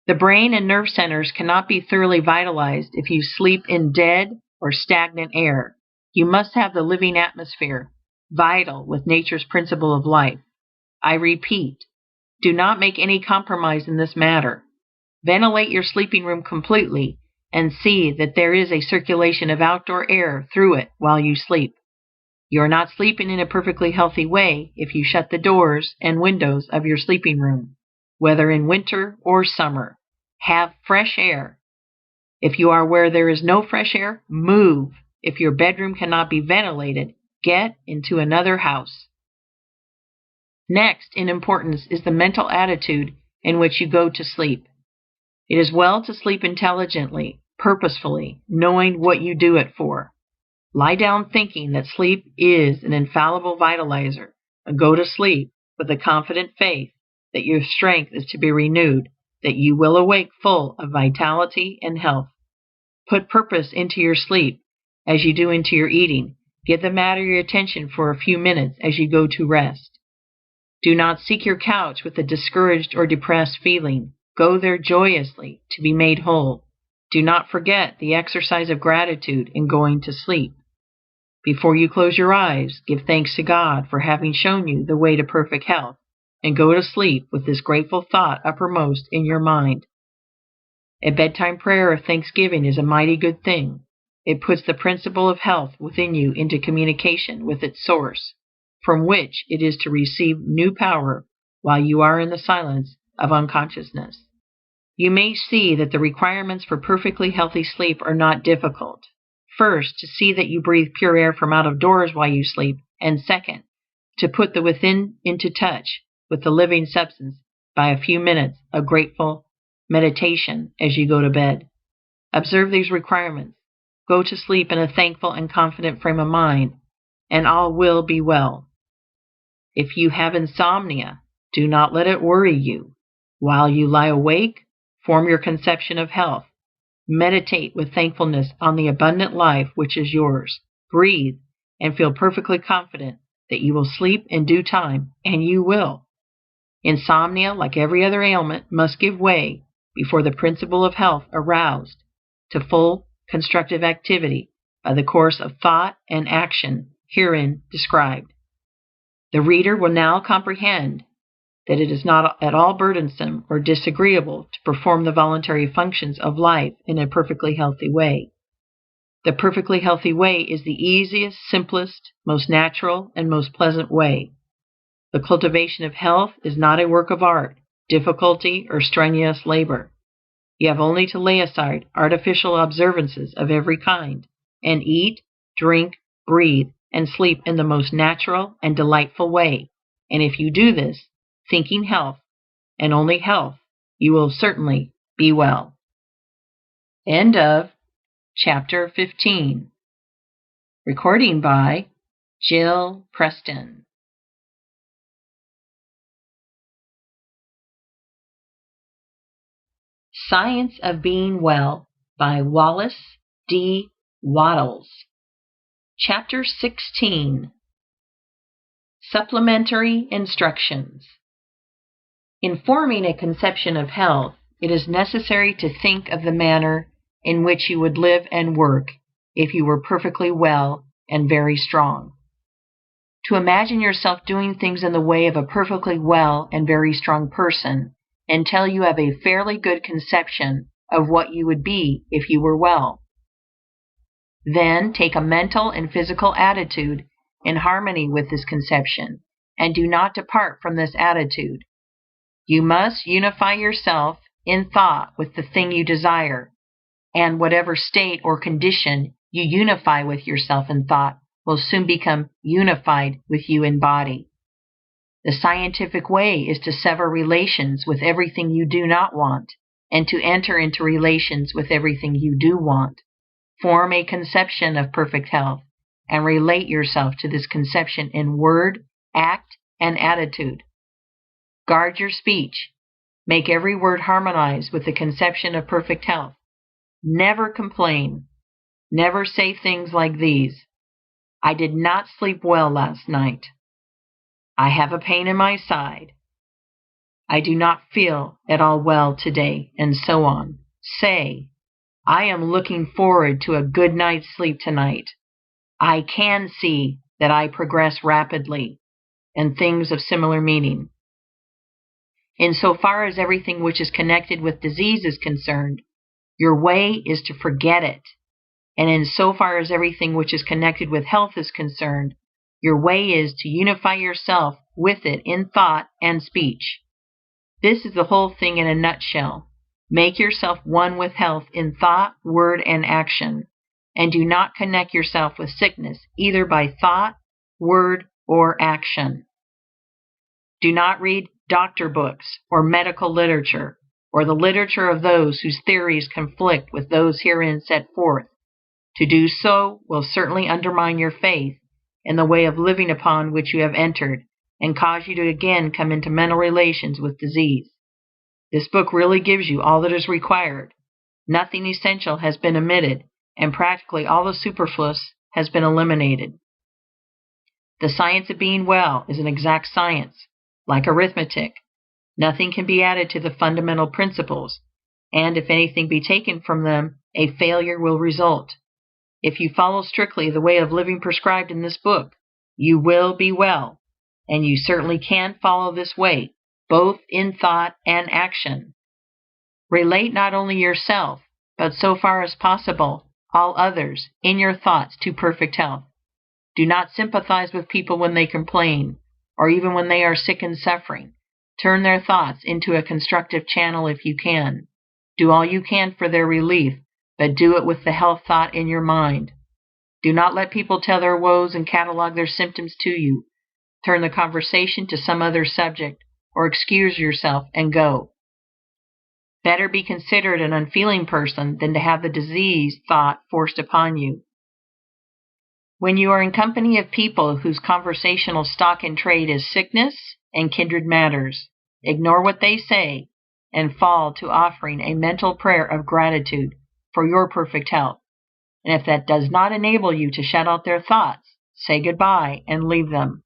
Speaker 1: The brain and nerve centers cannot be thoroughly vitalized if you sleep in dead or stagnant air. You must have the living atmosphere, vital with nature's principle of life. I repeat, do not make any compromise in this matter. Ventilate your sleeping room completely and see that there is a circulation of outdoor air through it while you sleep. You are not sleeping in a perfectly healthy way if you shut the doors and windows of your sleeping room, whether in winter or summer. Have fresh air. If you are where there is no fresh air, move. If your bedroom cannot be ventilated, get into another house. Next in importance is the mental attitude in which you go to sleep. It is well to sleep intelligently, purposefully, knowing what you do it for. Lie down thinking that sleep is an infallible vitalizer, and go to sleep with a confident faith that your strength is to be renewed, that you will awake full of vitality and health. Put purpose into your sleep as you do into your eating. Give the matter your attention for a few minutes as you go to rest. Do not seek your couch with a discouraged or depressed feeling. Go there joyously to be made whole. Do not forget the exercise of gratitude in going to sleep. Before you close your eyes, give thanks to God for having shown you the way to perfect health, and go to sleep with this grateful thought uppermost in your mind. A bedtime prayer of thanksgiving is a mighty good thing. It puts the principle of health within you into communication with its source, from which it is to receive new power while you are in the silence of unconsciousness. You may see that the requirements for perfectly healthy sleep are not difficult. First, to see that you breathe pure air from out of doors while you sleep, and second, to put the within into touch with the living substance by a few minutes of grateful meditation as you go to bed. Observe these requirements. Go to sleep in a thankful and confident frame of mind, and all will be well. If you have insomnia, do not let it worry you. While you lie awake, form your conception of health. Meditate with thankfulness on the abundant life which is yours. Breathe and feel perfectly confident that you will sleep in due time, and you will. Insomnia, like every other ailment, must give way before the principle of health aroused to full constructive activity by the course of thought and action herein described. The reader will now comprehend that it is not at all burdensome or disagreeable to perform the voluntary functions of life in a perfectly healthy way. The perfectly healthy way is the easiest, simplest, most natural, and most pleasant way. The cultivation of health is not a work of art, difficulty, or strenuous labor. You have only to lay aside artificial observances of every kind, and eat, drink, breathe, and sleep in the most natural and delightful way. And if you do this, thinking health, and only health, you will certainly be well. End of chapter 15. Recording by Jill Preston. Science of Being Well by Wallace D. Wattles. Chapter 16. Supplementary Instructions. In forming a conception of health, it is necessary to think of the manner in which you would live and work if you were perfectly well and very strong. To imagine yourself doing things in the way of a perfectly well and very strong person until you have a fairly good conception of what you would be if you were well. Then take a mental and physical attitude in harmony with this conception, and do not depart from this attitude. You must unify yourself in thought with the thing you desire, and whatever state or condition you unify with yourself in thought will soon become unified with you in body. The scientific way is to sever relations with everything you do not want, and to enter into relations with everything you do want. Form a conception of perfect health, and relate yourself to this conception in word, act, and attitude. Guard your speech. Make every word harmonize with the conception of perfect health. Never complain. Never say things like these: I did not sleep well last night. I have a pain in my side. I do not feel at all well today, and so on. Say, I am looking forward to a good night's sleep tonight. I can see that I progress rapidly, and things of similar meaning. Insofar as everything which is connected with disease is concerned, your way is to forget it. And insofar as everything which is connected with health is concerned, your way is to unify yourself with it in thought and speech. This is the whole thing in a nutshell. Make yourself one with health in thought, word, and action, and do not connect yourself with sickness either by thought, word, or action. Do not read doctor books or medical literature, or the literature of those whose theories conflict with those herein set forth. To do so will certainly undermine your faith in the way of living upon which you have entered, and cause you to again come into mental relations with disease. This book really gives you all that is required. Nothing essential has been omitted, and practically all the superfluous has been eliminated. The science of being well is an exact science, like arithmetic. Nothing can be added to the fundamental principles, and if anything be taken from them, a failure will result. If you follow strictly the way of living prescribed in this book, you will be well, and you certainly can follow this way, both in thought and action. Relate not only yourself, but so far as possible, all others, in your thoughts to perfect health. Do not sympathize with people when they complain, or even when they are sick and suffering. Turn their thoughts into a constructive channel if you can. Do all you can for their relief, but do it with the health thought in your mind. Do not let people tell their woes and catalog their symptoms to you. Turn the conversation to some other subject, or excuse yourself and go. Better be considered an unfeeling person than to have the disease thought forced upon you. When you are in company of people whose conversational stock in trade is sickness and kindred matters, ignore what they say and fall to offering a mental prayer of gratitude for your perfect health. And if that does not enable you to shut out their thoughts, say goodbye and leave them.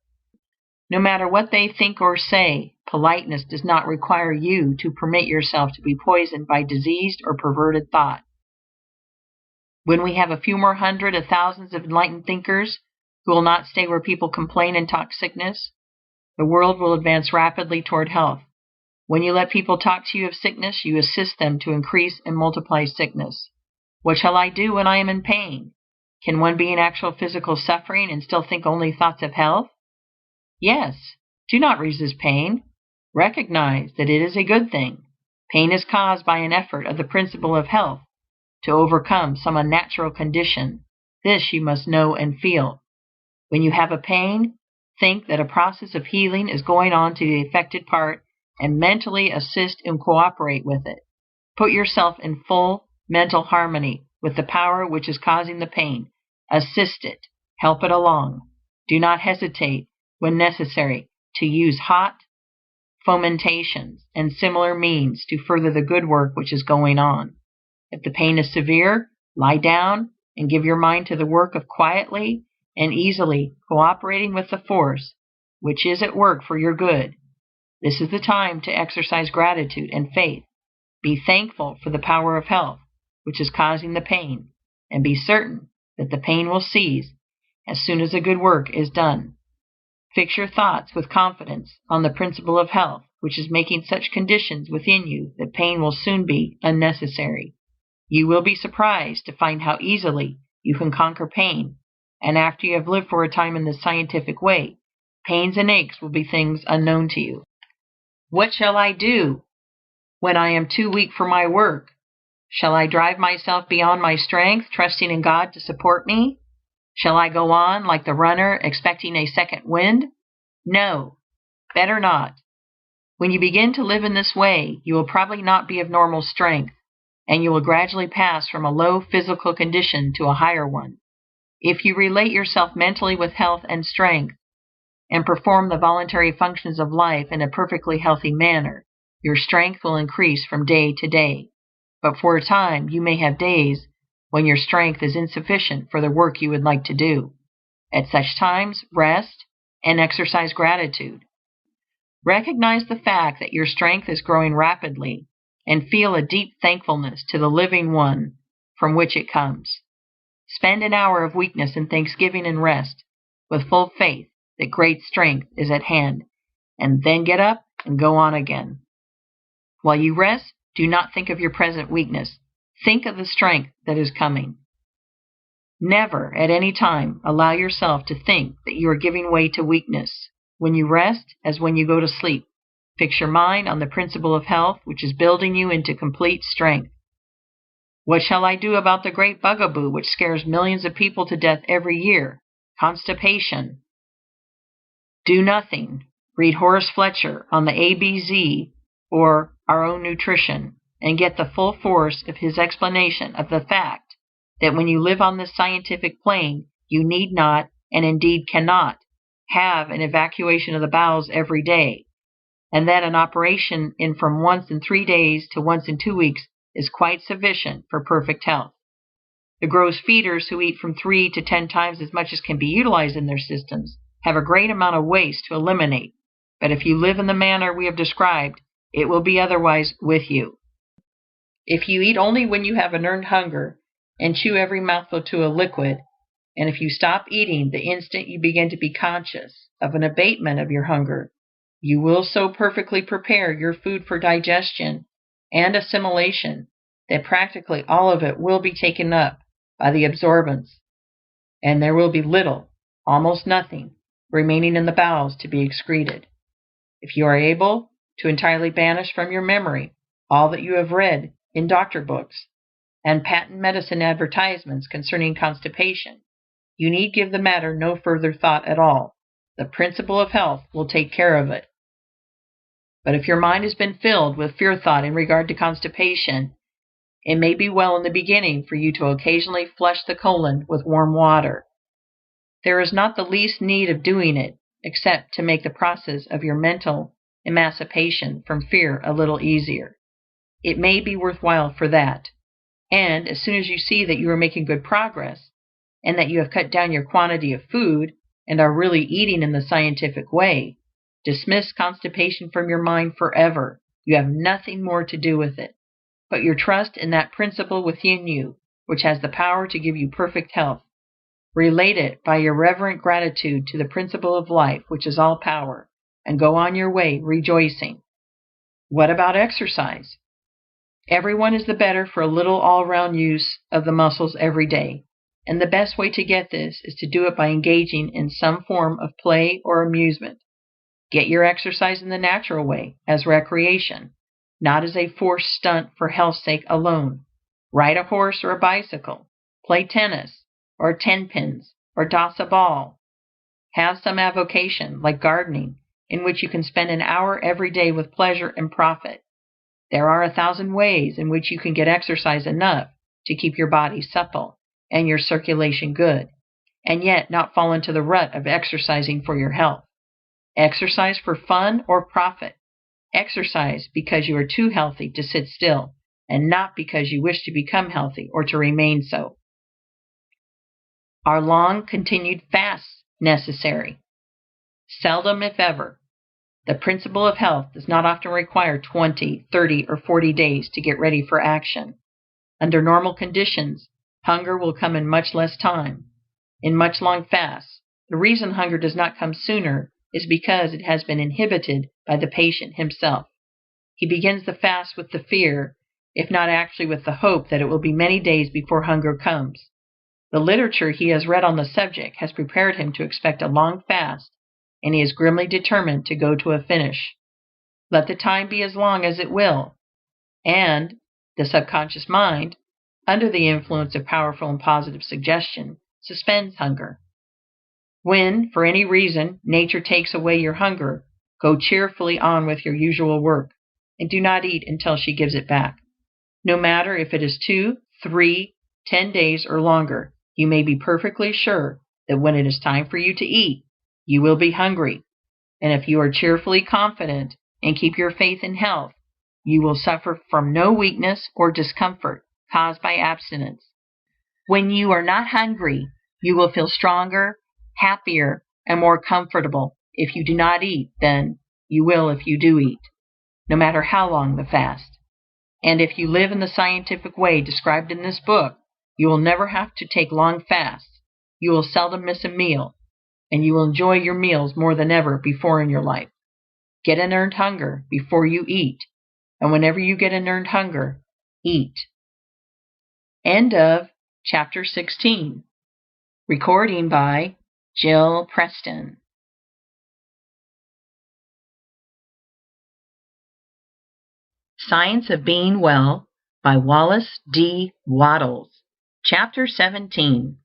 Speaker 1: No matter what they think or say, politeness does not require you to permit yourself to be poisoned by diseased or perverted thought. When we have a few more hundred of thousands of enlightened thinkers who will not stay where people complain and talk sickness, the world will advance rapidly toward health. When you let people talk to you of sickness, you assist them to increase and multiply sickness. What shall I do when I am in pain? Can one be in actual physical suffering and still think only thoughts of health? Yes. Do not resist pain. Recognize that it is a good thing. Pain is caused by an effort of the principle of health to overcome some unnatural condition. This you must know and feel. When you have a pain, think that a process of healing is going on to the affected part and mentally assist and cooperate with it. Put yourself in full mental harmony with the power which is causing the pain. Assist it, help it along. Do not hesitate, when necessary, to use hot fomentations and similar means to further the good work which is going on. If the pain is severe, lie down and give your mind to the work of quietly and easily cooperating with the force which is at work for your good. This is the time to exercise gratitude and faith. Be thankful for the power of health which is causing the pain, and be certain that the pain will cease as soon as the good work is done. Fix your thoughts with confidence on the principle of health, which is making such conditions within you that pain will soon be unnecessary. You will be surprised to find how easily you can conquer pain, and after you have lived for a time in this scientific way, pains and aches will be things unknown to you. What shall I do when I am too weak for my work? Shall I drive myself beyond my strength, trusting in God to support me? Shall I go on like the runner, expecting a second wind? No, better not. When you begin to live in this way, you will probably not be of normal strength, and you will gradually pass from a low physical condition to a higher one. If you relate yourself mentally with health and strength, and perform the voluntary functions of life in a perfectly healthy manner, your strength will increase from day to day. But for a time, you may have days when your strength is insufficient for the work you would like to do. At such times, rest and exercise gratitude. Recognize the fact that your strength is growing rapidly and feel a deep thankfulness to the living one from which it comes. Spend an hour of weakness in thanksgiving and rest, with full faith that great strength is at hand, and then get up and go on again. While you rest, do not think of your present weakness. Think of the strength that is coming. Never at any time allow yourself to think that you are giving way to weakness. When you rest, as when you go to sleep, fix your mind on the principle of health which is building you into complete strength. What shall I do about the great bugaboo which scares millions of people to death every year? Constipation. Do nothing. Read Horace Fletcher on the ABZ or Our Own Nutrition, and get the full force of his explanation of the fact that when you live on this scientific plane, you need not, and indeed cannot, have an evacuation of the bowels every day, and that an operation in from once in 3 days to once in 2 weeks is quite sufficient for perfect health. The gross feeders who eat from 3 to 10 times as much as can be utilized in their systems have a great amount of waste to eliminate, but if you live in the manner we have described, it will be otherwise with you. If you eat only when you have an earned hunger and chew every mouthful to a liquid, and if you stop eating the instant you begin to be conscious of an abatement of your hunger, you will so perfectly prepare your food for digestion and assimilation that practically all of it will be taken up by the absorbents, and there will be little, almost nothing, remaining in the bowels to be excreted. If you are able to entirely banish from your memory all that you have read in doctor books and patent medicine advertisements concerning constipation, you need give the matter no further thought at all. The principle of health will take care of it. But if your mind has been filled with fear thought in regard to constipation, it may be well in the beginning for you to occasionally flush the colon with warm water. There is not the least need of doing it, except to make the process of your mental emancipation from fear a little easier. It may be worthwhile for that. And as soon as you see that you are making good progress, and that you have cut down your quantity of food and are really eating in the scientific way, dismiss constipation from your mind forever. You have nothing more to do with it. Put your trust in that principle within you, which has the power to give you perfect health. Relate it by your reverent gratitude to the principle of life, which is all power, and go on your way rejoicing. What about exercise? Everyone is the better for a little all-round use of the muscles every day, and the best way to get this is to do it by engaging in some form of play or amusement. Get your exercise in the natural way, as recreation, not as a forced stunt for health's sake alone. Ride a horse or a bicycle, play tennis, or 10 pins, or toss a ball, Have some avocation, like gardening, in which you can spend an hour every day with pleasure and profit. There are 1,000 ways in which you can get exercise enough to keep your body supple and your circulation good, and yet not fall into the rut of exercising for your health. Exercise for fun or profit. Exercise because you are too healthy to sit still, and not because you wish to become healthy or to remain so. Are long continued fasts necessary? Seldom, if ever. The principle of health does not often require 20, 30, or 40 days to get ready for action. Under normal conditions, hunger will come in much less time. In much long fasts, the reason hunger does not come sooner is because it has been inhibited by the patient himself. He begins the fast with the fear, if not actually with the hope, that it will be many days before hunger comes. The literature he has read on the subject has prepared him to expect a long fast, and he is grimly determined to go to a finish. Let the time be as long as it will, and the subconscious mind, under the influence of powerful and positive suggestion, suspends hunger. When, for any reason, nature takes away your hunger, go cheerfully on with your usual work, and do not eat until she gives it back. No matter if it is 2, 3, 10 days, or longer, you may be perfectly sure that when it is time for you to eat, you will be hungry, and if you are cheerfully confident and keep your faith in health, you will suffer from no weakness or discomfort caused by abstinence. When you are not hungry, you will feel stronger, happier, and more comfortable if you do not eat than you will if you do eat, no matter how long the fast. And if you live in the scientific way described in this book, you will never have to take long fasts. You will seldom miss a meal, and you will enjoy your meals more than ever before in your life. Get an earned hunger before you eat, and whenever you get an earned hunger, eat. End of Chapter 16. Recording by Jill Preston. Science of Being Well by Wallace D. Wattles. Chapter 17.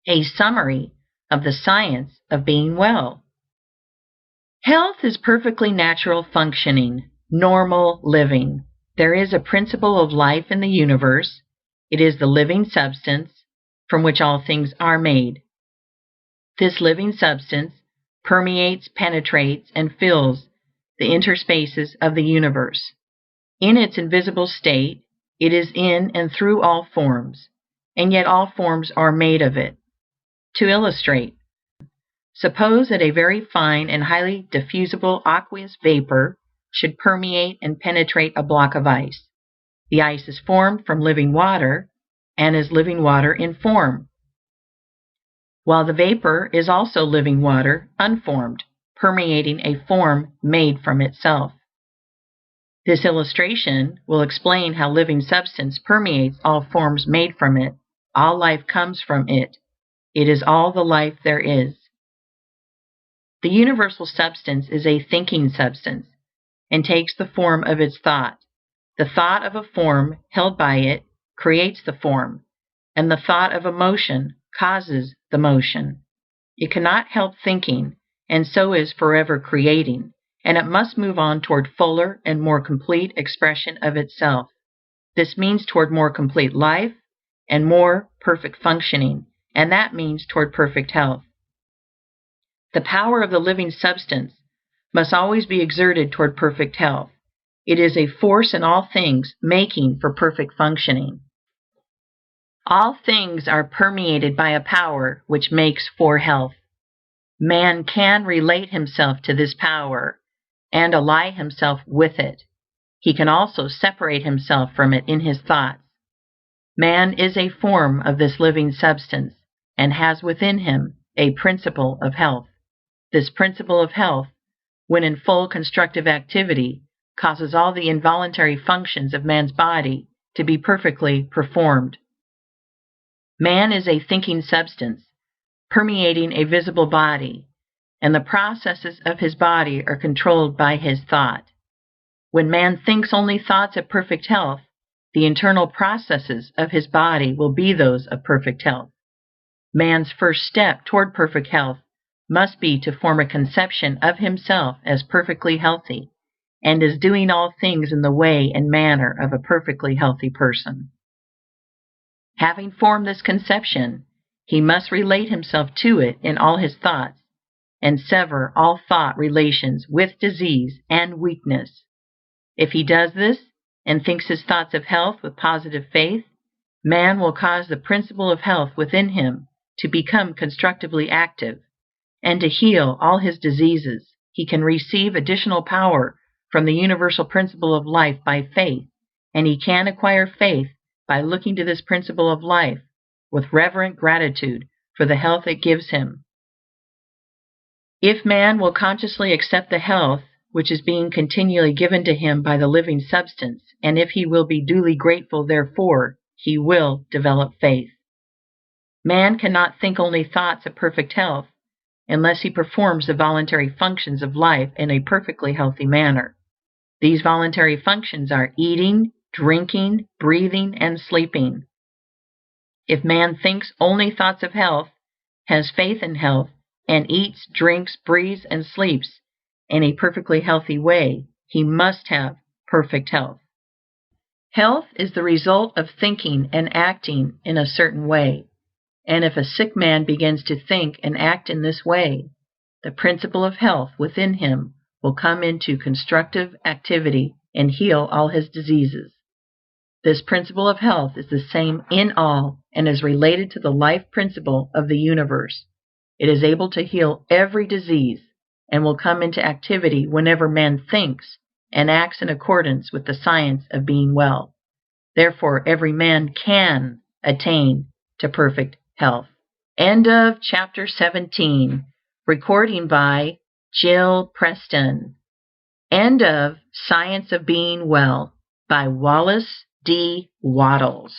Speaker 1: A summary of the science of being well. Health is perfectly natural functioning, normal living. There is a principle of life in the universe. It is the living substance from which all things are made. This living substance permeates, penetrates, and fills the interspaces of the universe. In its invisible state, it is in and through all forms, and yet all forms are made of it. To illustrate, suppose that a very fine and highly diffusible aqueous vapor should permeate and penetrate a block of ice. The ice is formed from living water and is living water in form, while the vapor is also living water unformed, permeating a form made from itself. This illustration will explain how living substance permeates all forms made from it. All life comes from it. It is all the life there is. The universal substance is a thinking substance, and takes the form of its thought. The thought of a form held by it creates the form, and the thought of a motion causes the motion. It cannot help thinking, and so is forever creating, and it must move on toward fuller and more complete expression of itself. This means toward more complete life and more perfect functioning, and that means toward perfect health. The power of the living substance must always be exerted toward perfect health. It is a force in all things, making for perfect functioning. All things are permeated by a power which makes for health. Man can relate himself to this power and ally himself with it. He can also separate himself from it in his thoughts. Man is a form of this living substance and has within him a principle of health. This principle of health, when in full constructive activity, causes all the involuntary functions of man's body to be perfectly performed. Man is a thinking substance, permeating a visible body, and the processes of his body are controlled by his thought. When man thinks only thoughts of perfect health, the internal processes of his body will be those of perfect health. Man's first step toward perfect health must be to form a conception of himself as perfectly healthy, and as doing all things in the way and manner of a perfectly healthy person. Having formed this conception, he must relate himself to it in all his thoughts, and sever all thought relations with disease and weakness. If he does this, and thinks his thoughts of health with positive faith, man will cause the principle of health within him to become constructively active, and to heal all his diseases. He can receive additional power from the universal principle of life by faith, and he can acquire faith by looking to this principle of life with reverent gratitude for the health it gives him. If man will consciously accept the health which is being continually given to him by the living substance, and if he will be duly grateful therefor, he will develop faith. Man cannot think only thoughts of perfect health unless he performs the voluntary functions of life in a perfectly healthy manner. These voluntary functions are eating, drinking, breathing, and sleeping. If man thinks only thoughts of health, has faith in health, and eats, drinks, breathes, and sleeps in a perfectly healthy way, he must have perfect health. Health is the result of thinking and acting in a certain way, and if a sick man begins to think and act in this way, the principle of health within him will come into constructive activity and heal all his diseases. This principle of health is the same in all and is related to the life principle of the universe. It is able to heal every disease and will come into activity whenever man thinks and acts in accordance with the science of being well. Therefore, every man can attain to perfect health. End of chapter 17. Recording by Jill Preston. End of Science of Being Well by Wallace D. Wattles.